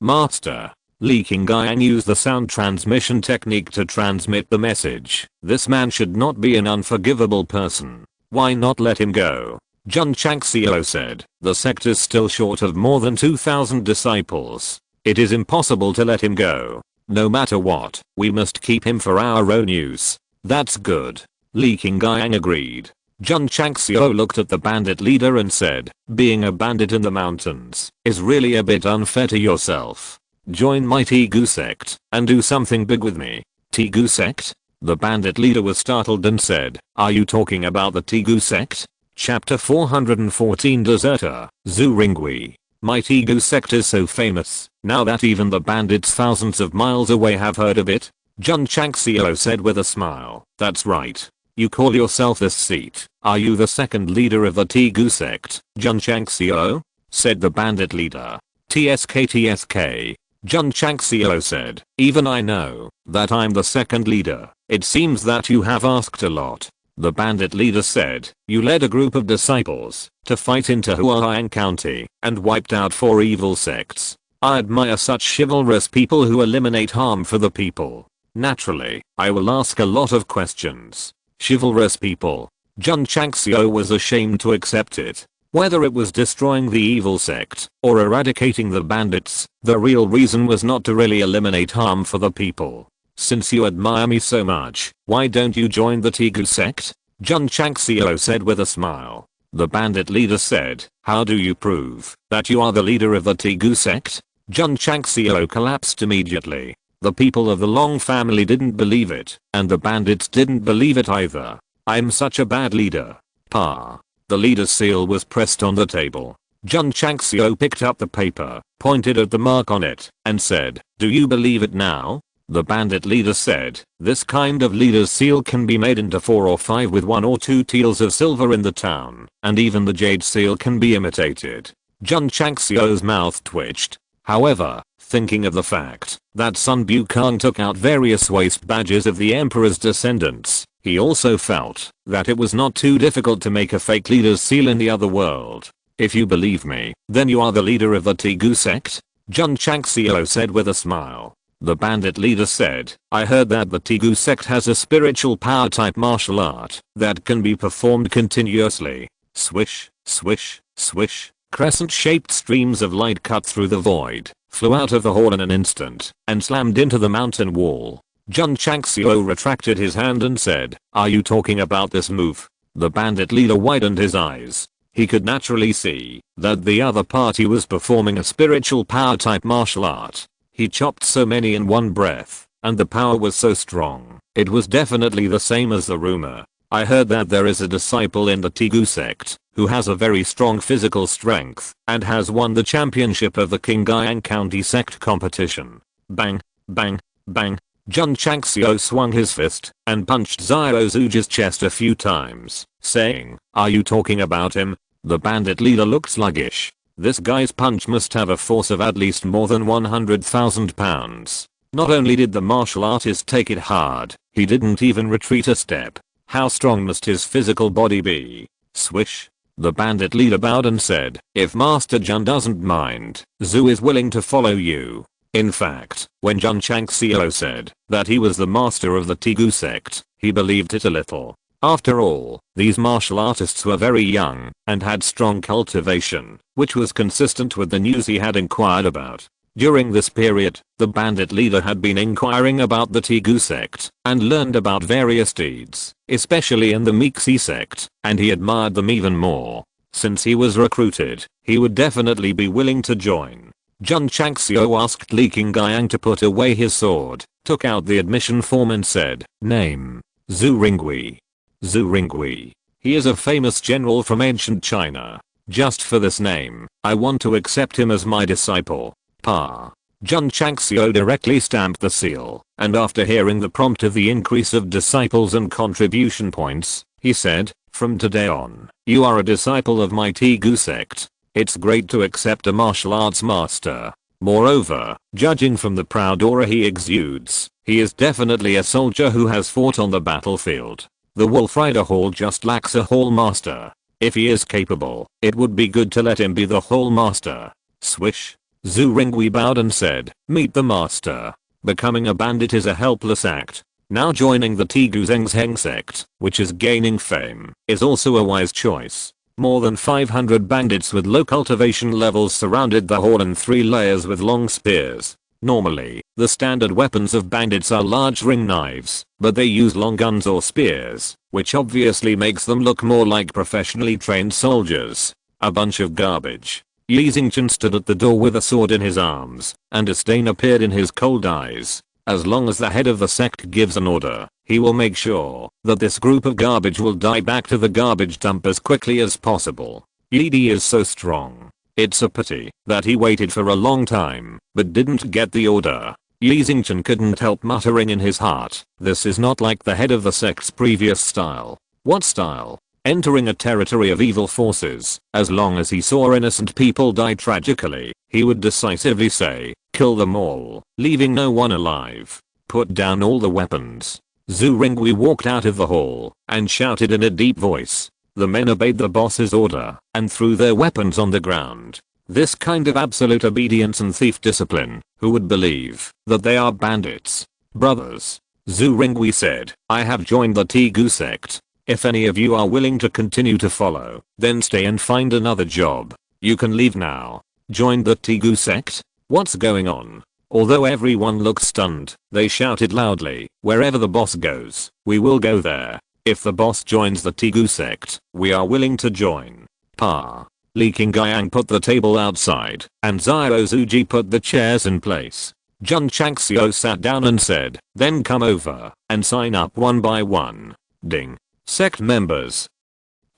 Master. Li Qingyang used the sound transmission technique to transmit the message. This man should not be an unforgivable person. Why not let him go? Jun Changxiao said, the sect is still short of more than 2,000 disciples. It is impossible to let him go. No matter what, we must keep him for our own use. That's good. Li Qingyang agreed. Jun Changxiao looked at the bandit leader and said, being a bandit in the mountains is really a bit unfair to yourself. Join my Tegu sect and do something big with me. Tegu sect? The bandit leader was startled and said, are you talking about the Tegu sect? Chapter 414 Deserter, Zhu Ringui. My Tegu sect is so famous, now that even the bandits thousands of miles away have heard of it. Jun Changxiao said with a smile, that's right. You call yourself this seat. Are you the second leader of the Tegu sect, Jun Changxiao? Said the bandit leader. TSK. Jun Changxiao said, even I know that I'm the second leader. It seems that you have asked a lot. The bandit leader said, you led a group of disciples to fight into Huaiang County and wiped out 4 evil sects. I admire such chivalrous people who eliminate harm for the people. Naturally, I will ask a lot of questions. Chivalrous people. Jun Changxiao was ashamed to accept it. Whether it was destroying the evil sect or eradicating the bandits, the real reason was not to really eliminate harm for the people. Since you admire me so much, why don't you join the Tegu sect? Jun Changxiao said with a smile. The bandit leader said, how do you prove that you are the leader of the Tigu sect? Jun Changxiao collapsed immediately. The people of the Long family didn't believe it, and the bandits didn't believe it either. I'm such a bad leader. Pa. The leader's seal was pressed on the table. Jun Changxiao picked up the paper, pointed at the mark on it, and said, do you believe it now? The bandit leader said, this kind of leader's seal can be made into 4 or 5 with 1 or 2 taels of silver in the town, and even the jade seal can be imitated. Jun Changxiao's mouth twitched. However, thinking of the fact that Sun Bukang took out various waist badges of the emperor's descendants, he also felt that it was not too difficult to make a fake leader's seal in the other world. If you believe me, then you are the leader of the Tigu sect? Jun Changxiao said with a smile. The bandit leader said, I heard that the Tigu sect has a spiritual power type martial art that can be performed continuously. Swish, swish, swish. Crescent-shaped streams of light cut through the void, flew out of the hall in an instant, and slammed into the mountain wall. Jun Changxiao retracted his hand and said, are you talking about this move? The bandit leader widened his eyes. He could naturally see that the other party was performing a spiritual power type martial art. He chopped so many in one breath, and the power was so strong, it was definitely the same as the rumor. I heard that there is a disciple in the Tigu sect who has a very strong physical strength and has won the championship of the Qingyang County sect competition. Bang, bang, bang. Jun Changxiao swung his fist and punched Xiao Zhuge's chest a few times, saying, are you talking about him? The bandit leader looked sluggish. This guy's punch must have a force of at least more than 100,000 pounds. Not only did the martial artist take it hard, he didn't even retreat a step. How strong must his physical body be? Swish. The bandit leader bowed and said, if Master Jun doesn't mind, Zhu is willing to follow you. In fact, when Jun Changxiao said that he was the master of the Tigu sect, he believed it a little. After all, these martial artists were very young and had strong cultivation, which was consistent with the news he had inquired about. During this period, the bandit leader had been inquiring about the Tigu sect and learned about various deeds, especially in the Mixi sect, and he admired them even more. Since he was recruited, he would definitely be willing to join. Jun Changxiao asked Li Qingyang to put away his sword, took out the admission form and said, name, Zhu Ringui. Zhu Ringui. He is a famous general from ancient China. Just for this name, I want to accept him as my disciple. Pa. Jun Changxiao directly stamped the seal, and after hearing the prompt of the increase of disciples and contribution points, he said, from today on, you are a disciple of my Tigu sect. It's great to accept a martial arts master. Moreover, judging from the proud aura he exudes, he is definitely a soldier who has fought on the battlefield. The Wolf Rider Hall just lacks a hall master. If he is capable, it would be good to let him be the hall master. Swish. Zhu Ringui bowed and said, meet the master. Becoming a bandit is a helpless act. Now joining the Tigu Zhengheng sect, which is gaining fame, is also a wise choice. More than 500 bandits with low cultivation levels surrounded the hall in 3 layers with long spears. Normally, the standard weapons of bandits are large ring knives, but they use long guns or spears, which obviously makes them look more like professionally trained soldiers. A bunch of garbage. Li Xingchen stood at the door with a sword in his arms, and disdain appeared in his cold eyes. As long as the head of the sect gives an order, he will make sure that this group of garbage will die back to the garbage dump as quickly as possible. Yi Di is so strong. It's a pity that he waited for a long time, but didn't get the order. Li Xingchen couldn't help muttering in his heart, this is not like the head of the sect's previous style. What style? Entering a territory of evil forces. As long as he saw innocent people die tragically, he would decisively say, kill them all, leaving no one alive. Put down all the weapons. Zhu Ringui walked out of the hall and shouted in a deep voice. The men obeyed the boss's order and threw their weapons on the ground. This kind of absolute obedience and thief discipline, who would believe that they are bandits? Brothers. Zhu Ringui said, I have joined the Tigu sect. If any of you are willing to continue to follow, then stay and find another job. You can leave now. Join the Tigu sect? What's going on? Although everyone looked stunned, they shouted loudly, wherever the boss goes, we will go there. If the boss joins the Tigu sect, we are willing to join. Pa. Li Qingyang put the table outside, and Xiao Zuji put the chairs in place. Jun Changxiao sat down and said, then come over and sign up one by one. Ding. Sect members.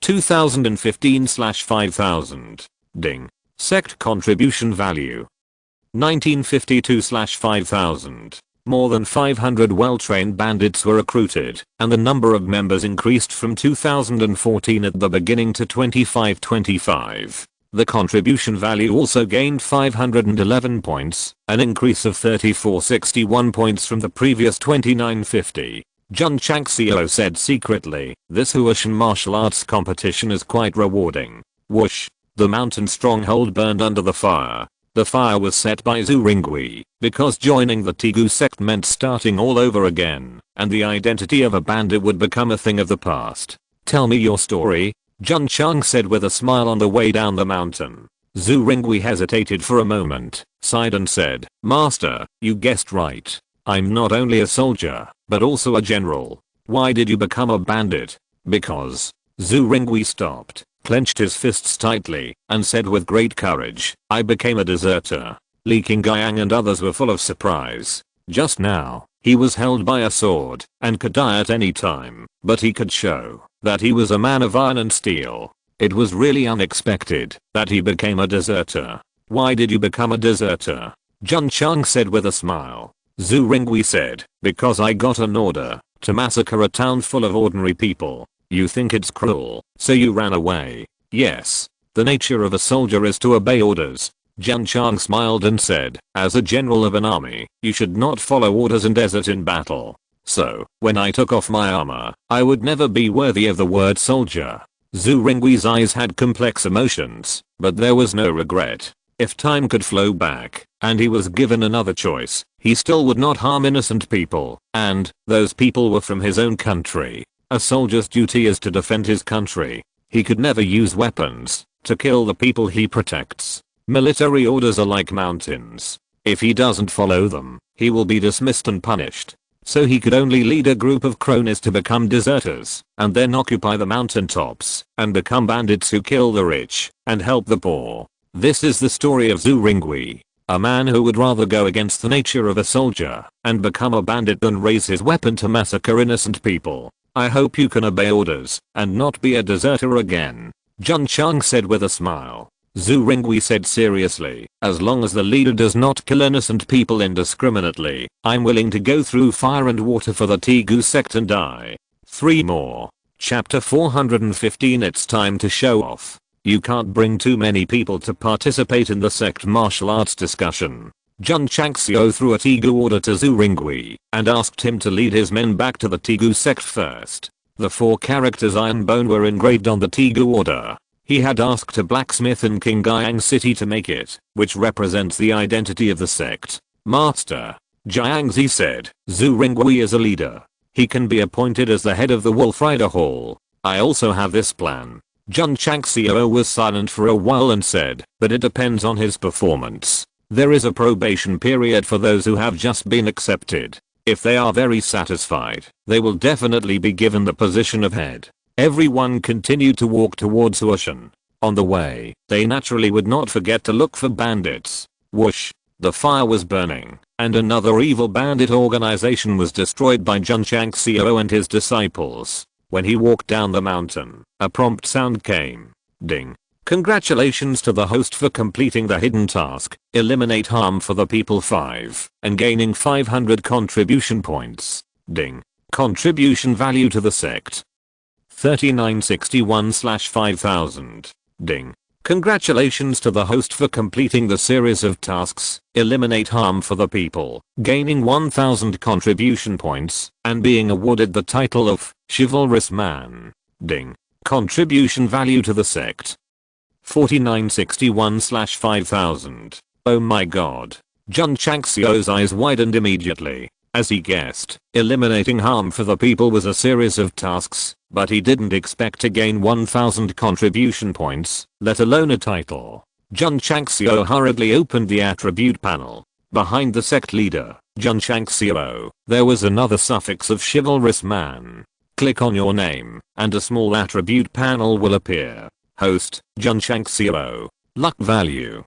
2015/5000. Ding. Sect contribution value. 1952/5000. More than 500 well-trained bandits were recruited, and the number of members increased from 2014 at the beginning to 2525. The contribution value also gained 511 points, an increase of 3461 points from the previous 2950. Jun Changxiao said secretly, this Huashan martial arts competition is quite rewarding. Whoosh. The mountain stronghold burned under the fire. The fire was set by Zhu Ringui, because joining the Tigu sect meant starting all over again, and the identity of a bandit would become a thing of the past. Tell me your story, Jun Chang said with a smile on the way down the mountain. Zhu Ringui hesitated for a moment, sighed and said, Master, you guessed right. I'm not only a soldier, but also a general. Why did you become a bandit? Because. Zhu Ringui stopped, clenched his fists tightly, and said with great courage, I became a deserter. Li Qingyang and others were full of surprise. Just now, he was held by a sword, and could die at any time, but he could show that he was a man of iron and steel. It was really unexpected that he became a deserter. Why did you become a deserter? Jun Chang said with a smile. Zhu Ringui said, because I got an order to massacre a town full of ordinary people. You think it's cruel, so you ran away. Yes. The nature of a soldier is to obey orders. Jun Chang smiled and said, as a general of an army, you should not follow orders and desert in battle. So, when I took off my armor, I would never be worthy of the word soldier. Zhu Ringui's eyes had complex emotions, but there was no regret. If time could flow back, and he was given another choice, he still would not harm innocent people, and those people were from his own country. A soldier's duty is to defend his country. He could never use weapons to kill the people he protects. Military orders are like mountains. If he doesn't follow them, he will be dismissed and punished. So he could only lead a group of cronies to become deserters, and then occupy the mountaintops, and become bandits who kill the rich, and help the poor. This is the story of Zhu Ringui, a man who would rather go against the nature of a soldier, and become a bandit than raise his weapon to massacre innocent people. I hope you can obey orders, and not be a deserter again. Jun Chang said with a smile. Zhu Ringui said seriously, as long as the leader does not kill innocent people indiscriminately, I'm willing to go through fire and water for the Tigu sect and die. 3 more. Chapter 415. It's time to show off. You can't bring too many people to participate in the sect martial arts discussion. Jun Changxiao threw a Tigu order to Zhu Ringui, and asked him to lead his men back to the Tigu sect first. The 4 characters Iron Bone were engraved on the Tigu order. He had asked a blacksmith in Qingyang City to make it, which represents the identity of the sect. Master, Jiangzi said, Zhu Ringui is a leader. He can be appointed as the head of the Wolf Rider Hall. I also have this plan. Jun Changxiao was silent for a while and said, but it depends on his performance. There is a probation period for those who have just been accepted. If they are very satisfied, they will definitely be given the position of head. Everyone continued to walk towards Huashan. On the way, they naturally would not forget to look for bandits. Whoosh. The fire was burning, and another evil bandit organization was destroyed by Jun Changxiao and his disciples. When he walked down the mountain, a prompt sound came. Ding. Congratulations to the host for completing the hidden task, eliminate harm for the people 5, and gaining 500 contribution points. Ding. Contribution value to the sect. 3961/5000. Ding. Congratulations to the host for completing the series of tasks, eliminate harm for the people, gaining 1000 contribution points, and being awarded the title of Chivalrous Man. Ding. Contribution value to the sect. 4961/5000. Oh my god. Jun Changxiao's eyes widened immediately. As he guessed, eliminating harm for the people was a series of tasks, but he didn't expect to gain 1000 contribution points, let alone a title. Jun Changxiao hurriedly opened the attribute panel. Behind the sect leader, Jun Changxiao, there was another suffix of Chivalrous Man. Click on your name, and a small attribute panel will appear. Host, Jun Changxiao. Luck value.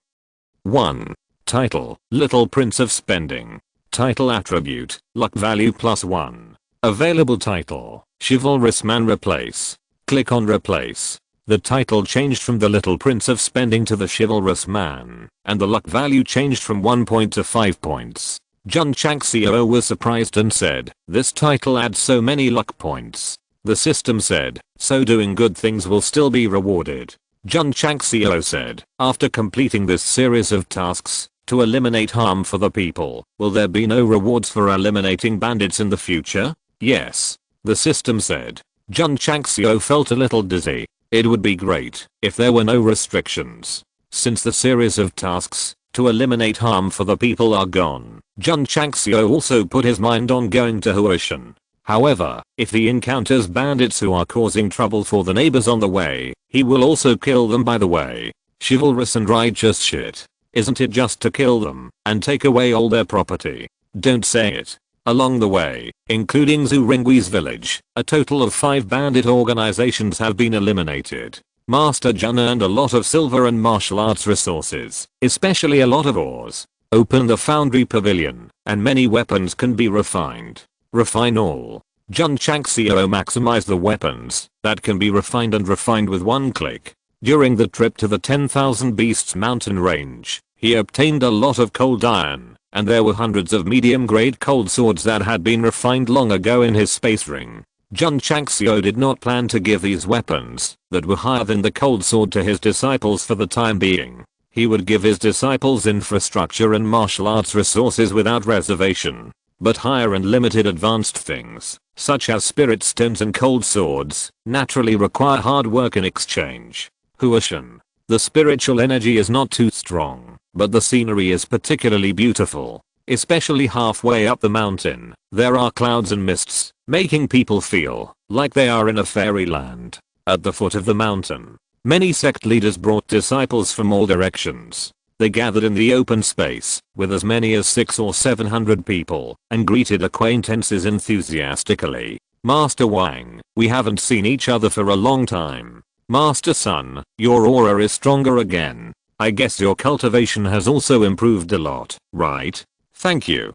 1. Title, Little Prince of Spending. Title attribute, luck value +1. Available title, Chivalrous Man replace. Click on replace. The title changed from the Little Prince of Spending to the Chivalrous Man, and the luck value changed from 1 point to 5 points. Jun Changxiao was surprised and said, "This title adds so many luck points." The system said, "So doing good things will still be rewarded." Jun Changxiao said, "After completing this series of tasks, to eliminate harm for the people, will there be no rewards for eliminating bandits in the future?" "Yes." The system said. Jun Changxiao felt a little dizzy. It would be great if there were no restrictions. Since the series of tasks to eliminate harm for the people are gone, Jun Changxiao also put his mind on going to Huishan. However, if he encounters bandits who are causing trouble for the neighbors on the way, he will also kill them by the way. Chivalrous and righteous shit. Isn't it just to kill them and take away all their property? Don't say it. Along the way, including Zhu Ringgui's village, a total of 5 bandit organizations have been eliminated. Master Jun earned a lot of silver and martial arts resources, especially a lot of ores. Open the foundry pavilion, and many weapons can be refined. Refine all. Jun Changxiao maximized the weapons that can be refined and refined with one click. During the trip to the 10,000 Beasts mountain range, he obtained a lot of cold iron, and there were hundreds of medium-grade cold swords that had been refined long ago in his space ring. Jun Changxiao did not plan to give these weapons that were higher than the cold sword to his disciples for the time being. He would give his disciples infrastructure and martial arts resources without reservation. But higher and limited advanced things, such as spirit stones and cold swords, naturally require hard work in exchange. Huishan. The spiritual energy is not too strong, but the scenery is particularly beautiful. Especially halfway up the mountain, there are clouds and mists, making people feel like they are in a fairyland. At the foot of the mountain, many sect leaders brought disciples from all directions. They gathered in the open space, with as many as 600 or 700 people, and greeted acquaintances enthusiastically. "Master Wang, we haven't seen each other for a long time. Master Sun, your aura is stronger again. I guess your cultivation has also improved a lot, right?" Thank you.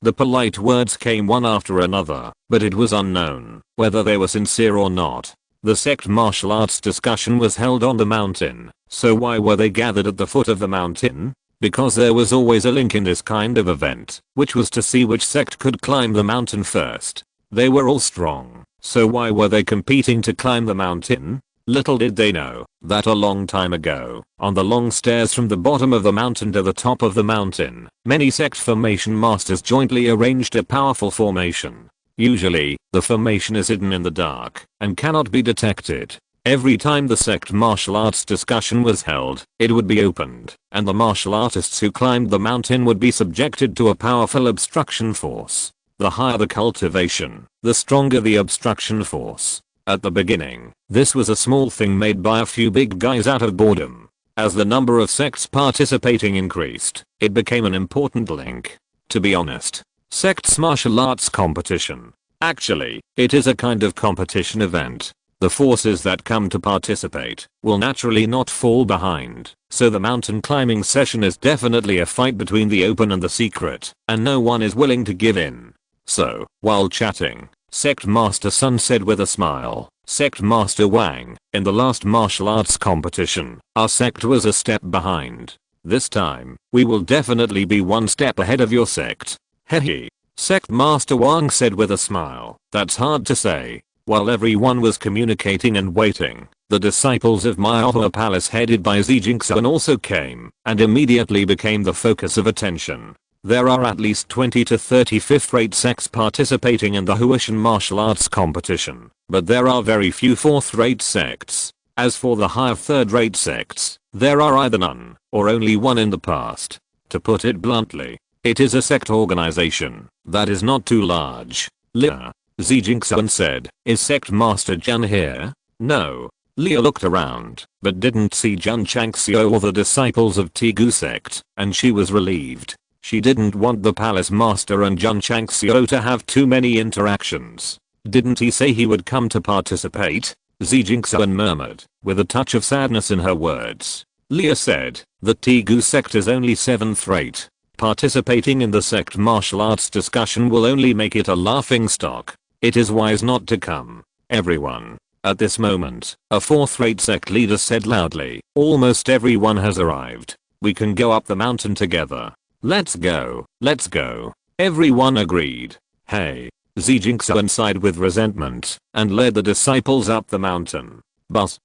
The polite words came one after another, but it was unknown whether they were sincere or not. The sect martial arts discussion was held on the mountain, so why were they gathered at the foot of the mountain? Because there was always a link in this kind of event, which was to see which sect could climb the mountain first. They were all strong, so why were they competing to climb the mountain? Little did they know that a long time ago, on the long stairs from the bottom of the mountain to the top of the mountain, many sect formation masters jointly arranged a powerful formation. Usually, the formation is hidden in the dark and cannot be detected. Every time the sect martial arts discussion was held, it would be opened, and the martial artists who climbed the mountain would be subjected to a powerful obstruction force. The higher the cultivation, the stronger the obstruction force. At the beginning, this was a small thing made by a few big guys out of boredom. As the number of sects participating increased, it became an important link. To be honest, sects martial arts competition. Actually, it is a kind of competition event. The forces that come to participate will naturally not fall behind, so the mountain climbing session is definitely a fight between the open and the secret, and no one is willing to give in. So, while chatting, Sect Master Sun said with a smile, "Sect Master Wang, in the last martial arts competition, our sect was a step behind. This time, we will definitely be one step ahead of your sect." Hehe. Sect Master Wang said with a smile, "That's hard to say." While everyone was communicating and waiting, the disciples of Maihua Palace headed by Xi Jinxian also came, and immediately became the focus of attention. There are at least 20 to 30 fifth-rate sects participating in the Huishan martial arts competition, but there are very few fourth-rate sects. As for the higher third-rate sects, there are either none, or only one in the past. To put it bluntly, it is a sect organization that is not too large. Leah. Xi Jinxian said, "Is Sect Master Jun here?" No. Leah looked around, but didn't see Jun Changxiao or the disciples of Tegu sect, and she was relieved. She didn't want the palace master and Jun Changxiao to have too many interactions. Didn't he say he would come to participate? Jingxiao murmured, with a touch of sadness in her words. Leah said, the Tegu sect is only 7th rate. Participating in the sect martial arts discussion will only make it a laughing stock. It is wise not to come. Everyone. At this moment, a 4th-rate sect leader said loudly, almost everyone has arrived. We can go up the mountain together. Let's go. Let's go. Everyone agreed. Hey. Jingxiao sighed with resentment and led the disciples up the mountain. Bus.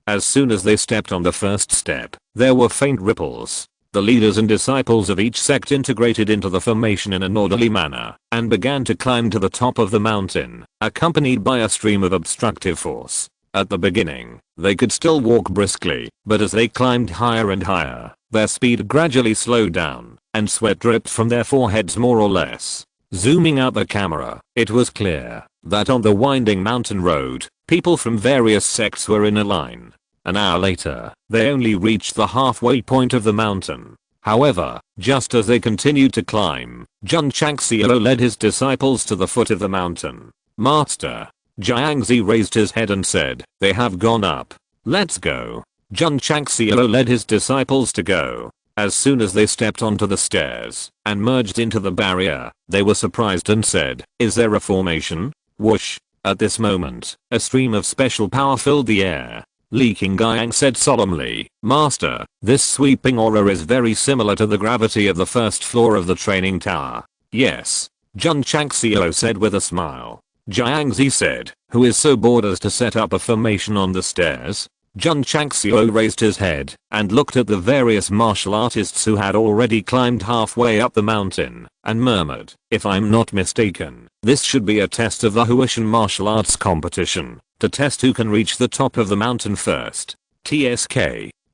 As soon as they stepped on the first step, there were faint ripples. The leaders and disciples of each sect integrated into the formation in an orderly manner and began to climb to the top of the mountain, accompanied by a stream of obstructive force. At the beginning, they could still walk briskly, but as they climbed higher and higher, their speed gradually slowed down, and sweat dripped from their foreheads more or less. Zooming out the camera, it was clear that on the winding mountain road, people from various sects were in a line. An hour later, they only reached the halfway point of the mountain. However, just as they continued to climb, Jun Changxiao led his disciples to the foot of the mountain. Master. Jiangzi raised his head and said, they have gone up. Let's go. Jun Changxiao led his disciples to go. As soon as they stepped onto the stairs and merged into the barrier, they were surprised and said, is there a formation? Whoosh. At this moment, a stream of special power filled the air. Li Qingyang said solemnly, Master, this sweeping aura is very similar to the gravity of the first floor of the training tower. Yes. Jun Changxiao said with a smile. Jiangzi said, who is so bored as to set up a formation on the stairs? Jun Changxiao raised his head and looked at the various martial artists who had already climbed halfway up the mountain and murmured, if I'm not mistaken, this should be a test of the Huishan martial arts competition. To test who can reach the top of the mountain first. TSK.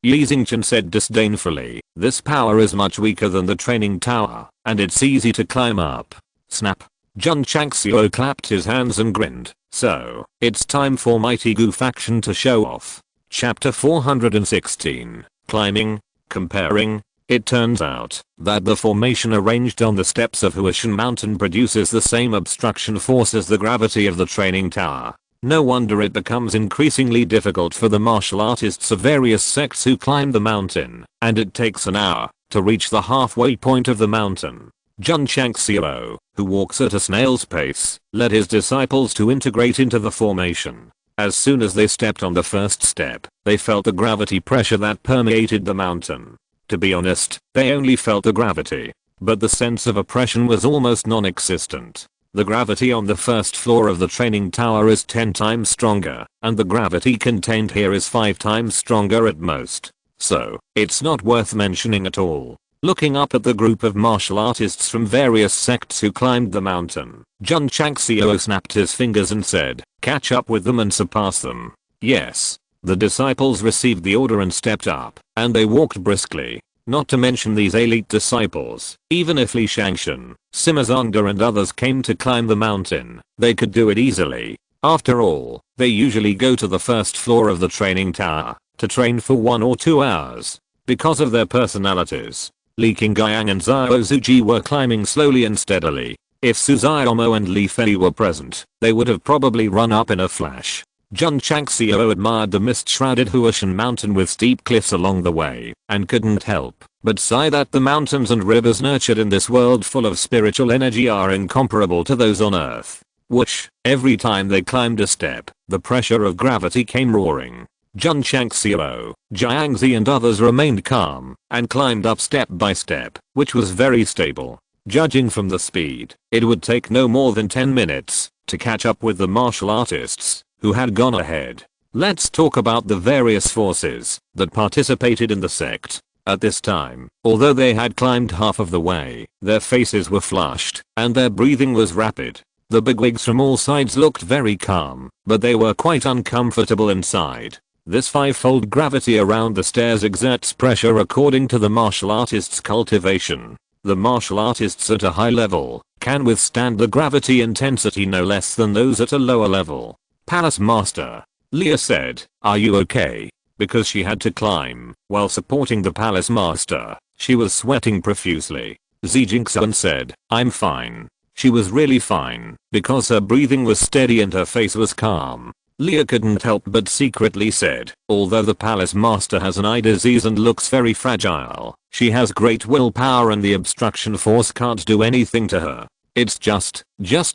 Yi Xingchen said disdainfully, this power is much weaker than the training tower, and it's easy to climb up. Snap. Jun Changxiao clapped his hands and grinned, so, it's time for Mighty Gu faction to show off. Chapter 416, Climbing, Comparing. It turns out that the formation arranged on the steps of Huishan Mountain produces the same obstruction force as the gravity of the training tower. No wonder it becomes increasingly difficult for the martial artists of various sects who climb the mountain, and it takes an hour to reach the halfway point of the mountain. Jun Changxiao, who walks at a snail's pace, led his disciples to integrate into the formation. As soon as they stepped on the first step, they felt the gravity pressure that permeated the mountain. To be honest, they only felt the gravity, but the sense of oppression was almost non-existent. The gravity on the first floor of the training tower is 10 times stronger, and the gravity contained here is 5 times stronger at most. So, it's not worth mentioning at all. Looking up at the group of martial artists from various sects who climbed the mountain, Jun Changxiao snapped his fingers and said, catch up with them and surpass them. Yes. The disciples received the order and stepped up, and they walked briskly. Not to mention these elite disciples, even if Li Shangshan, Sima Zongda and others came to climb the mountain, they could do it easily. After all, they usually go to the first floor of the training tower to train for 1 or 2 hours. Because of their personalities, Li Qingyang and Zhao Zuji were climbing slowly and steadily. If Suzaomo and Li Fei were present, they would have probably run up in a flash. Jun Changxiao admired the mist-shrouded Huishan mountain with steep cliffs along the way, and couldn't help but sigh that the mountains and rivers nurtured in this world full of spiritual energy are incomparable to those on Earth. Whoosh, every time they climbed a step, the pressure of gravity came roaring. Jun Changxiao, Jiangzi and others remained calm, and climbed up step by step, which was very stable. Judging from the speed, it would take no more than 10 minutes to catch up with the martial artists who had gone ahead. Let's talk about the various forces that participated in the sect. At this time, although they had climbed half of the way, their faces were flushed, and their breathing was rapid. The bigwigs from all sides looked very calm, but they were quite uncomfortable inside. This 5-fold gravity around the stairs exerts pressure according to the martial artist's cultivation. The martial artists at a high level can withstand the gravity intensity no less than those at a lower level. Palace Master. Leah said, are you okay? Because she had to climb while supporting the Palace Master. She was sweating profusely. Jingxiao said, I'm fine. She was really fine because her breathing was steady and her face was calm. Leah couldn't help but secretly said, although the palace master has an eye disease and looks very fragile, she has great willpower and the obstruction force can't do anything to her. It's just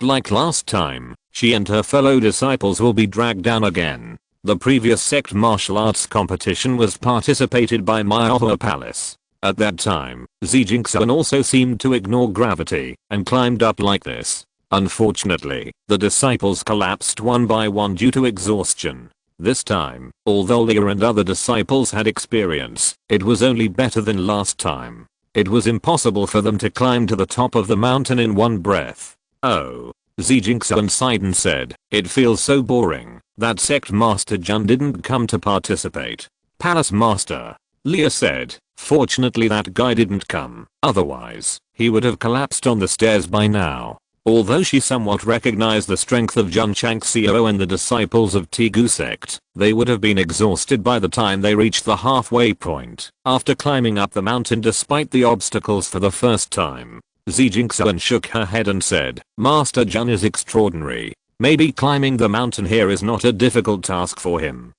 like last time, she and her fellow disciples will be dragged down again. The previous sect martial arts competition was participated by my palace. At that time, Jun Changxiao also seemed to ignore gravity and climbed up like this. Unfortunately, the disciples collapsed one by one due to exhaustion. This time, although Leah and other disciples had experience, it was only better than last time. It was impossible for them to climb to the top of the mountain in one breath. Oh. Jun Changxiao and Sidon said, it feels so boring. That sect master Jun didn't come to participate. Palace master. Leah said, fortunately that guy didn't come, otherwise, he would have collapsed on the stairs by now. Although she somewhat recognized the strength of Jun Changxiao and the disciples of Strongest Sect, they would have been exhausted by the time they reached the halfway point, after climbing up the mountain despite the obstacles for the first time. Jun Changxiao shook her head and said, Master Jun is extraordinary. Maybe climbing the mountain here is not a difficult task for him.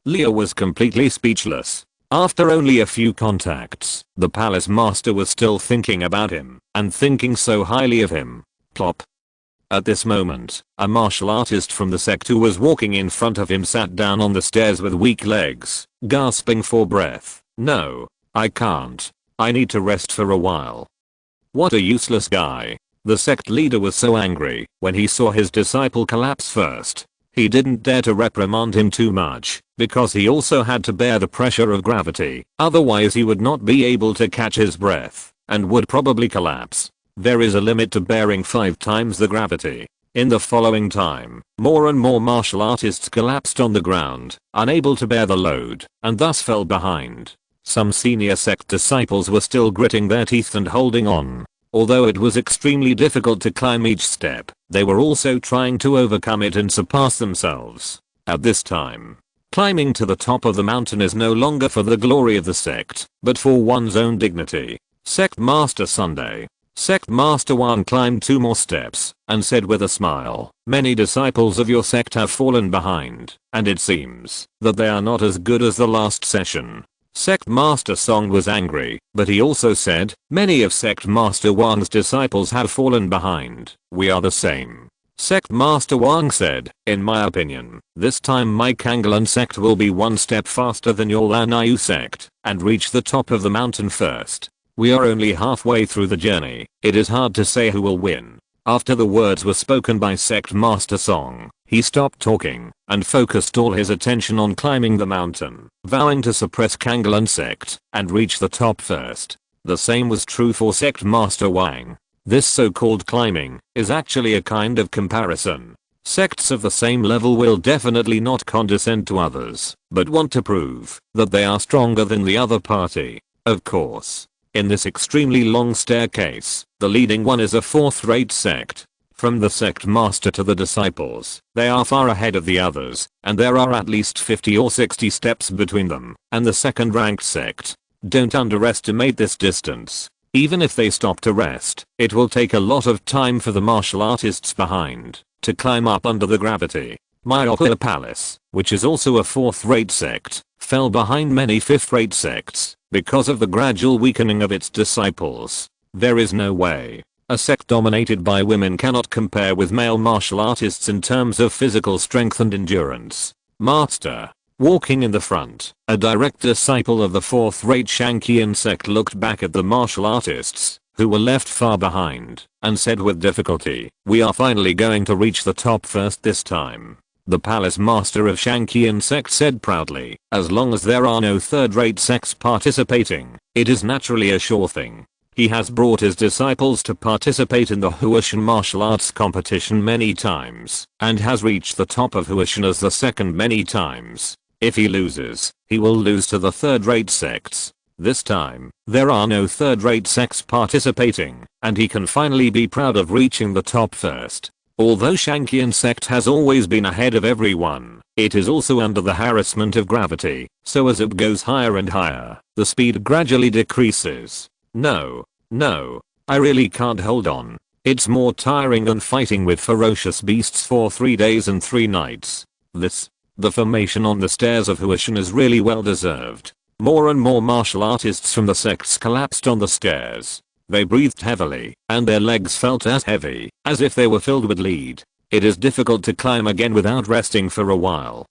Leah was completely speechless. After only a few contacts, the palace master was still thinking about him, and thinking so highly of him. Plop. At this moment, a martial artist from the sect who was walking in front of him sat down on the stairs with weak legs, gasping for breath. No, I can't. I need to rest for a while. What a useless guy. The sect leader was so angry when he saw his disciple collapse first. He didn't dare to reprimand him too much, because he also had to bear the pressure of gravity, otherwise he would not be able to catch his breath, and would probably collapse. There is a limit to bearing 5 times the gravity. In the following time, more and more martial artists collapsed on the ground, unable to bear the load, and thus fell behind. Some senior sect disciples were still gritting their teeth and holding on. Although it was extremely difficult to climb each step, they were also trying to overcome it and surpass themselves. At this time, climbing to the top of the mountain is no longer for the glory of the sect, but for one's own dignity. Sect Master Sunday. Sect Master Wan climbed 2 more steps and said with a smile, many disciples of your sect have fallen behind, and it seems that they are not as good as the last session. Sect Master Song was angry, but he also said, many of Sect Master Wang's disciples have fallen behind. We are the same. Sect Master Wang said, in my opinion, this time my Kanglan sect will be 1 step faster than your Lanayu sect, and reach the top of the mountain first. We are only halfway through the journey. It is hard to say who will win. After the words were spoken by Sect Master Song, he stopped talking and focused all his attention on climbing the mountain, vowing to suppress Kanglan sect and reach the top first. The same was true for Sect Master Wang. This so-called climbing is actually a kind of comparison. Sects of the same level will definitely not condescend to others, but want to prove that they are stronger than the other party. Of course. In this extremely long staircase, the leading one is a 4th-rate sect. From the sect master to the disciples, they are far ahead of the others, and there are at least 50 or 60 steps between them and the 2nd-ranked sect. Don't underestimate this distance. Even if they stop to rest, it will take a lot of time for the martial artists behind to climb up under the gravity. Myohila Palace, which is also a 4th-rate sect, fell behind many 5th-rate sects because of the gradual weakening of its disciples. There is no way. A sect dominated by women cannot compare with male martial artists in terms of physical strength and endurance. Master. Walking in the front, a direct disciple of the 4th-rate Shangqian sect looked back at the martial artists, who were left far behind, and said with difficulty, we are finally going to reach the top first this time. The palace master of Shangqian sect said proudly, as long as there are no 3rd-rate sects participating, it is naturally a sure thing. He has brought his disciples to participate in the Huashan martial arts competition many times, and has reached the top of Huashan as the 2nd many times. If he loses, he will lose to the 3rd-rate sects. This time, there are no 3rd-rate sects participating, and he can finally be proud of reaching the top first. Although Shangqian sect has always been ahead of everyone, it is also under the harassment of gravity, so as it goes higher and higher, the speed gradually decreases. No, I really can't hold on. It's more tiring than fighting with ferocious beasts for 3 days and 3 nights. The formation on the stairs of Huashan is really well deserved. More and more martial artists from the sects collapsed on the stairs. They breathed heavily, and their legs felt as heavy as if they were filled with lead. It is difficult to climb again without resting for a while.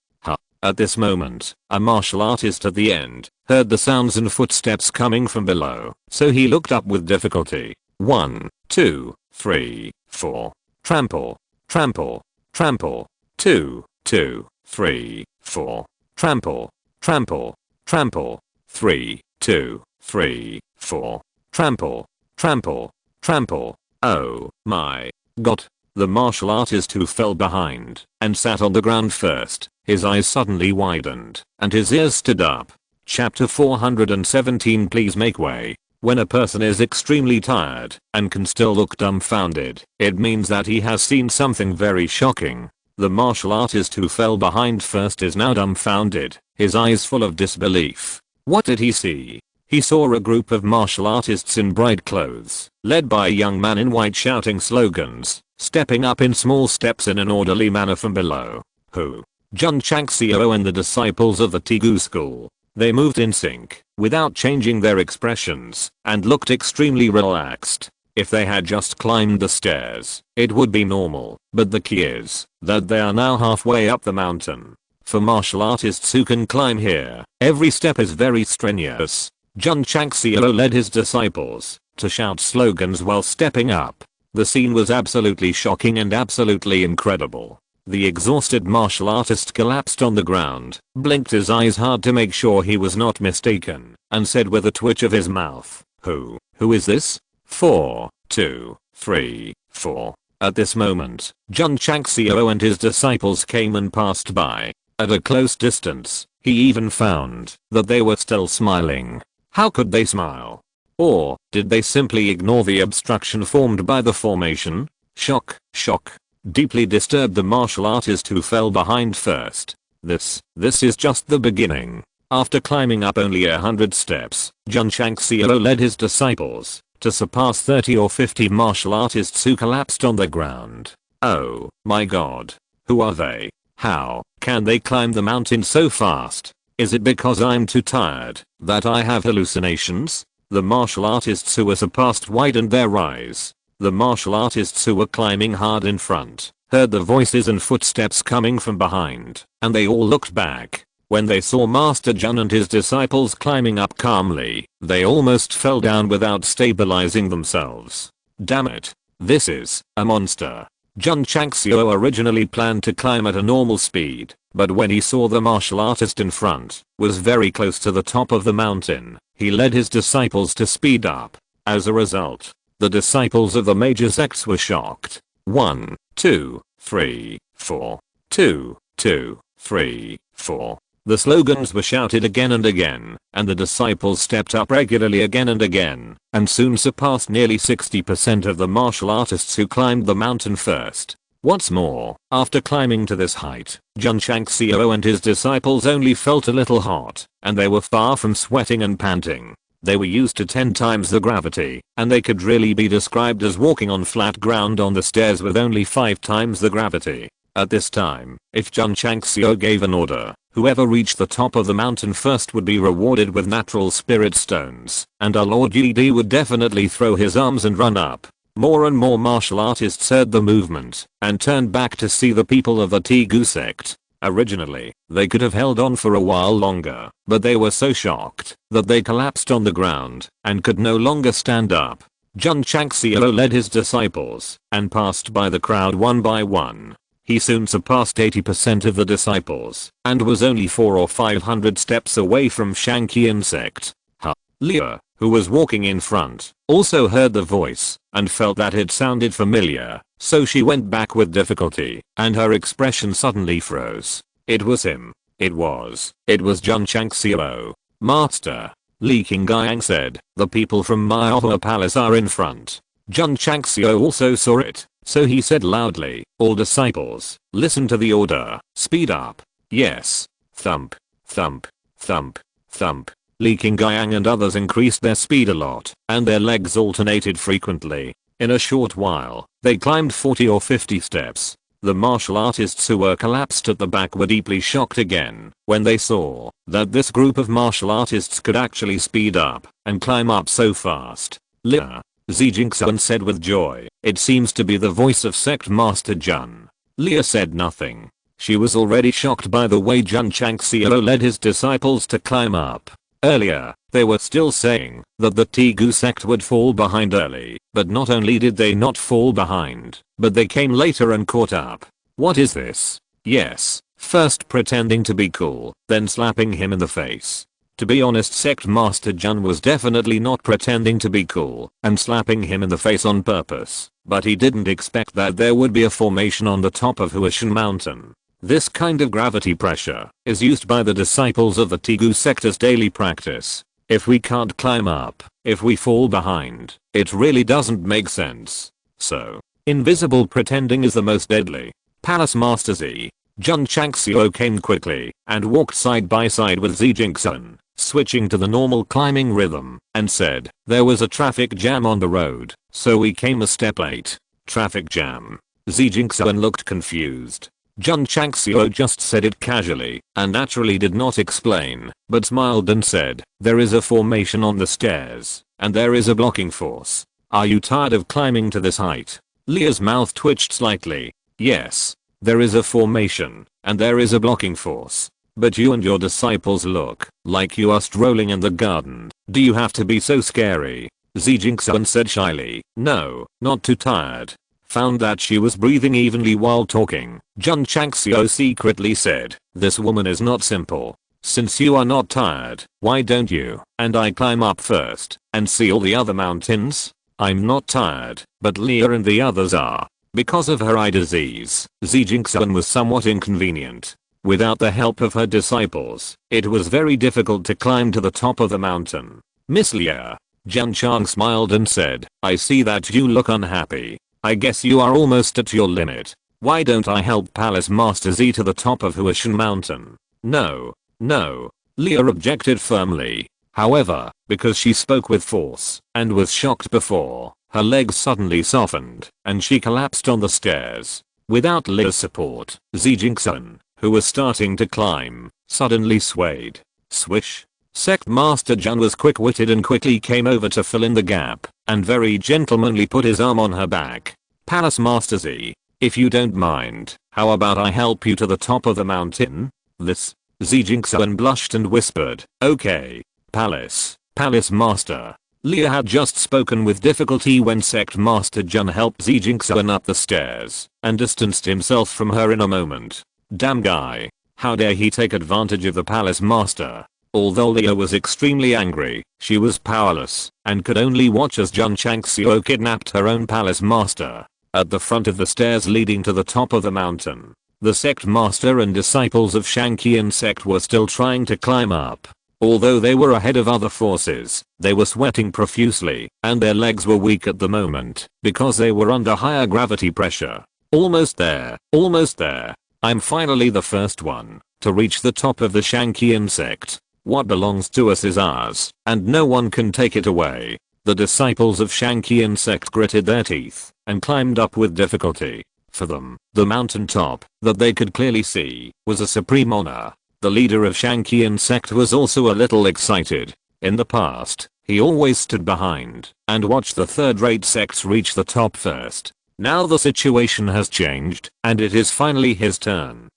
At this moment, a martial artist at the end heard the sounds and footsteps coming from below, so he looked up with difficulty. 1, 2, 3, 4. Trample, trample, trample. 2, 2, 3, 4. Trample, trample, trample. 3, 2, 3, 4. Trample, trample, trample. Oh my god. The martial artist who fell behind and sat on the ground first, his eyes suddenly widened and his ears stood up. Chapter 417. Please make way. When a person is extremely tired and can still look dumbfounded, it means that he has seen something very shocking. The martial artist who fell behind first is now dumbfounded, his eyes full of disbelief. What did he see? He saw a group of martial artists in bright clothes, led by a young man in white shouting slogans, stepping up in small steps in an orderly manner from below. Who? Jun Changxiao and the disciples of the Tegu school. They moved in sync, without changing their expressions, and looked extremely relaxed. If they had just climbed the stairs, it would be normal, but the key is that they are now halfway up the mountain. For martial artists who can climb here, every step is very strenuous. Jun Changxiao led his disciples to shout slogans while stepping up. The scene was absolutely shocking and absolutely incredible. The exhausted martial artist collapsed on the ground, blinked his eyes hard to make sure he was not mistaken, and said with a twitch of his mouth, Who is this? 4, 2, 3, 4. At this moment, Jun Changxiao and his disciples came and passed by. At a close distance, he even found that they were still smiling. How could they smile? Or did they simply ignore the obstruction formed by the formation? Shock, shock. Deeply disturbed the martial artist who fell behind first. This is just the beginning. After climbing up only 100 steps, Jun Changxiao led his disciples to surpass 30 or 50 martial artists who collapsed on the ground. Oh my god. Who are they? How can they climb the mountain so fast? Is it because I'm too tired that I have hallucinations? The martial artists who were surpassed widened their eyes. The martial artists who were climbing hard in front heard the voices and footsteps coming from behind, and they all looked back. When they saw Master Jun and his disciples climbing up calmly, they almost fell down without stabilizing themselves. Damn it. This is a monster. Jun Changxiao originally planned to climb at a normal speed, but when he saw the martial artist in front was very close to the top of the mountain, he led his disciples to speed up. As a result, the disciples of the major sects were shocked. 1, 2, 3, 4. 2, 2, 3, 4. The slogans were shouted again and again, and the disciples stepped up regularly again and again, and soon surpassed nearly 60% of the martial artists who climbed the mountain first. What's more, after climbing to this height, Jun Changxiao and his disciples only felt a little hot, and they were far from sweating and panting. They were used to 10 times the gravity, and they could really be described as walking on flat ground on the stairs with only 5 times the gravity. At this time, if Jun Changxiao gave an order, whoever reached the top of the mountain first would be rewarded with natural spirit stones, and our Lord Yi would definitely throw his arms and run up. More and more martial artists heard the movement and turned back to see the people of the Tegu sect. Originally, they could have held on for a while longer, but they were so shocked that they collapsed on the ground and could no longer stand up. Jun Changxiao led his disciples and passed by the crowd one by one. He soon surpassed 80% of the disciples and was only 400 or 500 steps away from Shangqian sect. Leah, who was walking in front, also heard the voice and felt that it sounded familiar, so she went back with difficulty, and her expression suddenly froze. It was him. It was Jun Changxiao. Master, Li Qingyang said, the people from Maihua Palace are in front. Jun Changxiao also saw it, so he said loudly, all disciples, listen to the order, speed up. Yes. Thump, thump, thump, thump. Li Qingyang and others increased their speed a lot, and their legs alternated frequently. In a short while, they climbed 40 or 50 steps. The martial artists who were collapsed at the back were deeply shocked again when they saw that this group of martial artists could actually speed up and climb up so fast. Leah, Changxiao said with joy. It seems to be the voice of Sect Master Jun. Leah said nothing. She was already shocked by the way Jun Changxiao led his disciples to climb up. Earlier, they were still saying that the Tegu sect would fall behind early, but not only did they not fall behind, but they came later and caught up. What is this? Yes, first pretending to be cool, then slapping him in the face. To be honest, Sect Master Jun was definitely not pretending to be cool and slapping him in the face on purpose, but he didn't expect that there would be a formation on the top of Huashan Mountain. This kind of gravity pressure is used by the disciples of the Tegu sect as daily practice. If we can't climb up, if we fall behind, it really doesn't make sense. So, invisible pretending is the most deadly. Palace Master Jun Changxiao came quickly and walked side by side with Changxiao, switching to the normal climbing rhythm, and said, "There was a traffic jam on the road, so we came a step late." Traffic jam? Changxiao looked confused. Jun Changxiao just said it casually and naturally did not explain, but smiled and said, "There is a formation on the stairs, and there is a blocking force. Are you tired of climbing to this height?" Leah's mouth twitched slightly. "Yes. There is a formation, and there is a blocking force. But you and your disciples look like you are strolling in the garden. Do you have to be so scary?" Changxiao said shyly, "No, not too tired." Found that she was breathing evenly while talking, Jun Changxiao secretly said, "This woman is not simple. Since you are not tired, why don't you and I climb up first and see all the other mountains?" "I'm not tired, but Leah and the others are." Because of her eye disease, Changxiao was somewhat inconvenient. Without the help of her disciples, it was very difficult to climb to the top of the mountain. "Miss Leah." Jun Chang smiled and said, "I see that you look unhappy. I guess you are almost at your limit. Why don't I help Palace Master to the top of Huashan Mountain?" "No. No." Leah objected firmly. However, because she spoke with force and was shocked before, her legs suddenly softened and she collapsed on the stairs. Without Leah's support, Changxiao, who was starting to climb, suddenly swayed. Swish. Sect Master Jun was quick-witted and quickly came over to fill in the gap and very gentlemanly put his arm on her back. "Palace Master if you don't mind, how about I help you to the top of the mountain?" This. Changxiao blushed and whispered, "Okay. Palace Master." Leah had just spoken with difficulty when Sect Master Jun helped Changxiao up the stairs and distanced himself from her in a moment. Damn guy. How dare he take advantage of the Palace Master? Although Leah was extremely angry, she was powerless and could only watch as Jun Changxiao kidnapped her own Palace Master. At the front of the stairs leading to the top of the mountain, the Sect Master and disciples of Strongest Sect were still trying to climb up. Although they were ahead of other forces, they were sweating profusely and their legs were weak at the moment because they were under higher gravity pressure. "Almost there, almost there. I'm finally the first one to reach the top of the Strongest Sect. What belongs to us is ours, and no one can take it away." The disciples of Strongest Sect gritted their teeth and climbed up with difficulty. For them, the mountain top that they could clearly see was a supreme honor. The leader of Strongest Sect was also a little excited. In the past, he always stood behind and watched the third-rate sects reach the top first. Now the situation has changed, and it is finally his turn.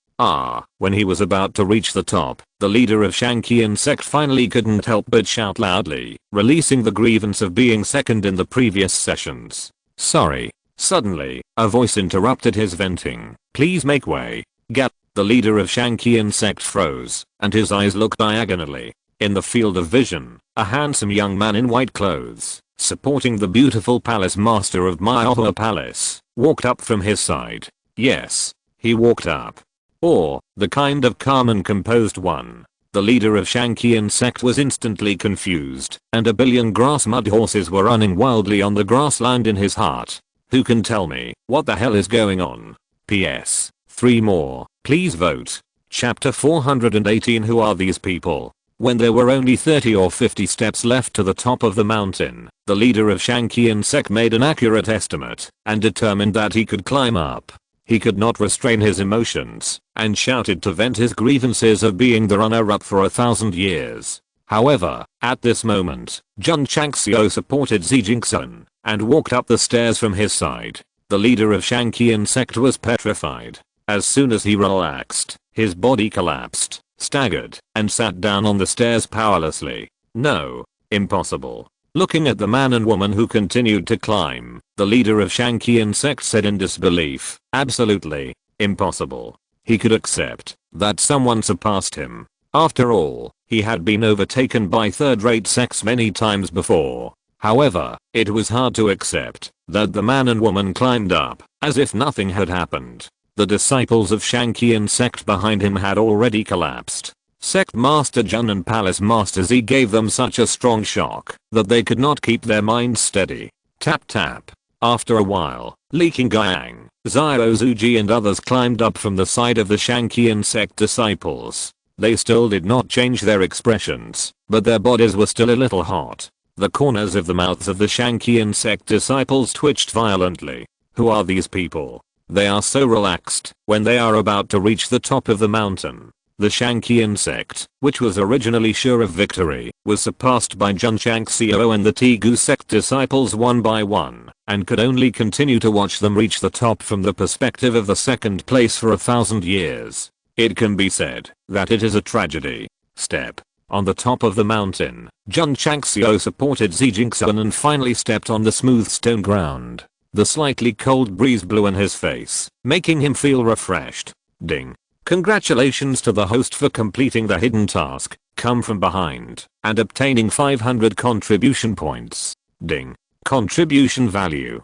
When he was about to reach the top, the leader of Strongest Sect finally couldn't help but shout loudly, releasing the grievance of being second in the previous sessions. "Sorry." Suddenly, a voice interrupted his venting. "Please make way." Gap. The leader of Strongest Sect froze, and his eyes looked diagonally. In the field of vision, a handsome young man in white clothes, supporting the beautiful Palace Master of Maihua Palace, walked up from his side. Yes, he walked up. Or, the kind of calm and composed one. The leader of Strongest Sect was instantly confused, and a billion grass mud horses were running wildly on the grassland in his heart. Who can tell me what the hell is going on? PS. 3 more, please vote. Chapter 418. Who are these people? When there were only 30 or 50 steps left to the top of the mountain, the leader of Strongest Sect made an accurate estimate and determined that he could climb up. He could not restrain his emotions and shouted to vent his grievances of being the runner-up for 1,000 years. However, at this moment, Jun Changxiao supported Xi Jinxun and walked up the stairs from his side. The leader of Strongest Sect was petrified. As soon as he relaxed, his body collapsed, staggered, and sat down on the stairs powerlessly. No. Impossible. Looking at the man and woman who continued to climb, the leader of Strongest Sect said in disbelief, absolutely impossible. He could accept that someone surpassed him. After all, he had been overtaken by third-rate sects many times before. However, it was hard to accept that the man and woman climbed up as if nothing had happened. The disciples of Strongest Sect behind him had already collapsed. Sect Master Jun and Palace Master Z gave them such a strong shock that they could not keep their minds steady. Tap tap. After a while, Li Qingyang, Xiao Zuji and others climbed up from the side of the Strongest Sect disciples. They still did not change their expressions, but their bodies were still a little hot. The corners of the mouths of the Strongest Sect disciples twitched violently. Who are these people? They are so relaxed when they are about to reach the top of the mountain. The Strongest Sect, which was originally sure of victory, was surpassed by Jun Changxiao and the Tegu Sect disciples one by one, and could only continue to watch them reach the top from the perspective of the second place for 1,000 years. It can be said that it is a tragedy. Step. On the top of the mountain, Jun Changxiao supported Xi Jinxun and finally stepped on the smooth stone ground. The slightly cold breeze blew in his face, making him feel refreshed. Ding. Congratulations to the host for completing the hidden task, come from behind, and obtaining 500 contribution points. Ding. Contribution value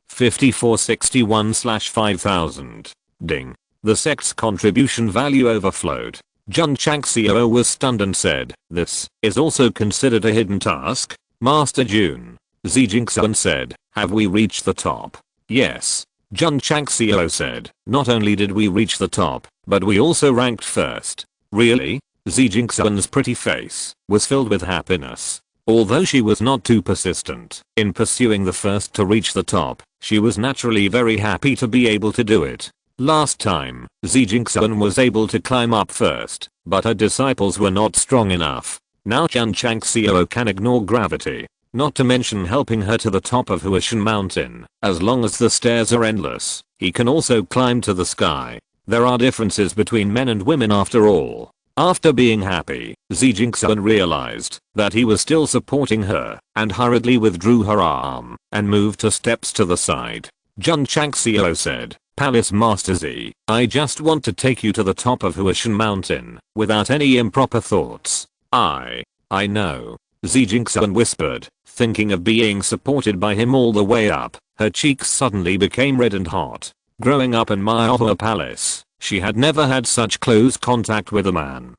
5461/5000. Ding. The sect's contribution value overflowed. Jun Changxiao was stunned and said, this is also considered a hidden task? Master Jun. Xi Jinxun said, have we reached the top? Yes. Jun Changxiao said, not only did we reach the top, but we also ranked first. Really? Xi Jinxun's pretty face was filled with happiness. Although she was not too persistent in pursuing the first to reach the top, she was naturally very happy to be able to do it. Last time, Xi Jinxun was able to climb up first, but her disciples were not strong enough. Now Jun Changxiao can ignore gravity. Not to mention helping her to the top of Huashan Mountain. As long as the stairs are endless, he can also climb to the sky. There are differences between men and women after all. After being happy, Xi Jinxun realized that he was still supporting her and hurriedly withdrew her arm and moved 2 steps to the side. Jun Changxiao said, Palace Master Z, I just want to take you to the top of Huashan Mountain without any improper thoughts. I know. Xi Jinxun whispered, thinking of being supported by him all the way up. Her cheeks suddenly became red and hot. Growing up in Maohua Palace, she had never had such close contact with a man.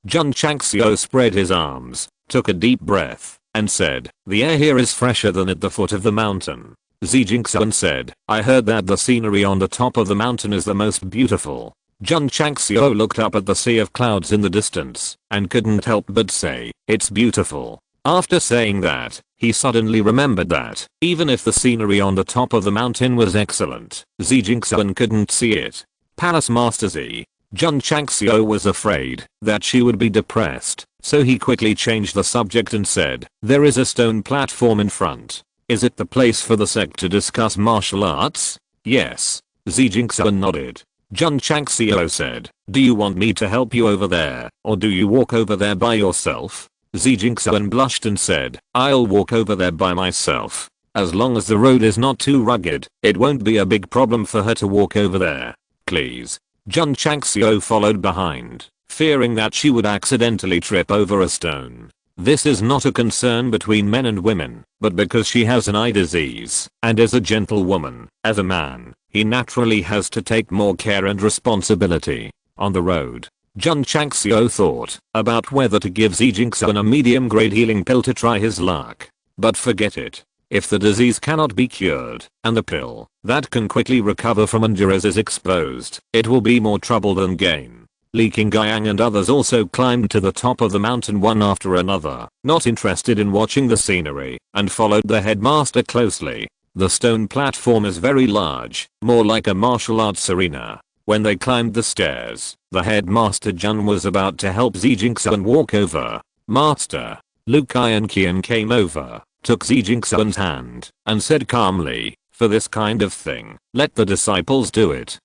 Jun Changxiao spread his arms, took a deep breath, and said, the air here is fresher than at the foot of the mountain. Xi Jinxun said, I heard that the scenery on the top of the mountain is the most beautiful. Jun Changxiao looked up at the sea of clouds in the distance and couldn't help but say, it's beautiful. After saying that, he suddenly remembered that, even if the scenery on the top of the mountain was excellent, Xi Jinxun couldn't see it. Palace Master Z. Jun Changxiao was afraid that she would be depressed, so he quickly changed the subject and said, there is a stone platform in front. Is it the place for the sect to discuss martial arts? Yes. Xi Jinxun nodded. Jun Changxiao said, do you want me to help you over there, or do you walk over there by yourself? Xi Jinxun blushed and said, I'll walk over there by myself. As long as the road is not too rugged, it won't be a big problem for her to walk over there. Please. Jun Changxiao followed behind, fearing that she would accidentally trip over a stone. This is not a concern between men and women, but because she has an eye disease and is a gentle woman. As a man, he naturally has to take more care and responsibility. On the road, Jun Changxiao thought about whether to give Xi Jinxun a medium-grade healing pill to try his luck. But forget it. If the disease cannot be cured, and the pill that can quickly recover from injuries is exposed, it will be more trouble than gain. Li Qingyang and others also climbed to the top of the mountain one after another, not interested in watching the scenery, and followed the headmaster closely. The stone platform is very large, more like a martial arts arena. When they climbed the stairs, the headmaster Jun was about to help Jingxiao walk over. Master, Liu Kai and Qian came over, took Jingxiao's hand, and said calmly, for this kind of thing, let the disciples do it.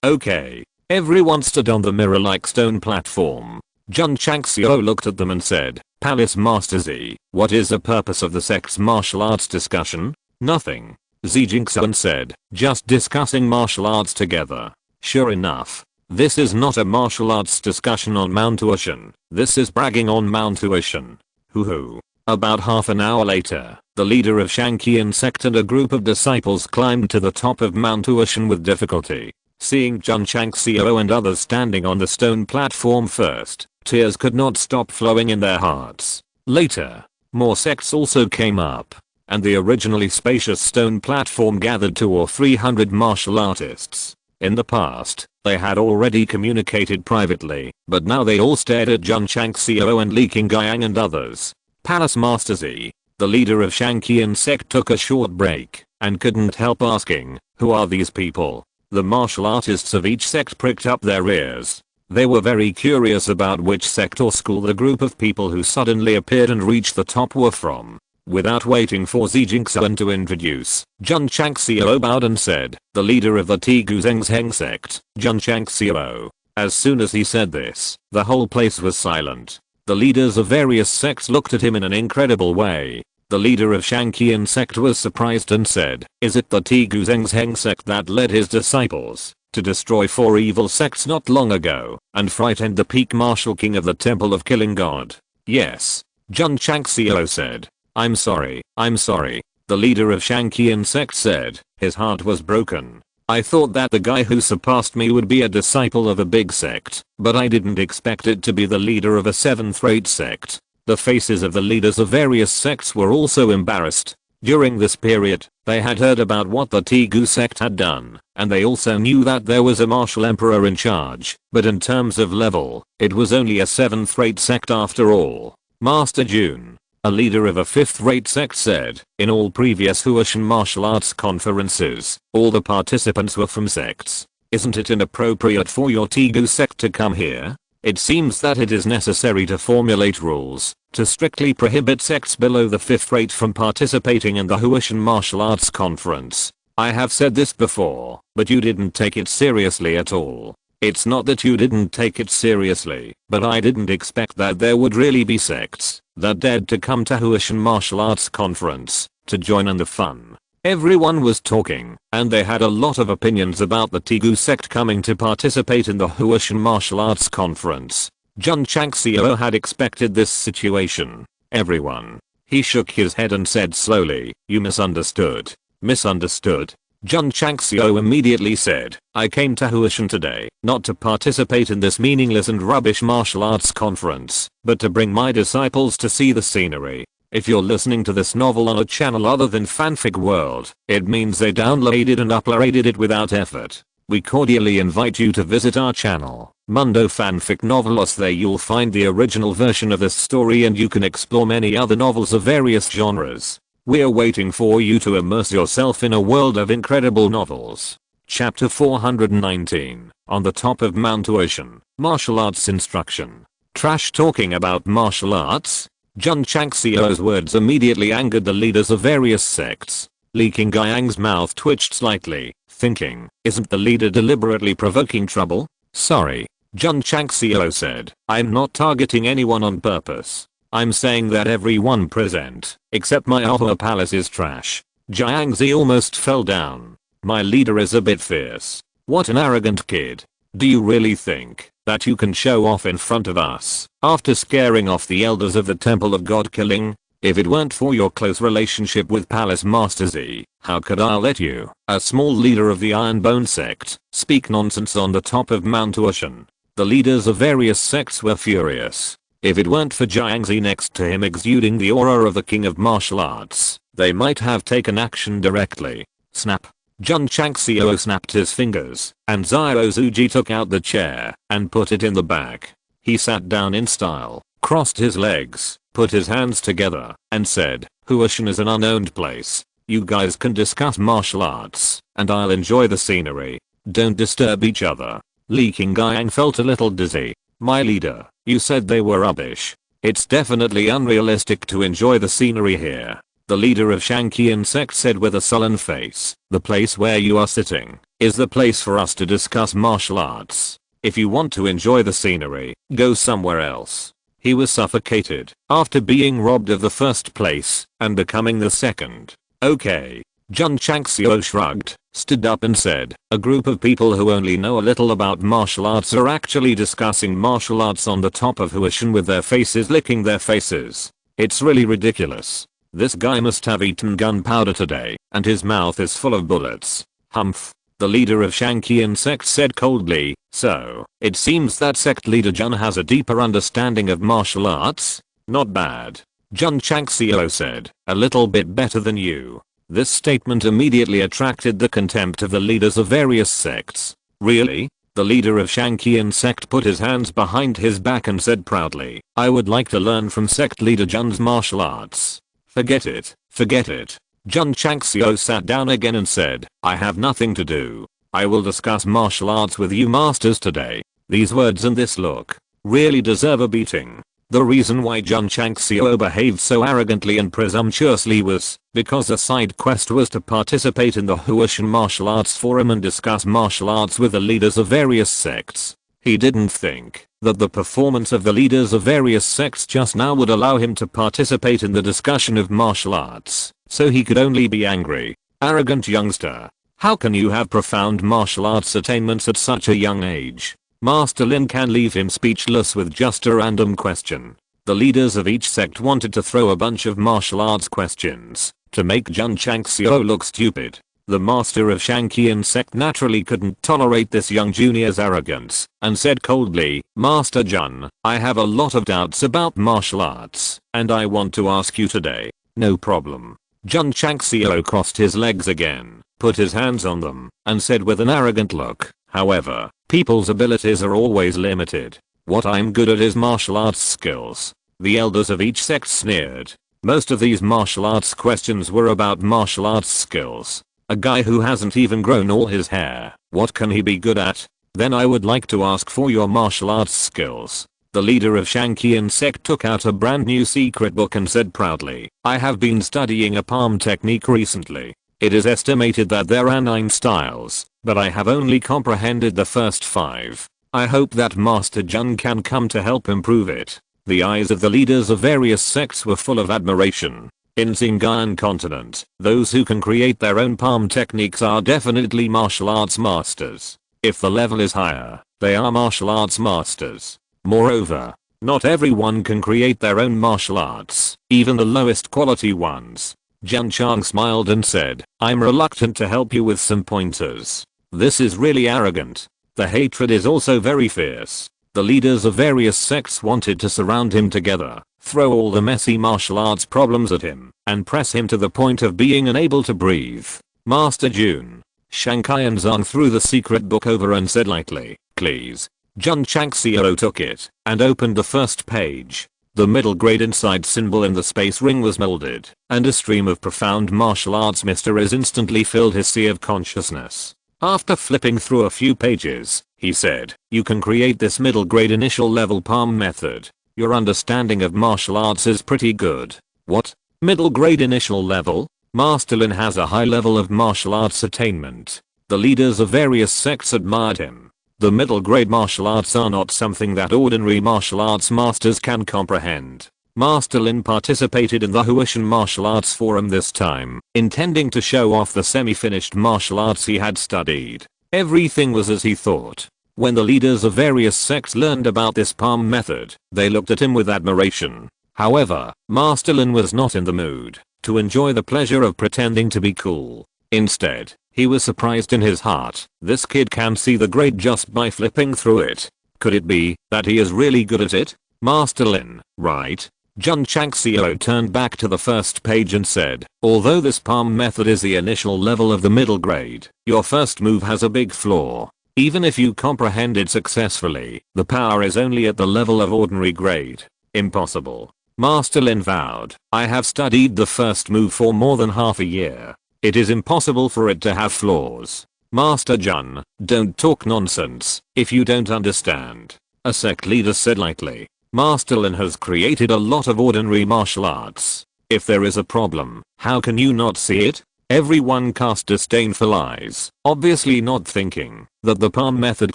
Okay. Everyone stood on the mirror-like stone platform. Jun Changxiao looked at them and said, Palace Master Z, what is the purpose of the sect's martial arts discussion? Nothing. Jingxiao said, just discussing martial arts together. Sure enough. This is not a martial arts discussion on Mount Tuition. This is bragging on Mount Tuition. Hoo. About half an hour later, the leader of Strongest Sect and a group of disciples climbed to the top of Mount Tuition with difficulty. Seeing Jun Changxiao and others standing on the stone platform first, tears could not stop flowing in their hearts. Later, more sects also came up, and the originally spacious stone platform gathered 200 or 300 martial artists. In the past, they had already communicated privately, but now they all stared at Jun Changxiao and Li Qingyang and others. Palace Master Z, the leader of Strongest Sect, took a short break, and couldn't help asking, who are these people? The martial artists of each sect pricked up their ears. They were very curious about which sect or school the group of people who suddenly appeared and reached the top were from. Without waiting for Jingxiao to introduce, Jun Changxiao bowed and said, the leader of the Strongest Sect, Jun Changxiao. As soon as he said this, the whole place was silent. The leaders of various sects looked at him in an incredible way. The leader of Strongest Sect was surprised and said, is it the Strongest Sect that led his disciples to destroy 4 evil sects not long ago and frightened the peak martial king of the Temple of Killing God? Yes. Jun Changxiao said. I'm sorry. The leader of Strongest Sect said, his heart was broken. I thought that the guy who surpassed me would be a disciple of a big sect, but I didn't expect it to be the leader of a 7th-rate sect. The faces of the leaders of various sects were also embarrassed. During this period, they had heard about what the Strongest Sect had done, and they also knew that there was a martial emperor in charge, but in terms of level, it was only a 7th-rate sect after all. Master Jun, a leader of a 5th-rate sect, said, in all previous Huashan martial arts conferences, all the participants were from sects. Isn't it inappropriate for your Strongest Sect to come here? It seems that it is necessary to formulate rules to strictly prohibit sects below the 5th rate from participating in the Huashan martial arts conference. I have said this before, but you didn't take it seriously at all. It's not that you didn't take it seriously, but I didn't expect that there would really be sects that dared to come to Huashan martial arts conference to join in the fun. Everyone was talking, and they had a lot of opinions about the Strongest Sect coming to participate in the Huashan martial arts conference. Jun Changxiao had expected this situation. Everyone. He shook his head and said slowly, you misunderstood. Misunderstood? Jun Changxiao immediately said, I came to Huashan today, not to participate in this meaningless and rubbish martial arts conference, but to bring my disciples to see the scenery. If you're listening to this novel on a channel other than Fanfic World, it means they downloaded and uploaded it without effort. We cordially invite you to visit our channel, Mundo Fanfic Novelos. There you'll find the original version of this story and you can explore many other novels of various genres. We're waiting for you to immerse yourself in a world of incredible novels. Chapter 419, On the Top of Mount Tuition, Martial Arts Instruction. Trash talking about martial arts? Jun Changxiao's words immediately angered the leaders of various sects. Li Qingyang's mouth twitched slightly, thinking, isn't the leader deliberately provoking trouble? Sorry, Jun Changxiao said, I'm not targeting anyone on purpose. I'm saying that everyone present, except my Ahua Palace, is trash. Jiangzi almost fell down. My leader is a bit fierce. What an arrogant kid. Do you really think that you can show off in front of us after scaring off the elders of the Temple of God Killing? If it weren't for your close relationship with Palace Master Z, how could I let you, a small leader of the Iron Bone Sect, speak nonsense on the top of Mount Tuition? The leaders of various sects were furious. If it weren't for Jiangzi next to him exuding the aura of the king of martial arts, they might have taken action directly. Snap. Jun Changxiao snapped his fingers, and Xiao Zuji took out the chair and put it in the back. He sat down in style, crossed his legs, put his hands together, and said, Huashan is an unowned place. You guys can discuss martial arts, and I'll enjoy the scenery. Don't disturb each other. Li Qingyang felt a little dizzy. My leader, you said they were rubbish. It's definitely unrealistic to enjoy the scenery here. The leader of Strongest Sect said with a sullen face. The place where you are sitting is the place for us to discuss martial arts. If you want to enjoy the scenery, go somewhere else. He was suffocated after being robbed of the first place and becoming the second. Okay. Jun Changxiao shrugged, stood up and said, a group of people who only know a little about martial arts are actually discussing martial arts on the top of Huishan with their faces licking their faces. It's really ridiculous. This guy must have eaten gunpowder today, and his mouth is full of bullets. Humph. The leader of Strongest Sect said coldly, so, it seems that sect leader Jun has a deeper understanding of martial arts? Not bad. Jun Changxiao said, a little bit better than you. This statement immediately attracted the contempt of the leaders of various sects. Really? The leader of Strongest Sect put his hands behind his back and said proudly, I would like to learn from sect leader Jun's martial arts. Forget it, forget it. Jun Changxiao sat down again and said, I have nothing to do. I will discuss martial arts with you masters today. These words and this look really deserve a beating. The reason why Jun Changxiao behaved so arrogantly and presumptuously was because the side quest was to participate in the Huishan Martial Arts Forum and discuss martial arts with the leaders of various sects. He didn't think that the performance of the leaders of various sects just now would allow him to participate in the discussion of martial arts, so he could only be angry. Arrogant youngster. How can you have profound martial arts attainments at such a young age? Master Lin can leave him speechless with just a random question. The leaders of each sect wanted to throw a bunch of martial arts questions to make Jun Changxiao look stupid. The master of Strongest Sect naturally couldn't tolerate this young junior's arrogance and said coldly, Master Jun, I have a lot of doubts about martial arts and I want to ask you today. No problem. Jun Changxiao crossed his legs again, put his hands on them, and said with an arrogant look, however, people's abilities are always limited. What I'm good at is martial arts skills. The elders of each sect sneered. Most of these martial arts questions were about martial arts skills. A guy who hasn't even grown all his hair, what can he be good at? Then I would like to ask for your martial arts skills. The leader of Strongest Sect took out a brand new secret book and said proudly, I have been studying a palm technique recently. It is estimated that there are 9 styles, but I have only comprehended the first 5. I hope that Master Jun can come to help improve it. The eyes of the leaders of various sects were full of admiration. In Xinjiang continent, those who can create their own palm techniques are definitely martial arts masters. If the level is higher, they are martial arts masters. Moreover, not everyone can create their own martial arts, even the lowest quality ones. Jun Chang smiled and said, I'm reluctant to help you with some pointers. This is really arrogant. The hatred is also very fierce. The leaders of various sects wanted to surround him together, throw all the messy martial arts problems at him, and press him to the point of being unable to breathe. Master Jun. Shanqianzang threw the secret book over and said lightly, please. Jun Changxiao took it and opened the first page. The middle grade inside symbol in the space ring was molded, and a stream of profound martial arts mysteries instantly filled his sea of consciousness. After flipping through a few pages, he said, you can create this middle grade initial level palm method. Your understanding of martial arts is pretty good. What? Middle grade initial level? Master Lin has a high level of martial arts attainment. The leaders of various sects admired him. The middle grade martial arts are not something that ordinary martial arts masters can comprehend. Master Lin participated in the Huishan Martial Arts Forum this time, intending to show off the semi-finished martial arts he had studied. Everything was as he thought. When the leaders of various sects learned about this palm method, they looked at him with admiration. However, Master Lin was not in the mood to enjoy the pleasure of pretending to be cool. Instead, he was surprised in his heart. This kid can see the grade just by flipping through it. Could it be that he is really good at it? Master Lin, right? Jun Changxiao turned back to the first page and said, although this palm method is the initial level of the middle grade, your first move has a big flaw. Even if you comprehend it successfully, the power is only at the level of ordinary grade. Impossible. Master Lin vowed, I have studied the first move for more than half a year. It is impossible for it to have flaws. Master Jun, don't talk nonsense if you don't understand. A sect leader said lightly. Master Lin has created a lot of ordinary martial arts. If there is a problem, how can you not see it? Everyone cast disdainful eyes, obviously not thinking that the palm method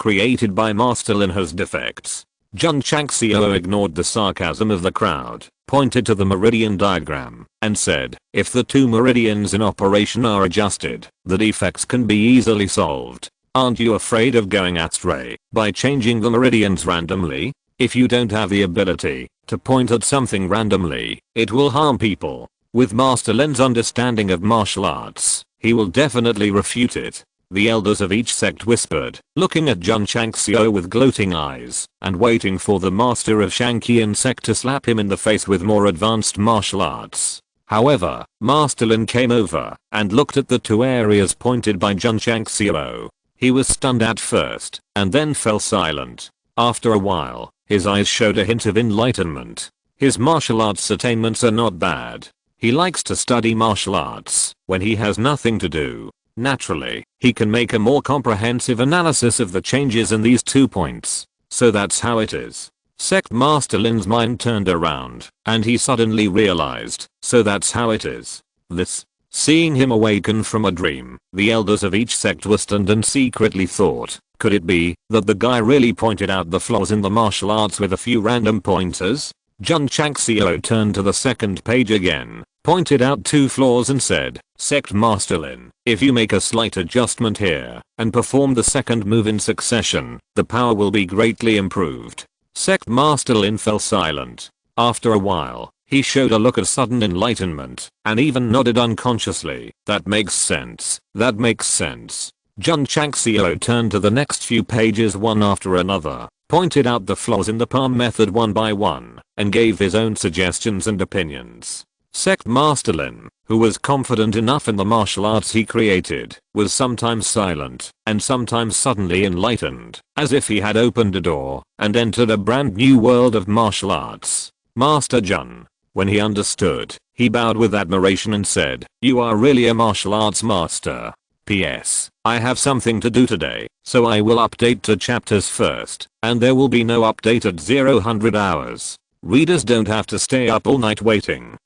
created by Master Lin has defects. Jun Changxiao ignored the sarcasm of the crowd, pointed to the meridian diagram, and said, if the two meridians in operation are adjusted, the defects can be easily solved. Aren't you afraid of going astray by changing the meridians randomly? If you don't have the ability to point at something randomly, it will harm people. With Master Lin's understanding of martial arts, he will definitely refute it. The elders of each sect whispered, looking at Jun Changxiao with gloating eyes, and waiting for the master of Shangqian sect to slap him in the face with more advanced martial arts. However, Master Lin came over and looked at the two areas pointed by Jun Changxiao. He was stunned at first, and then fell silent. After a while, his eyes showed a hint of enlightenment. His martial arts attainments are not bad. He likes to study martial arts when he has nothing to do. Naturally, he can make a more comprehensive analysis of the changes in these 2 points. So that's how it is. Sect Master Lin's mind turned around, and he suddenly realized, so that's how it is. This. Seeing him awaken from a dream, the elders of each sect were stunned and secretly thought, could it be that the guy really pointed out the flaws in the martial arts with a few random pointers? Jun Changxiao turned to the second page again, pointed out 2 flaws and said, Sect Master Lin, if you make a slight adjustment here and perform the second move in succession, the power will be greatly improved. Sect Master Lin fell silent. After a while, he showed a look of sudden enlightenment and even nodded unconsciously. That makes sense. That makes sense. Jun Changxiao turned to the next few pages one after another, pointed out the flaws in the palm method one by one, and gave his own suggestions and opinions. Sect Master Lin, who was confident enough in the martial arts he created, was sometimes silent and sometimes suddenly enlightened, as if he had opened a door and entered a brand new world of martial arts. Master Jun. When he understood, he bowed with admiration and said, you are really a martial arts master. P.S. I have something to do today, so I will update to chapters first, and there will be no update at 0 hours. Readers don't have to stay up all night waiting.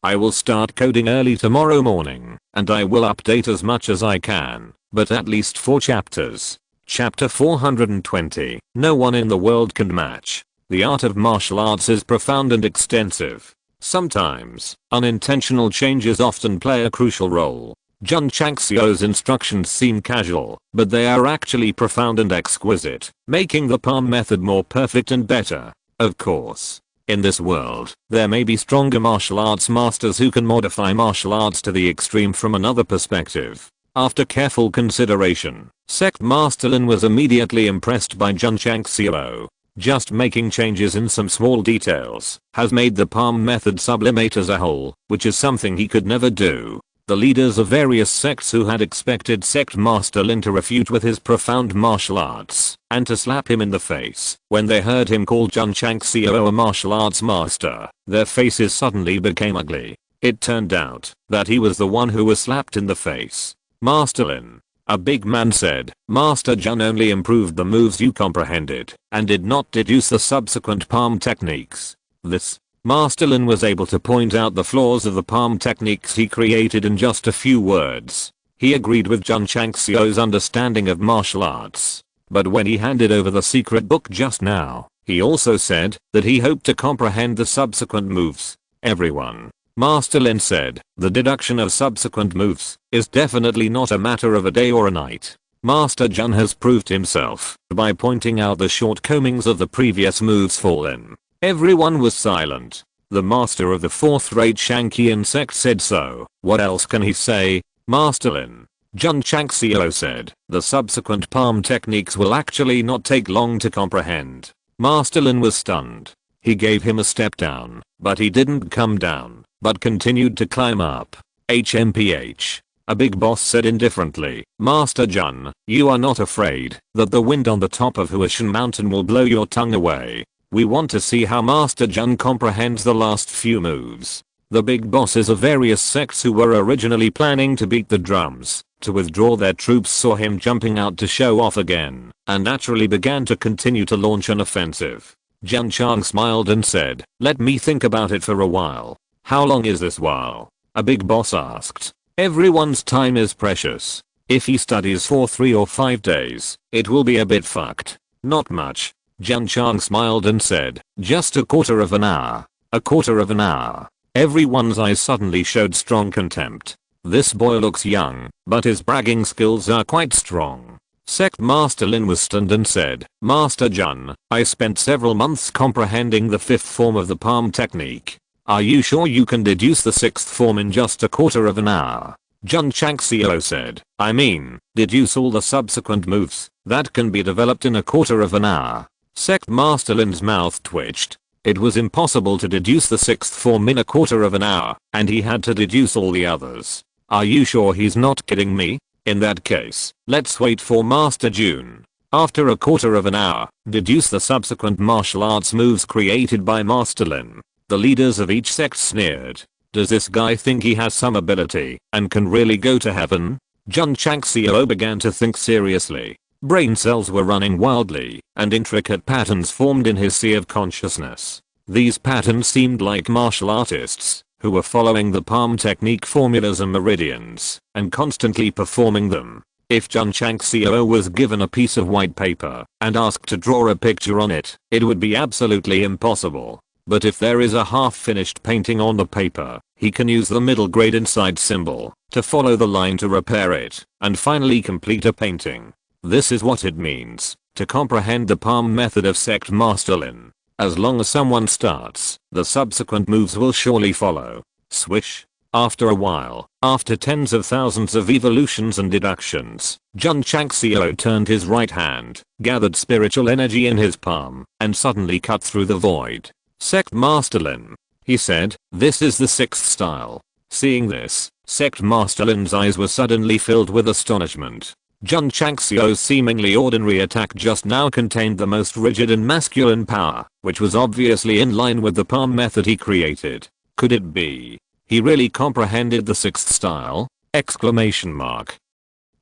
I will start coding early tomorrow morning, and I will update as much as I can, but at least 4 chapters. Chapter 420, No one in the world can match. The art of martial arts is profound and extensive. Sometimes, unintentional changes often play a crucial role. Jun Changxiao's instructions seem casual, but they are actually profound and exquisite, making the palm method more perfect and better. Of course, in this world, there may be stronger martial arts masters who can modify martial arts to the extreme from another perspective. After careful consideration, Sect Master Lin was immediately impressed by Jun Changxiao. Just making changes in some small details has made the palm method sublimate as a whole, which is something he could never do. The leaders of various sects who had expected Sect Master Lin to refute with his profound martial arts and to slap him in the face when they heard him call Jun Changxiao a martial arts master, their faces suddenly became ugly. It turned out that he was the one who was slapped in the face. Master Lin. A big man said, Master Jun only improved the moves you comprehended and did not deduce the subsequent palm techniques. This. Master Lin was able to point out the flaws of the palm techniques he created in just a few words. He agreed with Jun Changxiao's understanding of martial arts. But when he handed over the secret book just now, he also said that he hoped to comprehend the subsequent moves. Everyone. Master Lin said, the deduction of subsequent moves is definitely not a matter of a day or a night. Master Jun has proved himself by pointing out the shortcomings of the previous moves for Lin. Everyone was silent. The master of the 4th-rate Shangqian sect said so. What else can he say? Master Lin. Jun Changxiao said, the subsequent palm techniques will actually not take long to comprehend. Master Lin was stunned. He gave him a step down, but he didn't come down, but continued to climb up. HMPH. A big boss said indifferently, Master Jun, you are not afraid that the wind on the top of Huashan Mountain will blow your tongue away. We want to see how Master Jun comprehends the last few moves. The big bosses of various sects who were originally planning to beat the drums to withdraw their troops saw him jumping out to show off again, and naturally began to continue to launch an offensive. Jun Chang smiled and said, "Let me think about it for a while." "How long is this while?" a big boss asked. "Everyone's time is precious. If he studies for 3 or 5 days, it will be a bit fucked." "Not much." Jun Chang smiled and said, "Just a quarter of an hour." "A quarter of an hour?" Everyone's eyes suddenly showed strong contempt. This boy looks young, but his bragging skills are quite strong. Sect Master Lin was stunned and said, "Master Jun, I spent several months comprehending the 5th form of the palm technique. Are you sure you can deduce the 6th form in just a quarter of an hour?" Jun Changxiao said, "I mean, deduce all the subsequent moves that can be developed in a quarter of an hour." Sect Master Lin's mouth twitched. It was impossible to deduce the 6th form in a quarter of an hour, and he had to deduce all the others. Are you sure he's not kidding me? In that case, let's wait for Master Jun. After a quarter of an hour, deduce the subsequent martial arts moves created by Master Lin. The leaders of each sect sneered. Does this guy think he has some ability and can really go to heaven? Jun Changxiao began to think seriously. Brain cells were running wildly, and intricate patterns formed in his sea of consciousness. These patterns seemed like martial artists who were following the palm technique formulas and meridians and constantly performing them. If Jun Changxiao was given a piece of white paper and asked to draw a picture on it, it would be absolutely impossible. But if there is a half-finished painting on the paper, he can use the middle grade inside symbol to follow the line to repair it and finally complete a painting. This is what it means to comprehend the palm method of Sect Master Lin. As long as someone starts, the subsequent moves will surely follow. Swish. After a while, after tens of thousands of evolutions and deductions, Jun Changxiao turned his right hand, gathered spiritual energy in his palm, and suddenly cut through the void. "Sect Master Lin," he said, "this is the 6th style." Seeing this, Sect Master Lin's eyes were suddenly filled with astonishment. Jun Changxiao's seemingly ordinary attack just now contained the most rigid and masculine power, which was obviously in line with the palm method he created. Could it be he really comprehended the 6th style? Exclamation mark.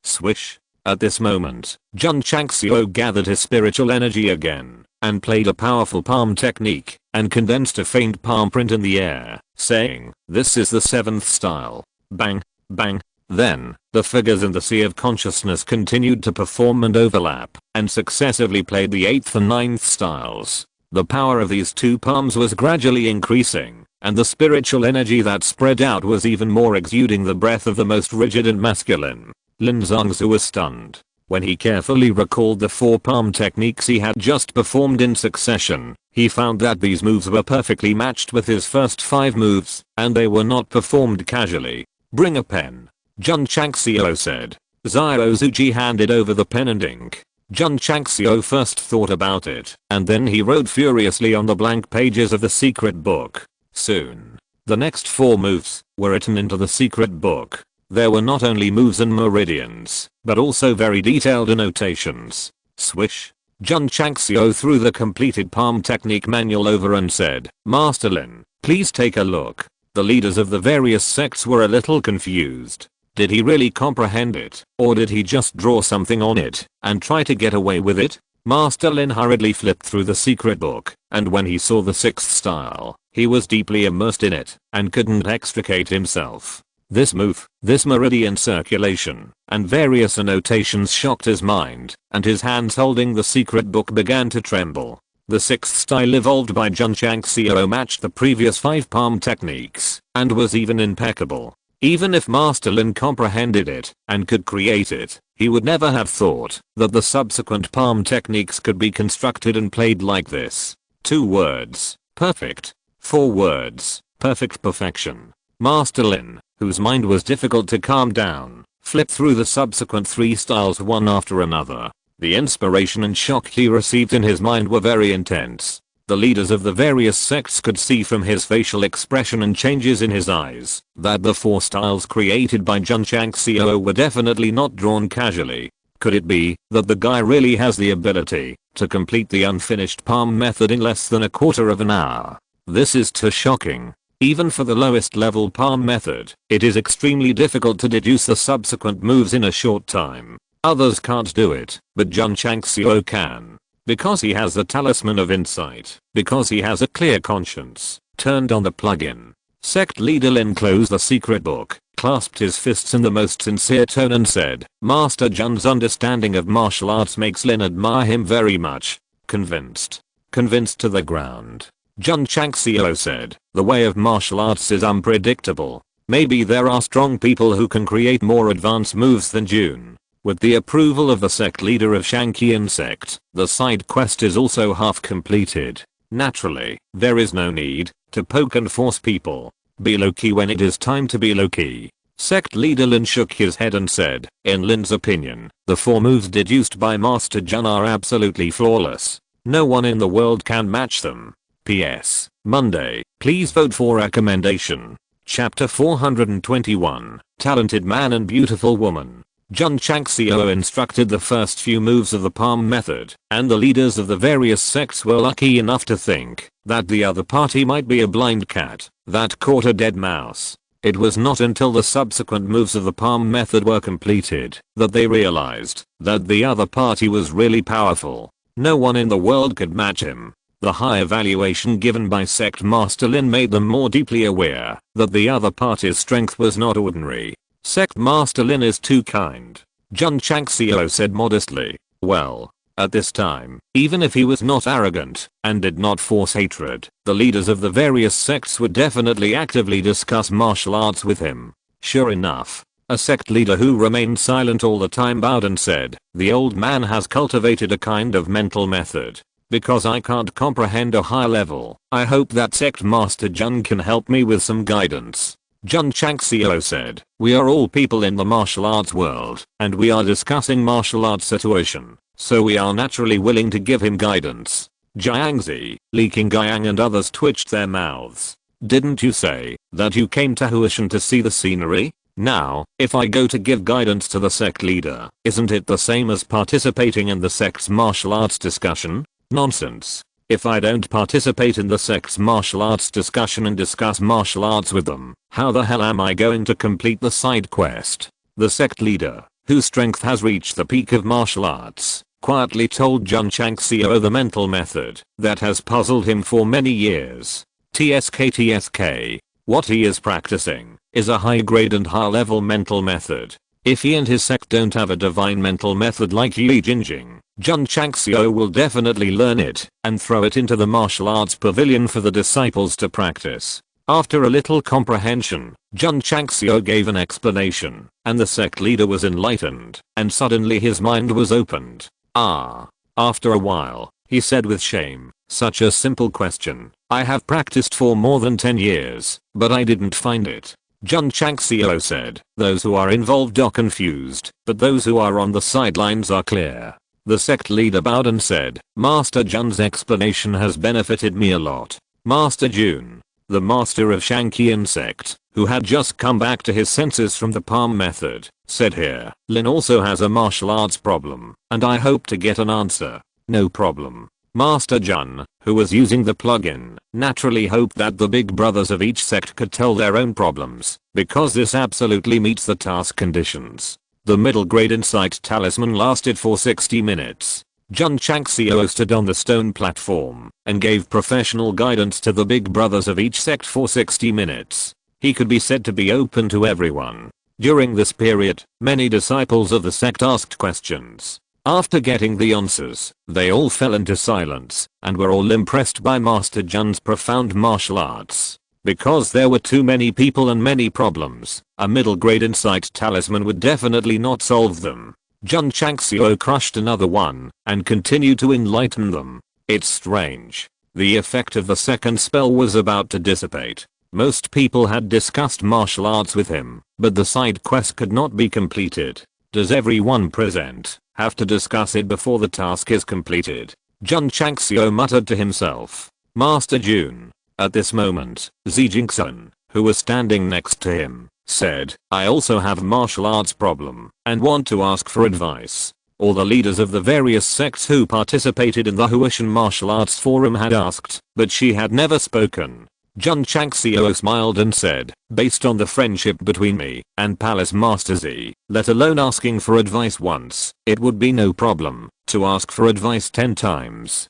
Swish. At this moment, Jun Changxiao gathered his spiritual energy again and played a powerful palm technique and condensed a faint palm print in the air, saying, "This is the 7th style." Bang, bang. Then, the figures in the sea of consciousness continued to perform and overlap, and successively played the 8th and 9th styles. The power of these two palms was gradually increasing, and the spiritual energy that spread out was even more, exuding the breath of the most rigid and masculine. Lin Zhangzu was stunned. When he carefully recalled the 4 palm techniques he had just performed in succession, he found that these moves were perfectly matched with his first 5 moves, and they were not performed casually. "Bring a pen," Jun Changxiao said. Xiao Zuji handed over the pen and ink. Jun Changxiao first thought about it, and then he wrote furiously on the blank pages of the secret book. Soon, the next 4 moves were written into the secret book. There were not only moves and meridians, but also very detailed annotations. Swish. Jun Changxiao threw the completed palm technique manual over and said, "Master Lin, please take a look." The leaders of the various sects were a little confused. Did he really comprehend it, or did he just draw something on it and try to get away with it? Master Lin hurriedly flipped through the secret book, and when he saw the 6th style, he was deeply immersed in it and couldn't extricate himself. This move, this meridian circulation, and various annotations shocked his mind, and his hands holding the secret book began to tremble. The 6th style evolved by Jun Changxiao matched the previous 5 palm techniques, and was even impeccable. Even if Master Lin comprehended it and could create it, he would never have thought that the subsequent palm techniques could be constructed and played like this. 2 words, perfect. 4 words, perfect perfection. Master Lin, whose mind was difficult to calm down, flipped through the subsequent 3 styles one after another. The inspiration and shock he received in his mind were very intense. The leaders of the various sects could see from his facial expression and changes in his eyes that the 4 styles created by Jun Changxiao were definitely not drawn casually. Could it be that the guy really has the ability to complete the unfinished palm method in less than a quarter of an hour? This is too shocking. Even for the lowest level palm method, it is extremely difficult to deduce the subsequent moves in a short time. Others can't do it, but Jun Changxiao can. Because he has the talisman of insight. Because he has a clear conscience. Turned on the plugin. Sect leader Lin closed the secret book, clasped his fists in the most sincere tone and said, Master Jun's understanding of martial arts makes Lin admire him very much. Convinced. Convinced to the ground. Jun Changxiao said, the way of martial arts is unpredictable. Maybe there are strong people who can create more advanced moves than Jun. With the approval of the sect leader of Strongest Sect, the side quest is also half completed. Naturally, there is no need to poke and force people. Be low-key when it is time to be low-key. Sect leader Lin shook his head and said, in Lin's opinion, the 4 moves deduced by Master Jun are absolutely flawless. No one in the world can match them. P.S. Monday, please vote for recommendation. Chapter 421, Talented Man and Beautiful Woman. Jun Changxiao instructed the first few moves of the palm method, and the leaders of the various sects were lucky enough to think that the other party might be a blind cat that caught a dead mouse. It was not until the subsequent moves of the palm method were completed that they realized that the other party was really powerful. No one in the world could match him. The high evaluation given by Sect Master Lin made them more deeply aware that the other party's strength was not ordinary. Sect Master Lin is too kind. Jun Changxiao said modestly. Well, at this time, even if he was not arrogant and did not force hatred, the leaders of the various sects would definitely actively discuss martial arts with him. Sure enough, a sect leader who remained silent all the time bowed and said, the old man has cultivated a kind of mental method. Because I can't comprehend a high level, I hope that Sect Master Jun can help me with some guidance. Jun Changxiao said, we are all people in the martial arts world, and we are discussing martial arts situation, so we are naturally willing to give him guidance. Jiangzi, Li Qingyang and others twitched their mouths. Didn't you say that you came to Huishan to see the scenery? Now, if I go to give guidance to the sect leader, isn't it the same as participating in the sect's martial arts discussion? Nonsense. If I don't participate in the sect's martial arts discussion and discuss martial arts with them, how the hell am I going to complete the side quest? The sect leader, whose strength has reached the peak of martial arts, quietly told Jun Changxiao the mental method that has puzzled him for many years. TSK. What he is practicing is a high-grade and high-level mental method. If he and his sect don't have a divine mental method like Yi Jinjing, Jun Changxiao will definitely learn it and throw it into the martial arts pavilion for the disciples to practice. After a little comprehension, Jun Changxiao gave an explanation, and the sect leader was enlightened, and suddenly his mind was opened. After a while, he said with shame, such a simple question. I have practiced for more than 10 years, but I didn't find it. Jun Changxiao said, those who are involved are confused, but those who are on the sidelines are clear. The sect leader bowed and said, Master Jun's explanation has benefited me a lot. Master Jun, the master of Strongest Sect, who had just come back to his senses from the palm method, said here, Lin also has a martial arts problem, and I hope to get an answer. No problem. Master Jun, who was using the plugin, naturally hoped that the big brothers of each sect could tell their own problems, because this absolutely meets the task conditions. The middle grade insight talisman lasted for 60 minutes. Jun Changxiao stood on the stone platform and gave professional guidance to the big brothers of each sect for 60 minutes. He could be said to be open to everyone. During this period, many disciples of the sect asked questions. After getting the answers, they all fell into silence and were all impressed by Master Jun's profound martial arts. Because there were too many people and many problems, a middle grade insight talisman would definitely not solve them. Jun Changxiao crushed another one and continued to enlighten them. It's strange. The effect of the second spell was about to dissipate. Most people had discussed martial arts with him, but the side quest could not be completed. Does everyone present have to discuss it before the task is completed? Jun Changxiao muttered to himself. Master Jun. At this moment, Zijingsun, who was standing next to him, said, I also have a martial arts problem and want to ask for advice. All the leaders of the various sects who participated in the Huashan martial arts forum had asked, but she had never spoken. Jun Changxiao smiled and said, based on the friendship between me and Palace Master Z, let alone asking for advice once, it would be no problem to ask for advice 10 times.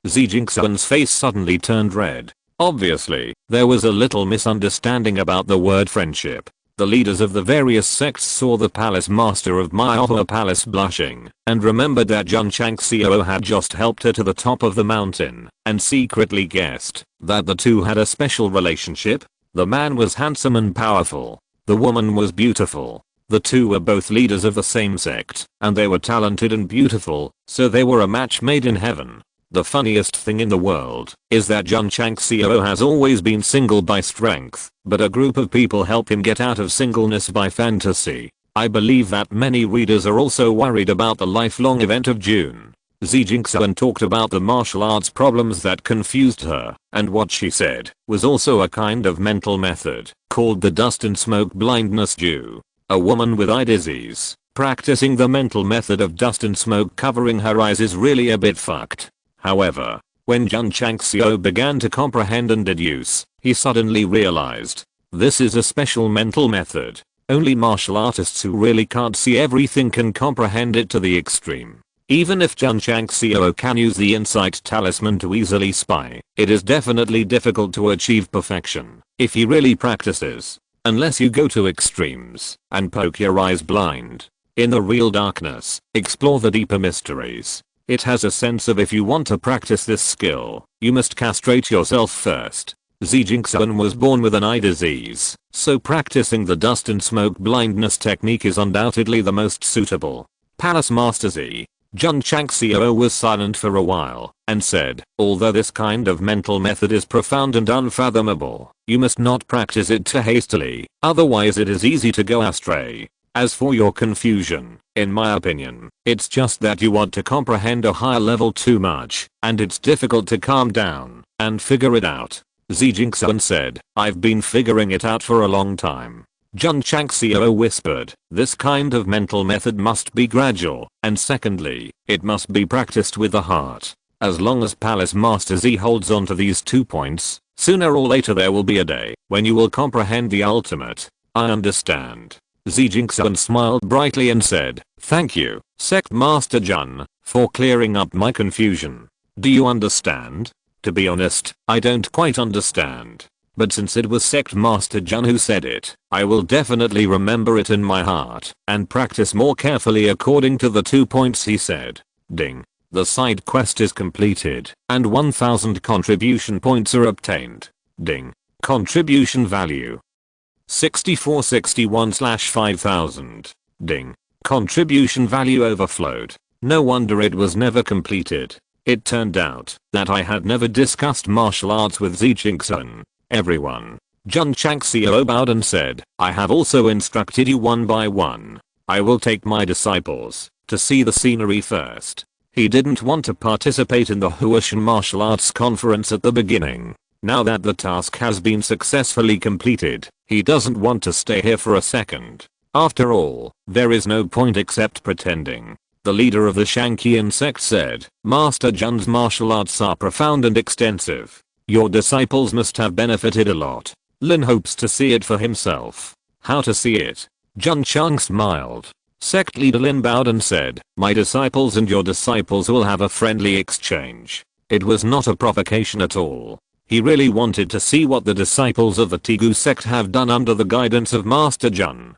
Zi Jingxian's face suddenly turned red. Obviously, there was a little misunderstanding about the word friendship. The leaders of the various sects saw the palace master of Maihua Palace blushing and remembered that Jun Changxiao had just helped her to the top of the mountain and secretly guessed that the two had a special relationship. The man was handsome and powerful. The woman was beautiful. The two were both leaders of the same sect and they were talented and beautiful, so they were a match made in heaven. The funniest thing in the world is that Jun Changxiao has always been single by strength, but a group of people help him get out of singleness by fantasy. I believe that many readers are also worried about the lifelong event of June. Zi Jingxian talked about the martial arts problems that confused her, and what she said was also a kind of mental method called the dust and smoke blindness Jew. A woman with eye disease practicing the mental method of dust and smoke covering her eyes is really a bit fucked. However, when Jun Changxiao began to comprehend and deduce, he suddenly realized, this is a special mental method. Only martial artists who really can't see everything can comprehend it to the extreme. Even if Jun Changxiao can use the insight talisman to easily spy, it is definitely difficult to achieve perfection if he really practices. Unless you go to extremes and poke your eyes blind. In the real darkness, explore the deeper mysteries. It has a sense of if you want to practice this skill, you must castrate yourself first. Zi Jingxian was born with an eye disease, so practicing the dust and smoke blindness technique is undoubtedly the most suitable. Palace Master Z. Jun Changxiao was silent for a while and said, although this kind of mental method is profound and unfathomable, you must not practice it too hastily, otherwise it is easy to go astray. As for your confusion, in my opinion, it's just that you want to comprehend a higher level too much, and it's difficult to calm down and figure it out. Zi Jingxian said, I've been figuring it out for a long time. Jun Changxiao whispered, this kind of mental method must be gradual, and secondly, it must be practiced with the heart. As long as Palace Master Z holds on to these 2 points, sooner or later there will be a day when you will comprehend the ultimate. I understand. Zi Jingxian smiled brightly and said, thank you, Sect Master Jun, for clearing up my confusion. Do you understand? To be honest, I don't quite understand. But since it was Sect Master Jun who said it, I will definitely remember it in my heart and practice more carefully according to the 2 points he said. Ding. The side quest is completed and 1000 contribution points are obtained. Ding. Contribution value 6461/5000. Ding. Contribution value overflowed. No wonder it was never completed. It turned out that I had never discussed martial arts with Zi Jingxian. Everyone. Jun Changxiao bowed and said, I have also instructed you one by one. I will take my disciples to see the scenery first. He didn't want to participate in the Huashan martial arts conference at the beginning. Now that the task has been successfully completed, he doesn't want to stay here for a second. After all, there is no point except pretending. The leader of the Shanqian sect said, Master Jun's martial arts are profound and extensive. Your disciples must have benefited a lot. Lin hopes to see it for himself. How to see it? Jun Chang smiled. Sect leader Lin bowed and said, my disciples and your disciples will have a friendly exchange. It was not a provocation at all. He really wanted to see what the disciples of the Tigu sect have done under the guidance of Master Jun.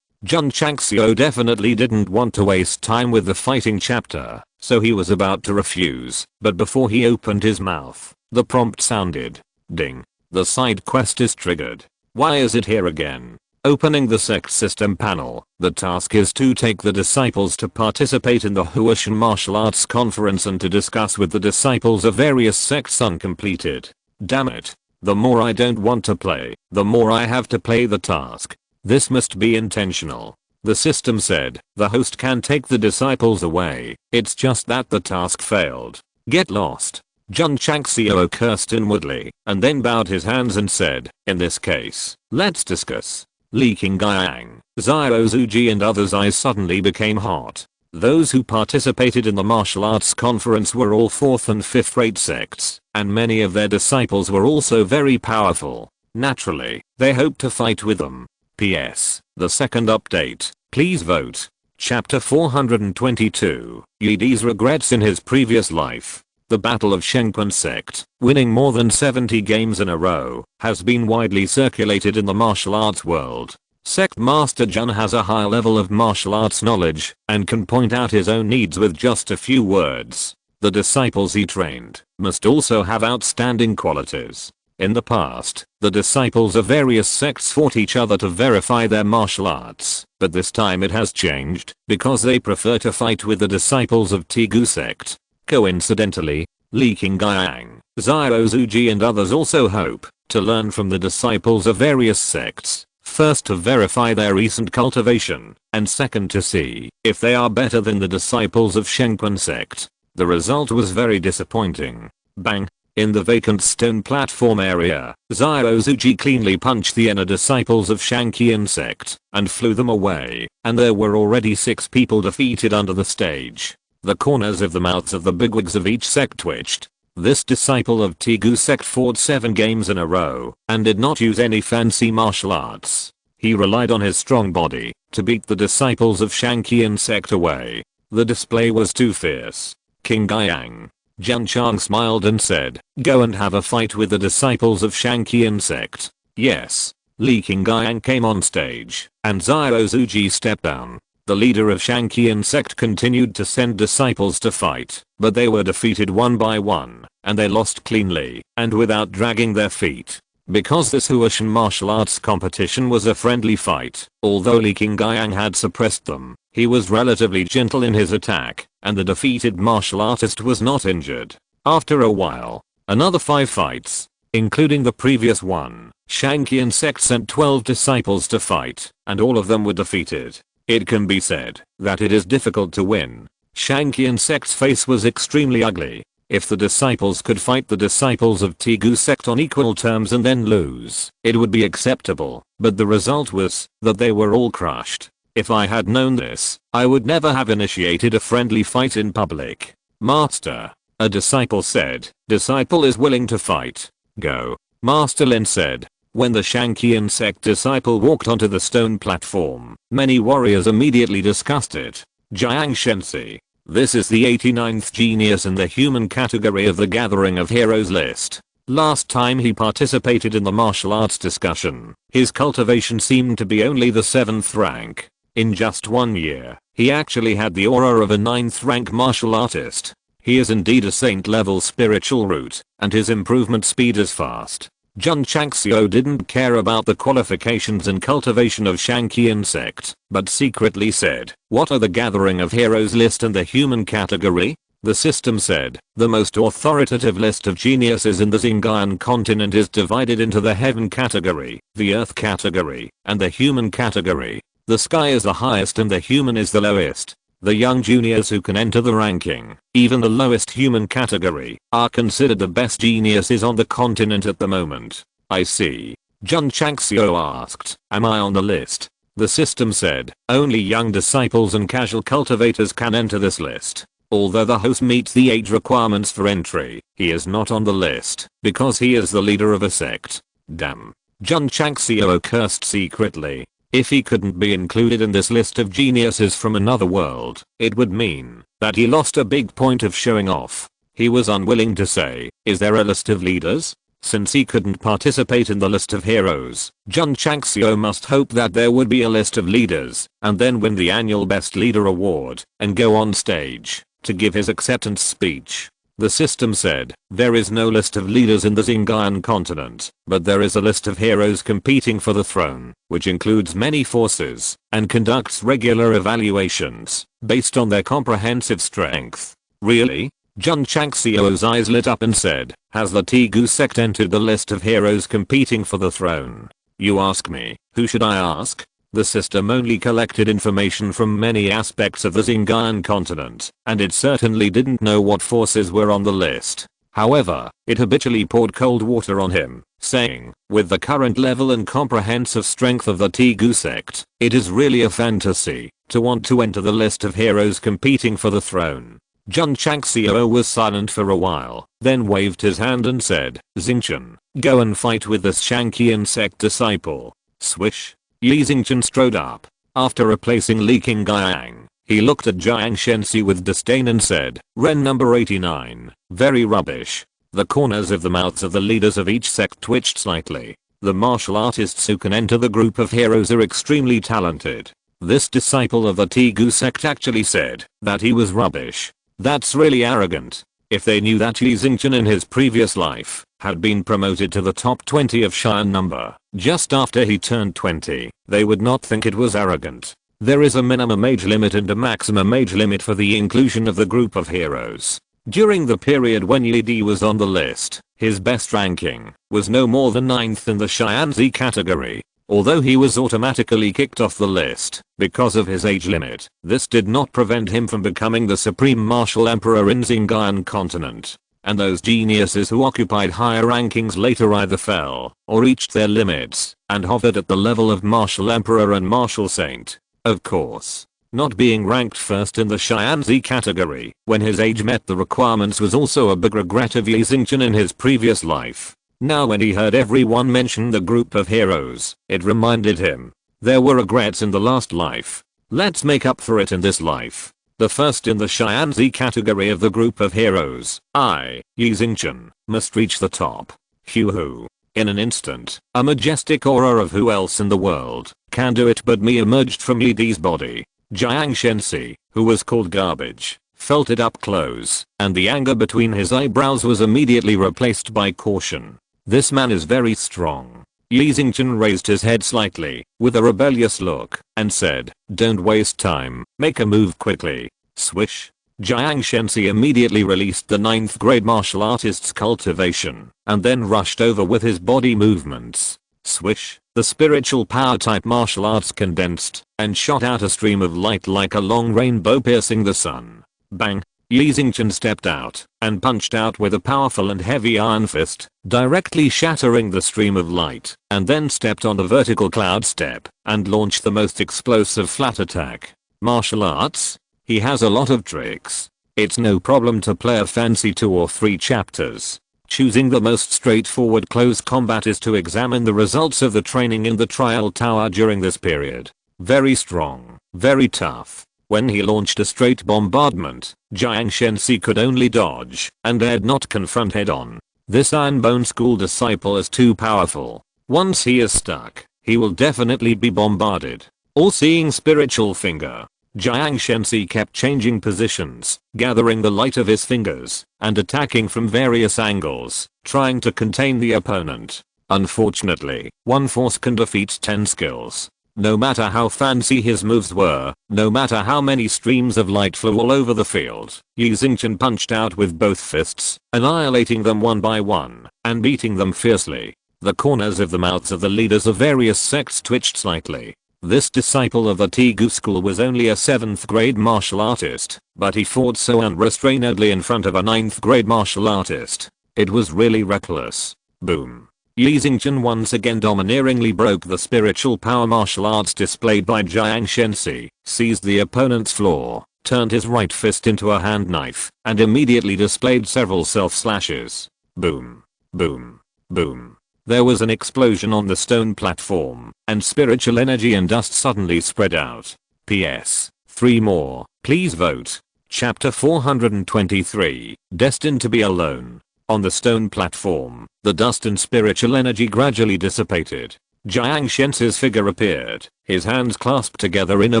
Jun Changxiao definitely didn't want to waste time with the fighting chapter, so he was about to refuse, but before he opened his mouth, the prompt sounded. Ding. The side quest is triggered. Why is it here again? Opening the sect system panel, the task is to take the disciples to participate in the Huashan martial arts conference and to discuss with the disciples of various sects uncompleted. Damn it. The more I don't want to play, the more I have to play the task. This must be intentional. The system said, the host can take the disciples away, it's just that the task failed. Get lost. Jun Changxiao cursed inwardly, and then bowed his hands and said, in this case, let's discuss. Li Qingyang, Xiao Zuji and others' eyes suddenly became hot. Those who participated in the martial arts conference were all 4th and 5th rate sects, and many of their disciples were also very powerful. Naturally, they hoped to fight with them. PS. The second update. Please vote. Chapter 422. Yidi's regrets in his previous life. The Battle of Strongest Sect, winning more than 70 games in a row, has been widely circulated in the martial arts world. Sect Master Jun has a high level of martial arts knowledge and can point out his own needs with just a few words. The disciples he trained must also have outstanding qualities. In the past, the disciples of various sects fought each other to verify their martial arts, but this time it has changed because they prefer to fight with the disciples of Tegu Sect. Coincidentally, Li Qingyang, Xiao Zuji and others also hope to learn from the disciples of various sects. First to verify their recent cultivation, and second to see if they are better than the disciples of Strongest Sect. The result was very disappointing. Bang! In the vacant stone platform area, Xiao Zuji cleanly punched the inner disciples of Strongest Sect and flew them away, and there were already 6 people defeated under the stage. The corners of the mouths of the bigwigs of each sect twitched. This disciple of Tegu Sect fought 7 games in a row and did not use any fancy martial arts. He relied on his strong body to beat the disciples of Strongest Sect away. The display was too fierce. Qingyang. Jun Changxiao smiled and said, "Go and have a fight with the disciples of Strongest Sect." Yes. Li Qingyang came on stage, and Xiao Zuji stepped down. The leader of Strongest Sect continued to send disciples to fight, but they were defeated one by one, and they lost cleanly, and without dragging their feet. Because this Huashan martial arts competition was a friendly fight, although Li Qingyang had suppressed them, he was relatively gentle in his attack, and the defeated martial artist was not injured. After a while, another 5 fights, including the previous one, Strongest Sect sent 12 disciples to fight, and all of them were defeated. It can be said that it is difficult to win. Strongest Sect's face was extremely ugly. If the disciples could fight the disciples of Tegu Sect on equal terms and then lose, it would be acceptable, but the result was that they were all crushed. If I had known this, I would never have initiated a friendly fight in public. Master, a disciple said, "Disciple is willing to fight. Go." Master Lin said. When the Strongest Sect disciple walked onto the stone platform, many warriors immediately discussed it. Jiang Shensi. This is the 89th genius in the human category of the Gathering of Heroes list. Last time he participated in the martial arts discussion, his cultivation seemed to be only the 7th rank. In just 1 year, he actually had the aura of a 9th rank martial artist. He is indeed a saint level spiritual root, and his improvement speed is fast. Jun Changxiao didn't care about the qualifications and cultivation of Strongest Sect, but secretly said, "What are the Gathering of Heroes list and the human category?" The system said, "The most authoritative list of geniuses in the Xinjiang continent is divided into the heaven category, the earth category, and the human category. The sky is the highest and the human is the lowest. The young juniors who can enter the ranking, even the lowest human category, are considered the best geniuses on the continent at the moment." I see. Jun Changxiao asked, "Am I on the list?" The system said, "Only young disciples and casual cultivators can enter this list. Although the host meets the age requirements for entry, he is not on the list because he is the leader of a sect." Damn. Jun Changxiao cursed secretly. If he couldn't be included in this list of geniuses from another world, it would mean that he lost a big point of showing off. He was unwilling to say, "Is there a list of leaders?" Since he couldn't participate in the list of heroes, Jun Changxiao must hope that there would be a list of leaders, and then win the annual Best Leader award, and go on stage to give his acceptance speech. The system said, "There is no list of leaders in the Xinjiang continent, but there is a list of heroes competing for the throne, which includes many forces, and conducts regular evaluations, based on their comprehensive strength." Really? Jun Changxiao's eyes lit up and said, "Has the Tegu Sect entered the list of heroes competing for the throne?" You ask me, who should I ask? The system only collected information from many aspects of the Xinjiang continent, and it certainly didn't know what forces were on the list. However, it habitually poured cold water on him, saying, with the current level and comprehensive strength of the Tegu sect, it is really a fantasy to want to enter the list of heroes competing for the throne. Jun Changxiao was silent for a while, then waved his hand and said, Xingqian, go and fight with this Shangqian sect disciple. Swish. Yi Xingqian strode up. After replacing leaking Guiyang, he looked at Jiang Shensi with disdain and said, Ren number 89, very rubbish. The corners of the mouths of the leaders of each sect twitched slightly. The martial artists who can enter the group of heroes are extremely talented. This disciple of the Tegu sect actually said that he was rubbish. That's really arrogant. If they knew that Yi Xingqian in his previous life had been promoted to the top 20 of Xian number just after he turned 20, they would not think it was arrogant. There is a minimum age limit and a maximum age limit for the inclusion of the group of heroes. During the period when Yi Di was on the list, his best ranking was no more than 9th in the Xianzi category. Although he was automatically kicked off the list because of his age limit, this did not prevent him from becoming the supreme martial emperor in Xinjiang continent. And those geniuses who occupied higher rankings later either fell or reached their limits and hovered at the level of martial emperor and martial saint. Of course, not being ranked first in the Xianzi category when his age met the requirements was also a big regret of Yi Xingqian in his previous life. Now when he heard everyone mention the group of heroes, it reminded him. There were regrets in the last life. Let's make up for it in this life. The first in the Xianzi category of the group of heroes, Yi Xingqian, must reach the top. Hoo. In an instant, a majestic aura of who else in the world can do it but me emerged from Yi Di's body. Jiang Shensi, who was called garbage, felt it up close, and the anger between his eyebrows was immediately replaced by caution. This man is very strong. Yi Xingqian raised his head slightly, with a rebellious look, and said, don't waste time, make a move quickly. Swish. Jiang Shensi immediately released the 9th grade martial artist's cultivation, and then rushed over with his body movements. Swish. The spiritual power type martial arts condensed, and shot out a stream of light like a long rainbow piercing the sun. Bang. Yi Xingqian stepped out and punched out with a powerful and heavy iron fist, directly shattering the stream of light, and then stepped on the vertical cloud step and launched the most explosive flat attack. Martial arts? He has a lot of tricks. It's no problem to play a fancy 2 or 3 chapters. Choosing the most straightforward close combat is to examine the results of the training in the trial tower during this period. Very strong, very tough. When he launched a straight bombardment, Jiang Shensi could only dodge and dared not confront head-on. This Iron Bone School disciple is too powerful. Once he is stuck, he will definitely be bombarded. All-seeing spiritual finger. Jiang Shensi kept changing positions, gathering the light of his fingers, and attacking from various angles, trying to contain the opponent. Unfortunately, one force can defeat 10 skills. No matter how fancy his moves were, no matter how many streams of light flew all over the field, Yi Xingqian punched out with both fists, annihilating them one by one, and beating them fiercely. The corners of the mouths of the leaders of various sects twitched slightly. This disciple of the Tegu school was only a 7th grade martial artist, but he fought so unrestrainedly in front of a 9th grade martial artist. It was really reckless. Boom. Yi Xingqian once again domineeringly broke the spiritual power martial arts displayed by Jiang Shensi, seized the opponent's floor, turned his right fist into a hand knife, and immediately displayed several self-slashes. Boom. Boom. Boom. There was an explosion on the stone platform, and spiritual energy and dust suddenly spread out. PS. 3 more, please vote. Chapter 423, Destined to be Alone. On the stone platform, the dust and spiritual energy gradually dissipated. Jiang Shensi's figure appeared, his hands clasped together in a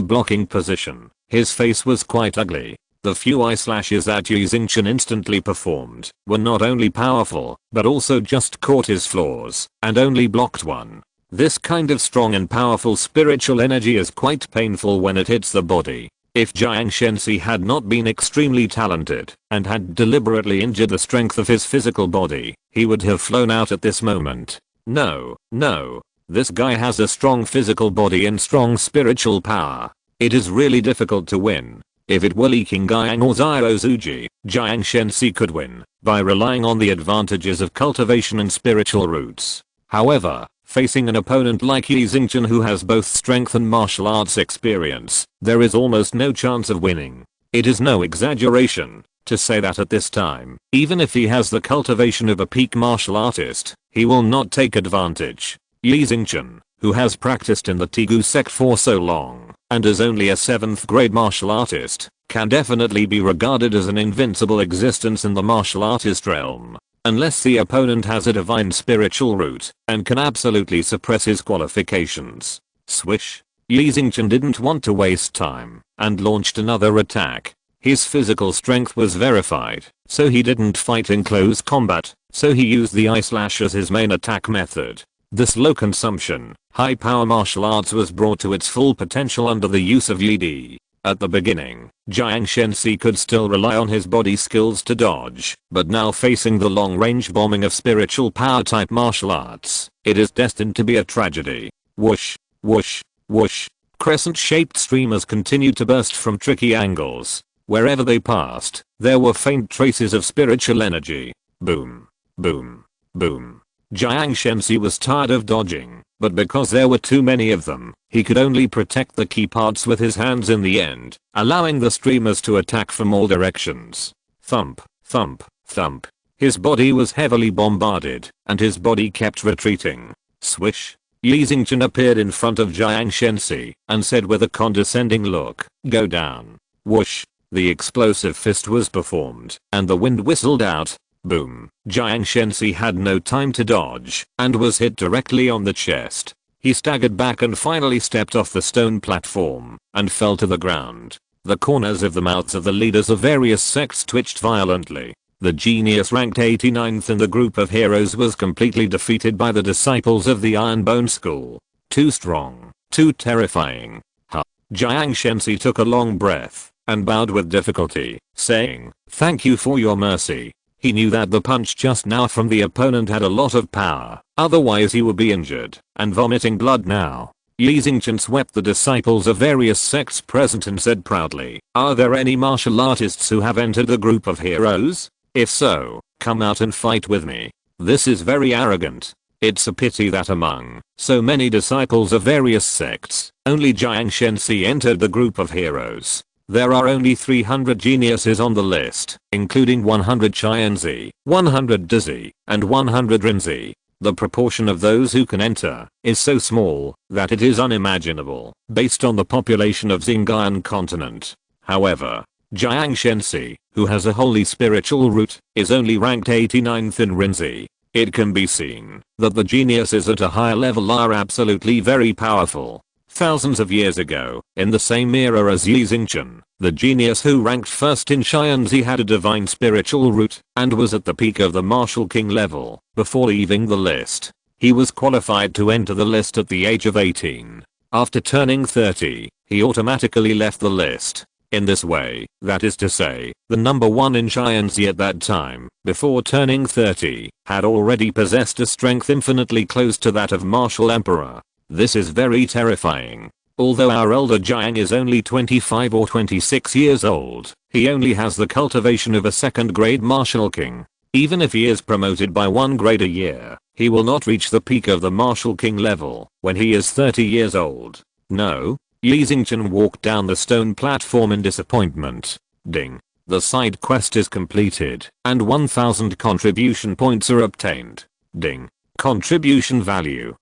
blocking position. His face was quite ugly. The few eye slashes that Yi Xingqian instantly performed were not only powerful, but also just caught his flaws, and only blocked one. This kind of strong and powerful spiritual energy is quite painful when it hits the body. If Jiang Shensi had not been extremely talented and had deliberately injured the strength of his physical body, he would have flown out at this moment. No. This guy has a strong physical body and strong spiritual power. It is really difficult to win. If it were Li Qingyang or Zhao Zuji, Jiang Shensi could win by relying on the advantages of cultivation and spiritual roots. However, facing an opponent like Yi Xingchen who has both strength and martial arts experience, there is almost no chance of winning. It is no exaggeration to say that at this time, even if he has the cultivation of a peak martial artist, he will not take advantage. Yi Xingchen, who has practiced in the Tigu sect for so long, and is only a 7th grade martial artist, can definitely be regarded as an invincible existence in the martial artist realm. Unless the opponent has a divine spiritual root, and can absolutely suppress his qualifications. Swish. Yi Xingchen didn't want to waste time, and launched another attack. His physical strength was verified, so he didn't fight in close combat, so he used the Eye Slash as his main attack method. This low consumption, high power martial arts was brought to its full potential under the use of Yi Di. At the beginning, Jiang Shensi could still rely on his body skills to dodge, but now facing the long-range bombing of spiritual power-type martial arts, it is destined to be a tragedy. Whoosh, whoosh, whoosh. Crescent-shaped streamers continued to burst from tricky angles. Wherever they passed, there were faint traces of spiritual energy. Boom, boom, boom. Jiang Shensi was tired of dodging, but because there were too many of them, he could only protect the key parts with his hands in the end, allowing the streamers to attack from all directions. Thump, thump, thump. His body was heavily bombarded, and his body kept retreating. Swish. Yi Xingchen appeared in front of Jiang Shensi, and said with a condescending look, "Go down." Whoosh. The explosive fist was performed, and the wind whistled out. Boom. Jiang Shensi had no time to dodge, and was hit directly on the chest. He staggered back and finally stepped off the stone platform, and fell to the ground. The corners of the mouths of the leaders of various sects twitched violently. The genius ranked 89th in the group of heroes was completely defeated by the disciples of the Iron Bone School. Too strong, too terrifying. Ha. Jiang Shensi took a long breath, and bowed with difficulty, saying, "Thank you for your mercy." He knew that the punch just now from the opponent had a lot of power, otherwise he would be injured, and vomiting blood now. Yi Xingchen swept the disciples of various sects present and said proudly, "Are there any martial artists who have entered the group of heroes? If so, come out and fight with me. This is very arrogant. It's a pity that among so many disciples of various sects, only Jiang Shensi entered the group of heroes. There are only 300 geniuses on the list, including 100 Qianzi, 100 Dizi, and 100 Rinzi. The proportion of those who can enter is so small that it is unimaginable based on the population of Xinjiang continent. However, Jiang Shensi, who has a holy spiritual root, is only ranked 89th in Rinzi. It can be seen that the geniuses at a higher level are absolutely very powerful. Thousands of years ago, in the same era as Yi Xingchen, the genius who ranked first in Xianzi had a divine spiritual root and was at the peak of the martial king level before leaving the list. He was qualified to enter the list at the age of 18. After turning 30, he automatically left the list. In this way, that is to say, the number 1 in Xianzi at that time, before turning 30, had already possessed a strength infinitely close to that of martial emperor. This is very terrifying. Although our elder Jiang is only 25 or 26 years old, he only has the cultivation of a 2nd grade martial king. Even if he is promoted by 1 grade a year, he will not reach the peak of the martial king level when he is 30 years old. No. Yi Xingchen walked down the stone platform in disappointment. Ding. The side quest is completed, and 1000 contribution points are obtained. Ding. Contribution value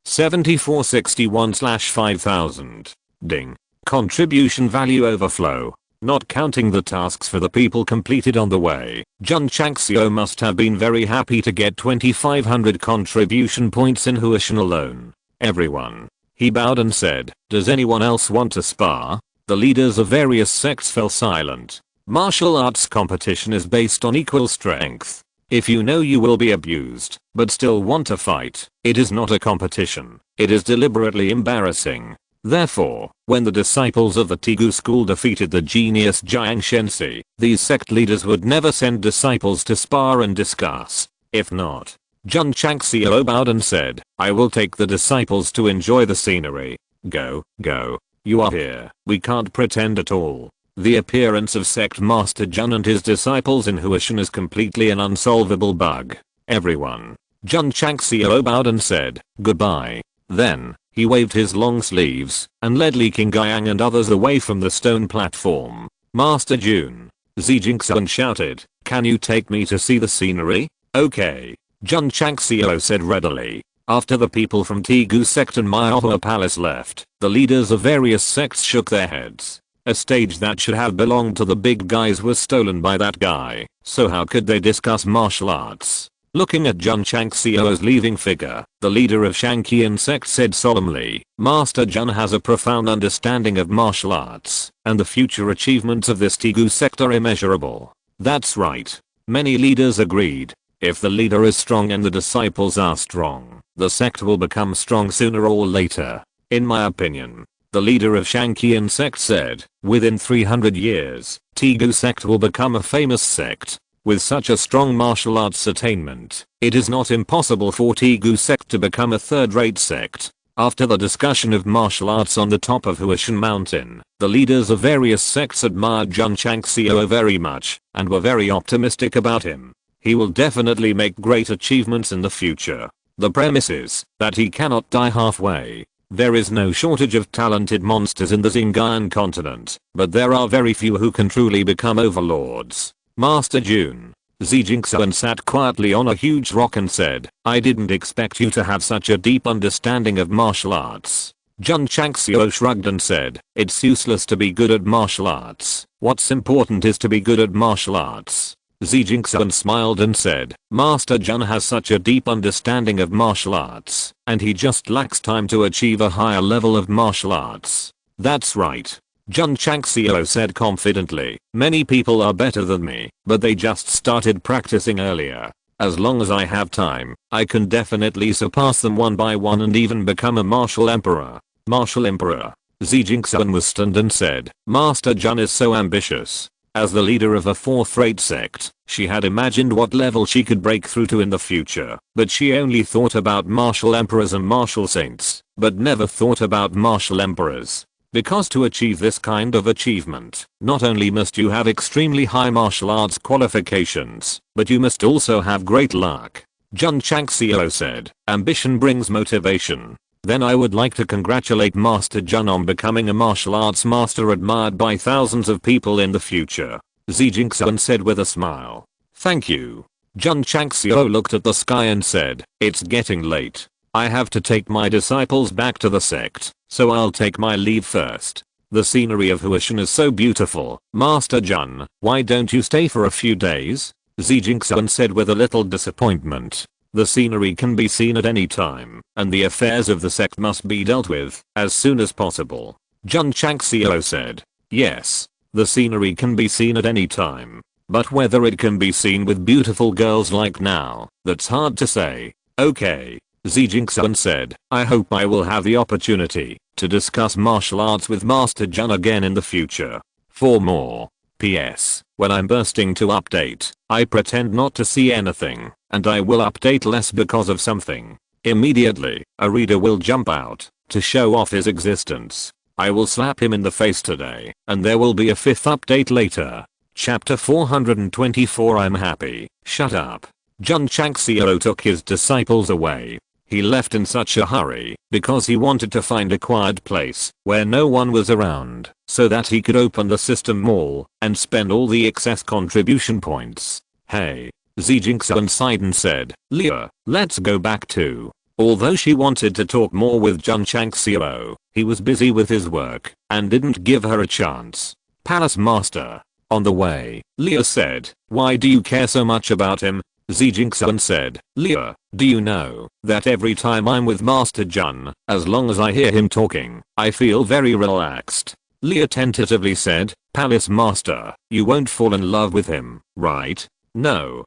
7461/5000. Ding. Contribution value overflow. Not counting the tasks for the people completed on the way, Jun Changxiao must have been very happy to get 2500 contribution points in Huashan alone. Everyone. He bowed and said, "Does anyone else want to spar?" The leaders of various sects fell silent. Martial arts competition is based on equal strength. If you know you will be abused, but still want to fight, it is not a competition. It is deliberately embarrassing. Therefore, when the disciples of the Tigu school defeated the genius Jiang Shensi, these sect leaders would never send disciples to spar and discuss. If not, Jun Changxiao bowed and said, "I will take the disciples to enjoy the scenery. Go, go. You are here. We can't pretend at all." The appearance of Sect Master Jun and his disciples in Huashan is completely an unsolvable bug. Everyone. Jun Changxiao bowed and said, goodbye. Then, he waved his long sleeves and led Li Qingyang and others away from the stone platform. Master Jun. Zijingsuan shouted, can you take me to see the scenery? Okay. Jun Changxiao said readily. After the people from Tegu Sect and Maihua Palace left, the leaders of various sects shook their heads. A stage that should have belonged to the big guys was stolen by that guy, so how could they discuss martial arts? Looking at Jun Changxiao's leaving figure, the leader of Shangqian Sect said solemnly, Master Jun has a profound understanding of martial arts, and the future achievements of this Tegu Sect are immeasurable. That's right. Many leaders agreed. If the leader is strong and the disciples are strong, the sect will become strong sooner or later. In my opinion, the leader of Shangqian Sect said, within 300 years, Tegu Sect will become a famous sect. With such a strong martial arts attainment, it is not impossible for Tegu Sect to become a third-rate sect. After the discussion of martial arts on the top of Huashan Mountain, the leaders of various sects admired Jun Changxiao very much, and were very optimistic about him. He will definitely make great achievements in the future. The premise is that he cannot die halfway. There is no shortage of talented monsters in the Xinjiang continent, but there are very few who can truly become overlords. Master Jun. Zijingsuan sat quietly on a huge rock and said, I didn't expect you to have such a deep understanding of martial arts. Jun Changxiao shrugged and said, it's useless to be good at martial arts. What's important is to be good at martial arts. Zijingsuan smiled and said, Master Jun has such a deep understanding of martial arts, and he just lacks time to achieve a higher level of martial arts. That's right. Jun Changxiao said confidently, many people are better than me, but they just started practicing earlier. As long as I have time, I can definitely surpass them one by one and even become a martial emperor. Martial emperor. Zijingsuan was stunned and said, Master Jun is so ambitious. As the leader of a fourth-rate sect, she had imagined what level she could break through to in the future, but she only thought about martial emperors and martial saints, but never thought about martial emperors. Because to achieve this kind of achievement, not only must you have extremely high martial arts qualifications, but you must also have great luck. Jun Changxiao said, ambition brings motivation. Then I would like to congratulate Master Jun on becoming a martial arts master admired by thousands of people in the future. Zijingsuan said with a smile. Thank you. Jun Changxiao looked at the sky and said, it's getting late. I have to take my disciples back to the sect, so I'll take my leave first. The scenery of Huashan is so beautiful. Master Jun, why don't you stay for a few days? Zijingsuan said with a little disappointment. The scenery can be seen at any time, and the affairs of the sect must be dealt with as soon as possible. Jun Changxiao said. Yes, the scenery can be seen at any time, but whether it can be seen with beautiful girls like now, that's hard to say. Okay. Zijingsuan said, I hope I will have the opportunity to discuss martial arts with Master Jun again in the future. For more. PS. When I'm bursting to update, I pretend not to see anything, and I will update less because of something. Immediately, a reader will jump out to show off his existence. I will slap him in the face today, and there will be a 5th update later. Chapter 424 I'm happy. Shut up. Jun Changxiao took his disciples away. He left in such a hurry because he wanted to find a quiet place where no one was around so that he could open the system mall and spend all the excess contribution points. Hey. Zijingsuan sighed and said, Leah, let's go back too. Although she wanted to talk more with Jun Changxiao, he was busy with his work and didn't give her a chance. Palace Master. On the way, Leah said, why do you care so much about him? Zijingsuan said, Leah, do you know that every time I'm with Master Jun, as long as I hear him talking, I feel very relaxed. Leah tentatively said, Palace Master, you won't fall in love with him, right? No.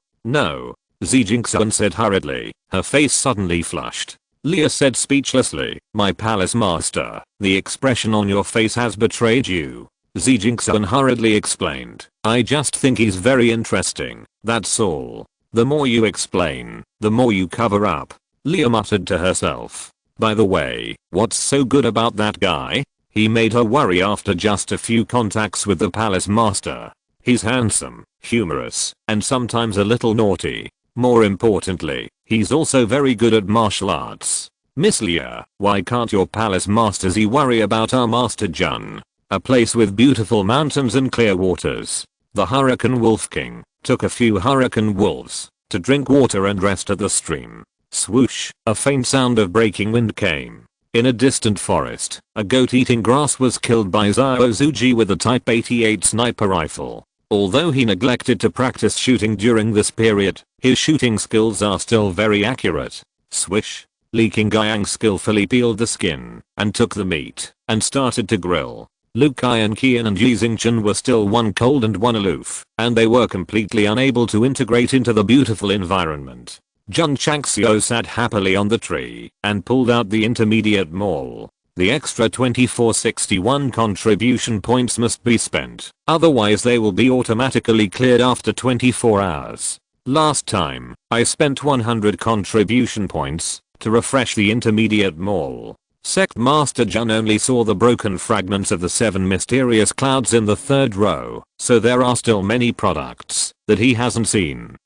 Zijingsuan said hurriedly, her face suddenly flushed. Leah said speechlessly, my Palace Master, the expression on your face has betrayed you. Zijingsuan hurriedly explained, I just think he's very interesting, that's all. The more you explain, the more you cover up. Leah muttered to herself. By the way, what's so good about that guy? He made her worry after just a few contacts with the palace master. He's handsome, humorous, and sometimes a little naughty. More importantly, he's also very good at martial arts. Miss Leah, why can't your palace masters worry about our master Jun? A place with beautiful mountains and clear waters. The Hurricane Wolf King took a few hurricane wolves to drink water and rest at the stream. Swoosh, a faint sound of breaking wind came. In a distant forest, a goat eating grass was killed by Zhao Zuji with a Type 88 sniper rifle. Although he neglected to practice shooting during this period, his shooting skills are still very accurate. Swish. Li Qingyang skillfully peeled the skin and took the meat and started to grill. Lu Kai and Qian and Yi Xingchen were still one cold and one aloof, and they were completely unable to integrate into the beautiful environment. Jun Changxiao sat happily on the tree and pulled out the intermediate maul. The extra 2461 contribution points must be spent, otherwise they will be automatically cleared after 24 hours. Last time, I spent 100 contribution points to refresh the intermediate maul. Sect Master Jun only saw the broken fragments of the 7 mysterious clouds in the 3rd row, so there are still many products that he hasn't seen.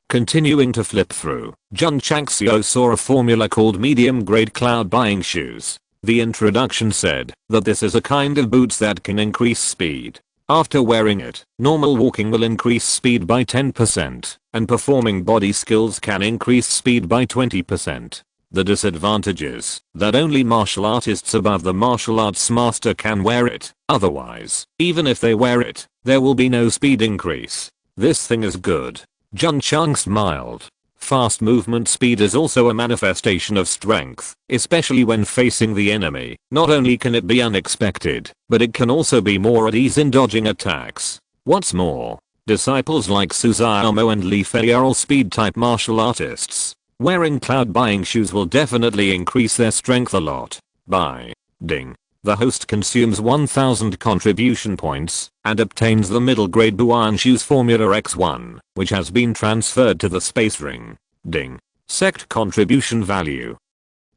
Continuing to flip through, Jun Changxiao saw a formula called medium grade cloud buying shoes. The introduction said that this is a kind of boots that can increase speed. After wearing it, normal walking will increase speed by 10%, and performing body skills can increase speed by 20%. The disadvantage is that only martial artists above the martial arts master can wear it, otherwise, even if they wear it, there will be no speed increase. This thing is good. Jun Chang smiled. Fast movement speed is also a manifestation of strength, especially when facing the enemy. Not only can it be unexpected, but it can also be more at ease in dodging attacks. What's more, disciples like Su Xiaomo and Li Fei are all speed type martial artists. Wearing cloud buying shoes will definitely increase their strength a lot. Bye. Ding. The host consumes 1000 contribution points and obtains the middle grade Buan shoes formula X1, which has been transferred to the space ring. Ding. Sect contribution value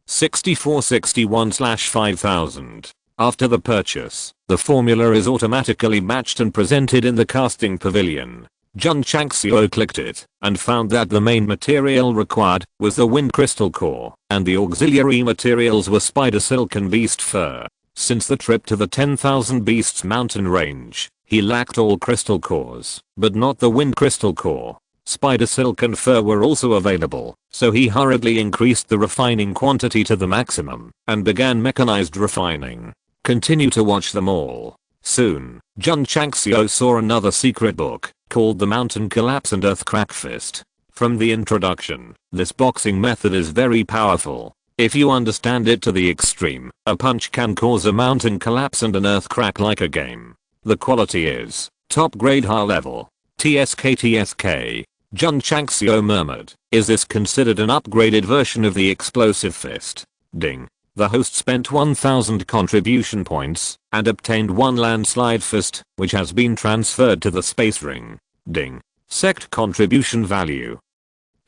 6461/5000. After the purchase, the formula is automatically matched and presented in the casting pavilion. Jun Changxiao clicked it and found that the main material required was the wind crystal core, and the auxiliary materials were spider silk and beast fur. Since the trip to the 10,000 Beasts mountain range, he lacked all crystal cores, but not the wind crystal core. Spider silk and fur were also available, so he hurriedly increased the refining quantity to the maximum and began mechanized refining. Continue to watch them all. Soon, Jun Changxiao saw another secret book called The Mountain Collapse and Earthcrack Fist. From the introduction, this boxing method is very powerful. If you understand it to the extreme, a punch can cause a mountain collapse and an earth crack like a game. The quality is top grade high level. TSK. Jun Changxiao murmured, is this considered an upgraded version of the explosive fist? Ding. The host spent 1000 contribution points and obtained 1 landslide fist, which has been transferred to the space ring. Ding. Sect contribution value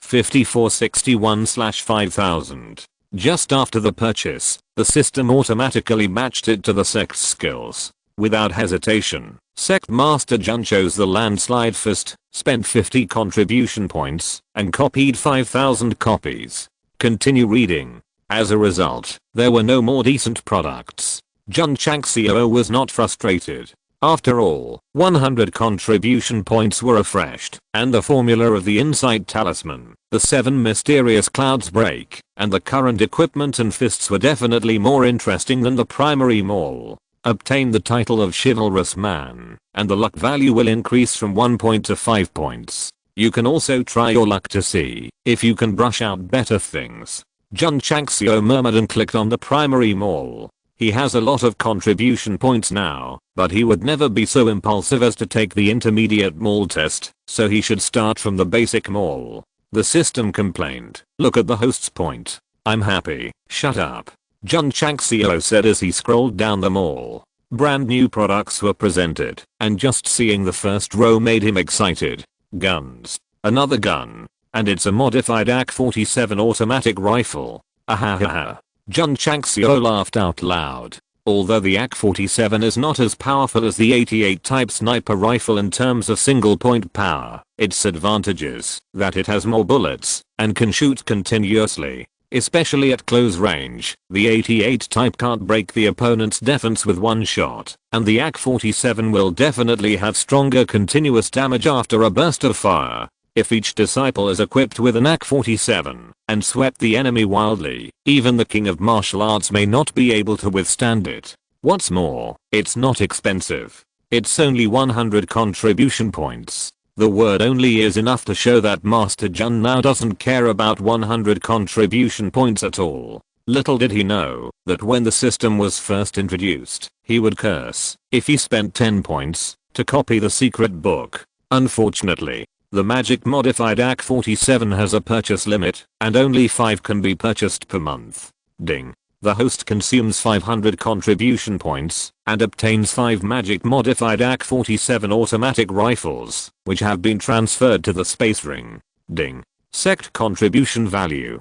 5461/5000. Just after the purchase, the system automatically matched it to the sect's skills. Without hesitation, Sect Master Jun chose the landslide fist, spent 50 contribution points, and copied 5000 copies. Continue reading. As a result, there were no more decent products. Jun Changxiao was not frustrated. After all, 100 contribution points were refreshed, and the formula of the Insight Talisman, the 7 mysterious clouds break, and the current equipment and fists were definitely more interesting than the primary maul. Obtain the title of Chivalrous Man, and the luck value will increase from 1 point to 5 points. You can also try your luck to see if you can brush out better things. Jun Changxiao murmured and clicked on the primary maul. He has a lot of contribution points now, but he would never be so impulsive as to take the intermediate maul test, so he should start from the basic maul. The system complained, look at the host's point. I'm happy, shut up. Jun Changxiao said as he scrolled down the maul. Brand new products were presented, and just seeing the first row made him excited. Guns. Another gun. And it's a modified AK-47 automatic rifle. Ahahaha. Jun Changxiao laughed out loud. Although the AK-47 is not as powerful as the 88 type sniper rifle in terms of single point power, its advantage is that it has more bullets and can shoot continuously. Especially at close range, the 88 type can't break the opponent's defense with one shot, and the AK-47 will definitely have stronger continuous damage after a burst of fire. If each disciple is equipped with an AK-47 and swept the enemy wildly, even the king of martial arts may not be able to withstand it. What's more, it's not expensive. It's only 100 contribution points. The word only is enough to show that Master Jun now doesn't care about 100 contribution points at all. Little did he know that when the system was first introduced, he would curse if he spent 10 points to copy the secret book. Unfortunately, the magic modified AK-47 has a purchase limit, and only 5 can be purchased per month. Ding. The host consumes 500 contribution points and obtains 5 magic modified AK-47 automatic rifles, which have been transferred to the space ring. Ding. Sect contribution value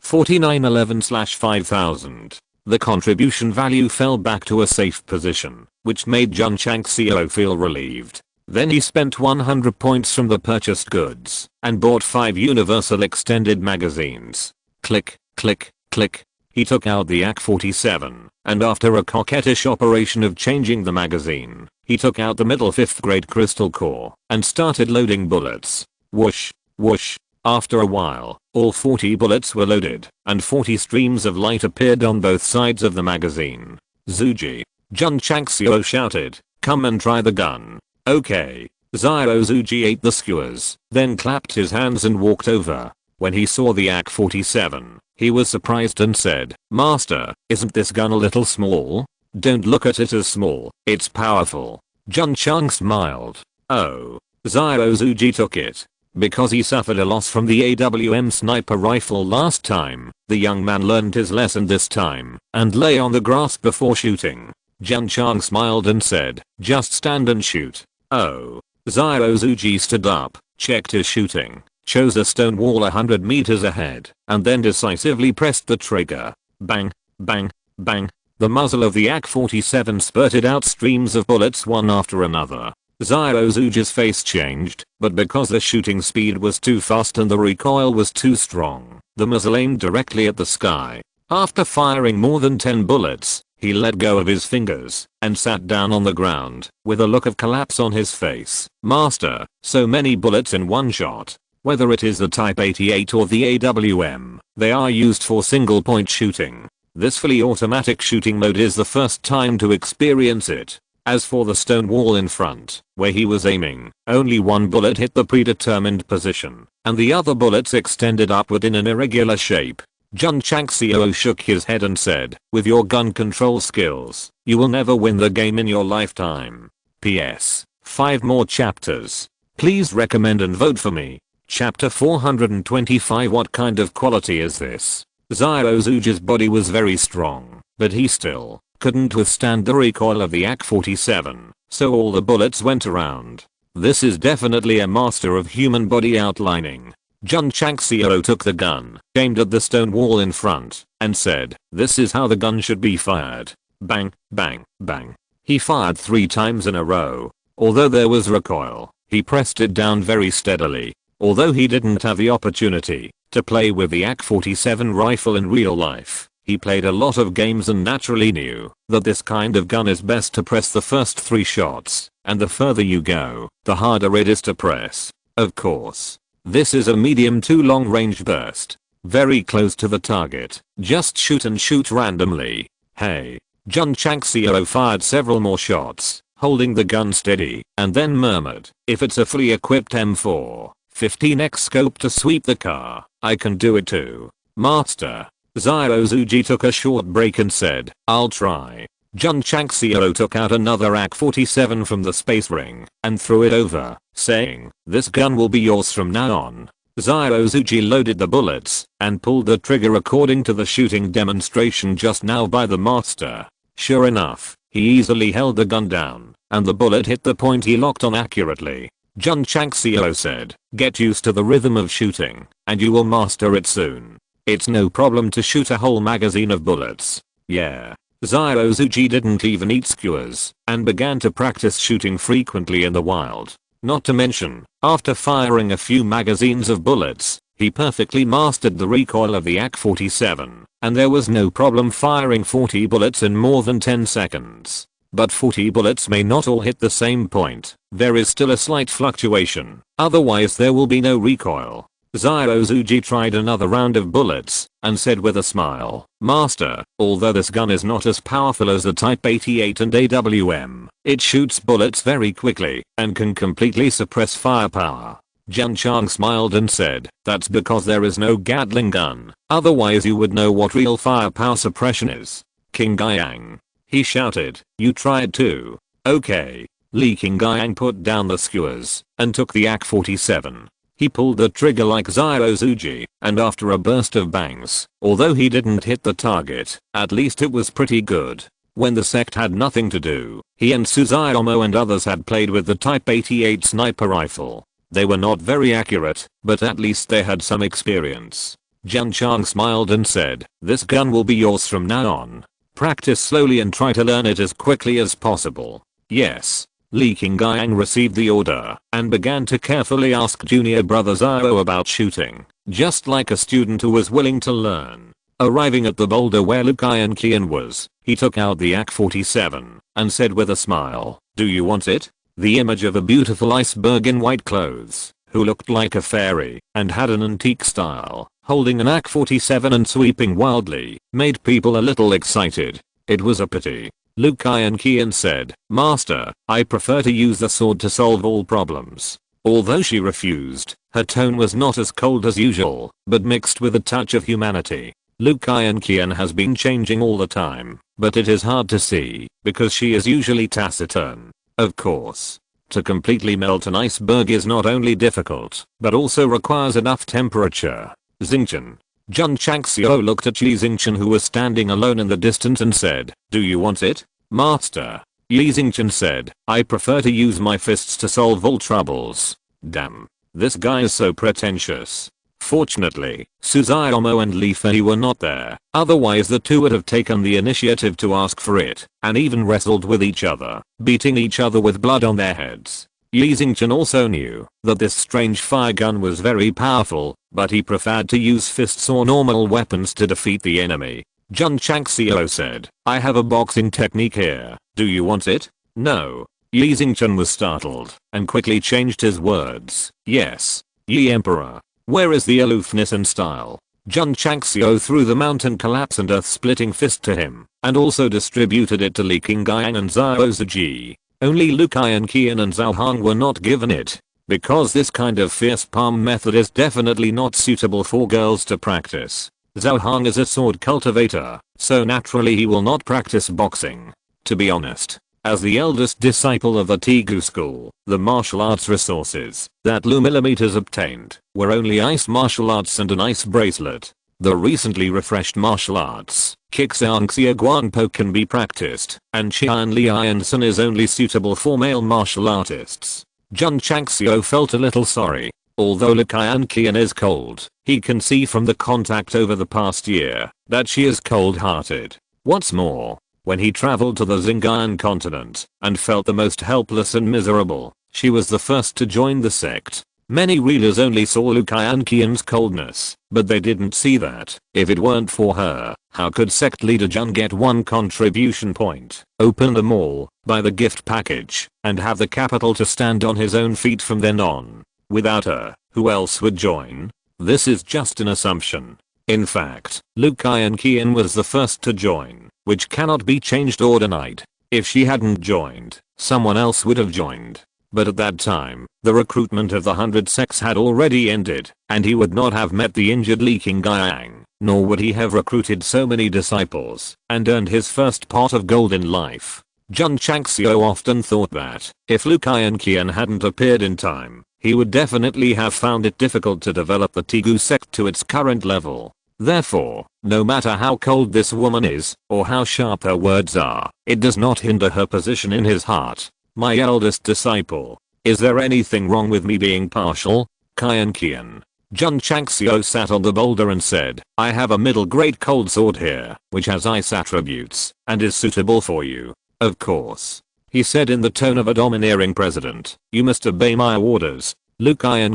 4911/5000. The contribution value fell back to a safe position, which made Jun Changxiao feel relieved. Then he spent 100 points from the purchased goods and bought 5 universal extended magazines. Click, click, click. He took out the AK-47, and after a coquettish operation of changing the magazine, he took out the middle 5th grade crystal core and started loading bullets. Whoosh, whoosh. After a while, all 40 bullets were loaded, and 40 streams of light appeared on both sides of the magazine. Zuji. Jun Changxiao shouted, "Come and try the gun." Okay. Zuji ate the skewers, then clapped his hands and walked over. When he saw the AK-47, he was surprised and said, "Master, isn't this gun a little small?" "Don't look at it as small, it's powerful." Jun Chang smiled. "Oh." Zuji took it. Because he suffered a loss from the AWM sniper rifle last time, the young man learned his lesson this time and lay on the grass before shooting. Jun Chang smiled and said, "Just stand and shoot." Oh. Zuji stood up, checked his shooting, chose a stone wall 100 meters ahead, and then decisively pressed the trigger. Bang, bang, bang. The muzzle of the AK-47 spurted out streams of bullets one after another. Zuji's face changed, but because the shooting speed was too fast and the recoil was too strong, the muzzle aimed directly at the sky. After firing more than 10 bullets, he let go of his fingers and sat down on the ground with a look of collapse on his face. "Master, so many bullets in one shot. Whether it is the Type 88 or the AWM, they are used for single point shooting. This fully automatic shooting mode is the first time to experience it." As for the stone wall in front, where he was aiming, only one bullet hit the predetermined position, and the other bullets extended upward in an irregular shape. Jun Changxiao shook his head and said, "With your gun control skills, you will never win the game in your lifetime. PS. 5 more chapters. Please recommend and vote for me." Chapter 425. What kind of quality is this? Zuji's body was very strong, but he still couldn't withstand the recoil of the AK-47, so all the bullets went around. This is definitely a master of human body outlining. Jun Changxiao took the gun, aimed at the stone wall in front, and said, "This is how the gun should be fired." Bang, bang, bang. He fired 3 times in a row. Although there was recoil, he pressed it down very steadily. Although he didn't have the opportunity to play with the AK-47 rifle in real life, he played a lot of games and naturally knew that this kind of gun is best to press the first 3 shots, and the further you go, the harder it is to press. Of course, this is a medium to long range burst. Very close to the target, just shoot and shoot randomly. Hey. Jun Changxiao fired several more shots, holding the gun steady, and then murmured, "If it's a fully equipped M4, 15x scope to sweep the car, I can do it too. Master." Zuji took a short break and said, "I'll try." Jun Changxiao took out another AK-47 from the space ring and threw it over, saying, "This gun will be yours from now on." Zuji loaded the bullets and pulled the trigger according to the shooting demonstration just now by the master. Sure enough, he easily held the gun down, and the bullet hit the point he locked on accurately. Jun Changxiao said, "Get used to the rhythm of shooting, and you will master it soon. It's no problem to shoot a whole magazine of bullets." Yeah. Zyuozuji didn't even eat skewers and began to practice shooting frequently in the wild. Not to mention, after firing a few magazines of bullets, he perfectly mastered the recoil of the AK-47, and there was no problem firing 40 bullets in more than 10 seconds. But 40 bullets may not all hit the same point. There is still a slight fluctuation, otherwise there will be no recoil. Zyuozuji tried another round of bullets and said with a smile, "Master, although this gun is not as powerful as the Type 88 and AWM, it shoots bullets very quickly and can completely suppress firepower." Jun Chang smiled and said, "That's because there is no Gatling gun, otherwise you would know what real firepower suppression is." "King Guiyang," he shouted, "you tried too." "Okay." Li King Guiyang put down the skewers and took the AK-47. He pulled the trigger like Zyuozuji, and after a burst of bangs, although he didn't hit the target, at least it was pretty good. When the sect had nothing to do, he and Suzuomo and others had played with the Type 88 sniper rifle. They were not very accurate, but at least they had some experience. Jun Chang smiled and said, "This gun will be yours from now on. Practice slowly and try to learn it as quickly as possible." "Yes." Li King Guiyang received the order and began to carefully ask junior brother Zhao about shooting, just like a student who was willing to learn. Arriving at the boulder where Lu Qian was, he took out the AK-47 and said with a smile, "Do you want it?" The image of a beautiful iceberg in white clothes, who looked like a fairy and had an antique style, holding an AK-47 and sweeping wildly, made people a little excited. It was a pity. Lu Qian said, "Master, I prefer to use the sword to solve all problems." Although she refused, her tone was not as cold as usual, but mixed with a touch of humanity. Lu Qian has been changing all the time, but it is hard to see, because she is usually taciturn. Of course, to completely melt an iceberg is not only difficult, but also requires enough temperature. Xingchen. Jun Changxiao looked at Yi Xingchen, who was standing alone in the distance, and said, "Do you want it, Master?" Yi Xingchen said, "I prefer to use my fists to solve all troubles." Damn. This guy is so pretentious. Fortunately, Suzuomo and Li Fei were not there, otherwise the two would have taken the initiative to ask for it, and even wrestled with each other, beating each other with blood on their heads. Yi Xingchen also knew that this strange fire gun was very powerful, but he preferred to use fists or normal weapons to defeat the enemy. Jun Changxiao said, "I have a boxing technique here. Do you want it?" "No." Yi Xingchen was startled and quickly changed his words. "Yes." "Yi Emperor, where is the aloofness and style?" Jun Changxiao threw the mountain collapse and earth-splitting fist to him, and also distributed it to Li King Guiyang and Zyuozuji. Only Lu Qian and Zhao Hong were not given it, because this kind of fierce palm method is definitely not suitable for girls to practice. Zhao Hong is a sword cultivator, so naturally he will not practice boxing. To be honest, as the eldest disciple of the Tegu school, the martial arts resources that Lu Millimeters obtained were only ice martial arts and an ice bracelet. The recently refreshed martial arts, Kixiangxia Guanpo, can be practiced, and Qian Liansun is only suitable for male martial artists. Jun Changxiao felt a little sorry. Although Lu Qian is cold, he can see from the contact over the past year that she is cold-hearted. What's more, when he traveled to the Xinjiang continent and felt the most helpless and miserable, she was the first to join the sect. Many readers only saw Lu Qian's coldness, but they didn't see that, if it weren't for her, how could sect leader Jun get one contribution point, open the mall, buy the gift package, and have the capital to stand on his own feet from then on? Without her, who else would join? This is just an assumption. In fact, Lu Qian was the first to join, which cannot be changed overnight. If she hadn't joined, someone else would have joined. But at that time, the recruitment of the 100 sects had already ended, and he would not have met the injured Li King Guiyang, nor would he have recruited so many disciples and earned his first pot of gold in life. Jun Changxiao often thought that, if Lu Qian hadn't appeared in time, he would definitely have found it difficult to develop the Tegu sect to its current level. Therefore, no matter how cold this woman is, or how sharp her words are, it does not hinder her position in his heart. My eldest disciple. Is there anything wrong with me being partial? Qian. Jun Changxiao sat on the boulder and said, I have a middle grade cold sword here, which has ice attributes, and is suitable for you. Of course. He said in the tone of a domineering president, you must obey my orders. Luke Iron,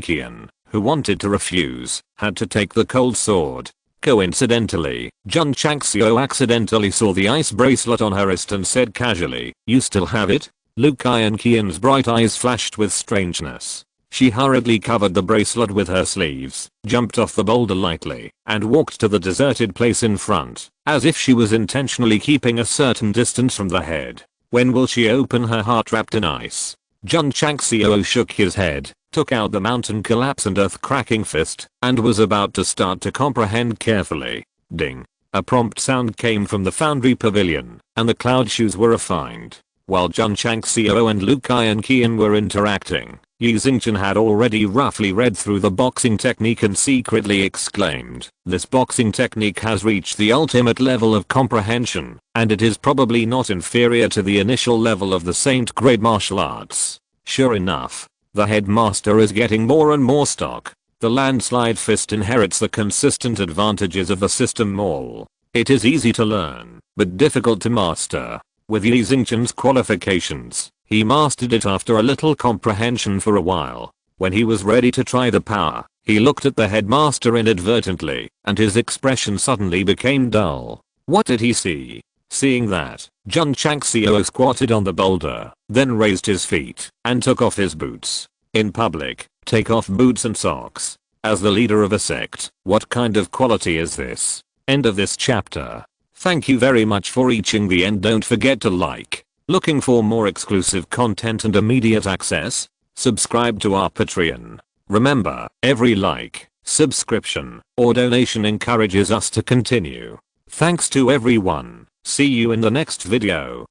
who wanted to refuse, had to take the cold sword. Coincidentally, Jun Changxiao accidentally saw the ice bracelet on her wrist and said casually, you still have it? Luke Iron's bright eyes flashed with strangeness. She hurriedly covered the bracelet with her sleeves, jumped off the boulder lightly, and walked to the deserted place in front, as if she was intentionally keeping a certain distance from the head. When will she open her heart wrapped in ice? Jun Changxiao shook his head, took out the mountain collapse and earth-cracking fist, and was about to start to comprehend carefully. Ding. A prompt sound came from the foundry pavilion, and the cloud shoes were refined. While Jun Changxiao and Luke Iron were interacting, Yi Xingchen had already roughly read through the boxing technique and secretly exclaimed, this boxing technique has reached the ultimate level of comprehension, and it is probably not inferior to the initial level of the Saint grade martial arts. Sure enough, the headmaster is getting more and more stock. The landslide fist inherits the consistent advantages of the system all. It is easy to learn, but difficult to master. With Yi Xingchen's qualifications, he mastered it after a little comprehension for a while. When he was ready to try the power, he looked at the headmaster inadvertently, and his expression suddenly became dull. What did he see? Seeing that, Jun Changxiao squatted on the boulder, then raised his feet, and took off his boots. In public, take off boots and socks. As the leader of a sect, what kind of quality is this? End of this chapter. Thank you very much for reaching the end. Don't forget to like. Looking for more exclusive content and immediate access? Subscribe to our Patreon. Remember, every like, subscription, or donation encourages us to continue. Thanks to everyone. See you in the next video.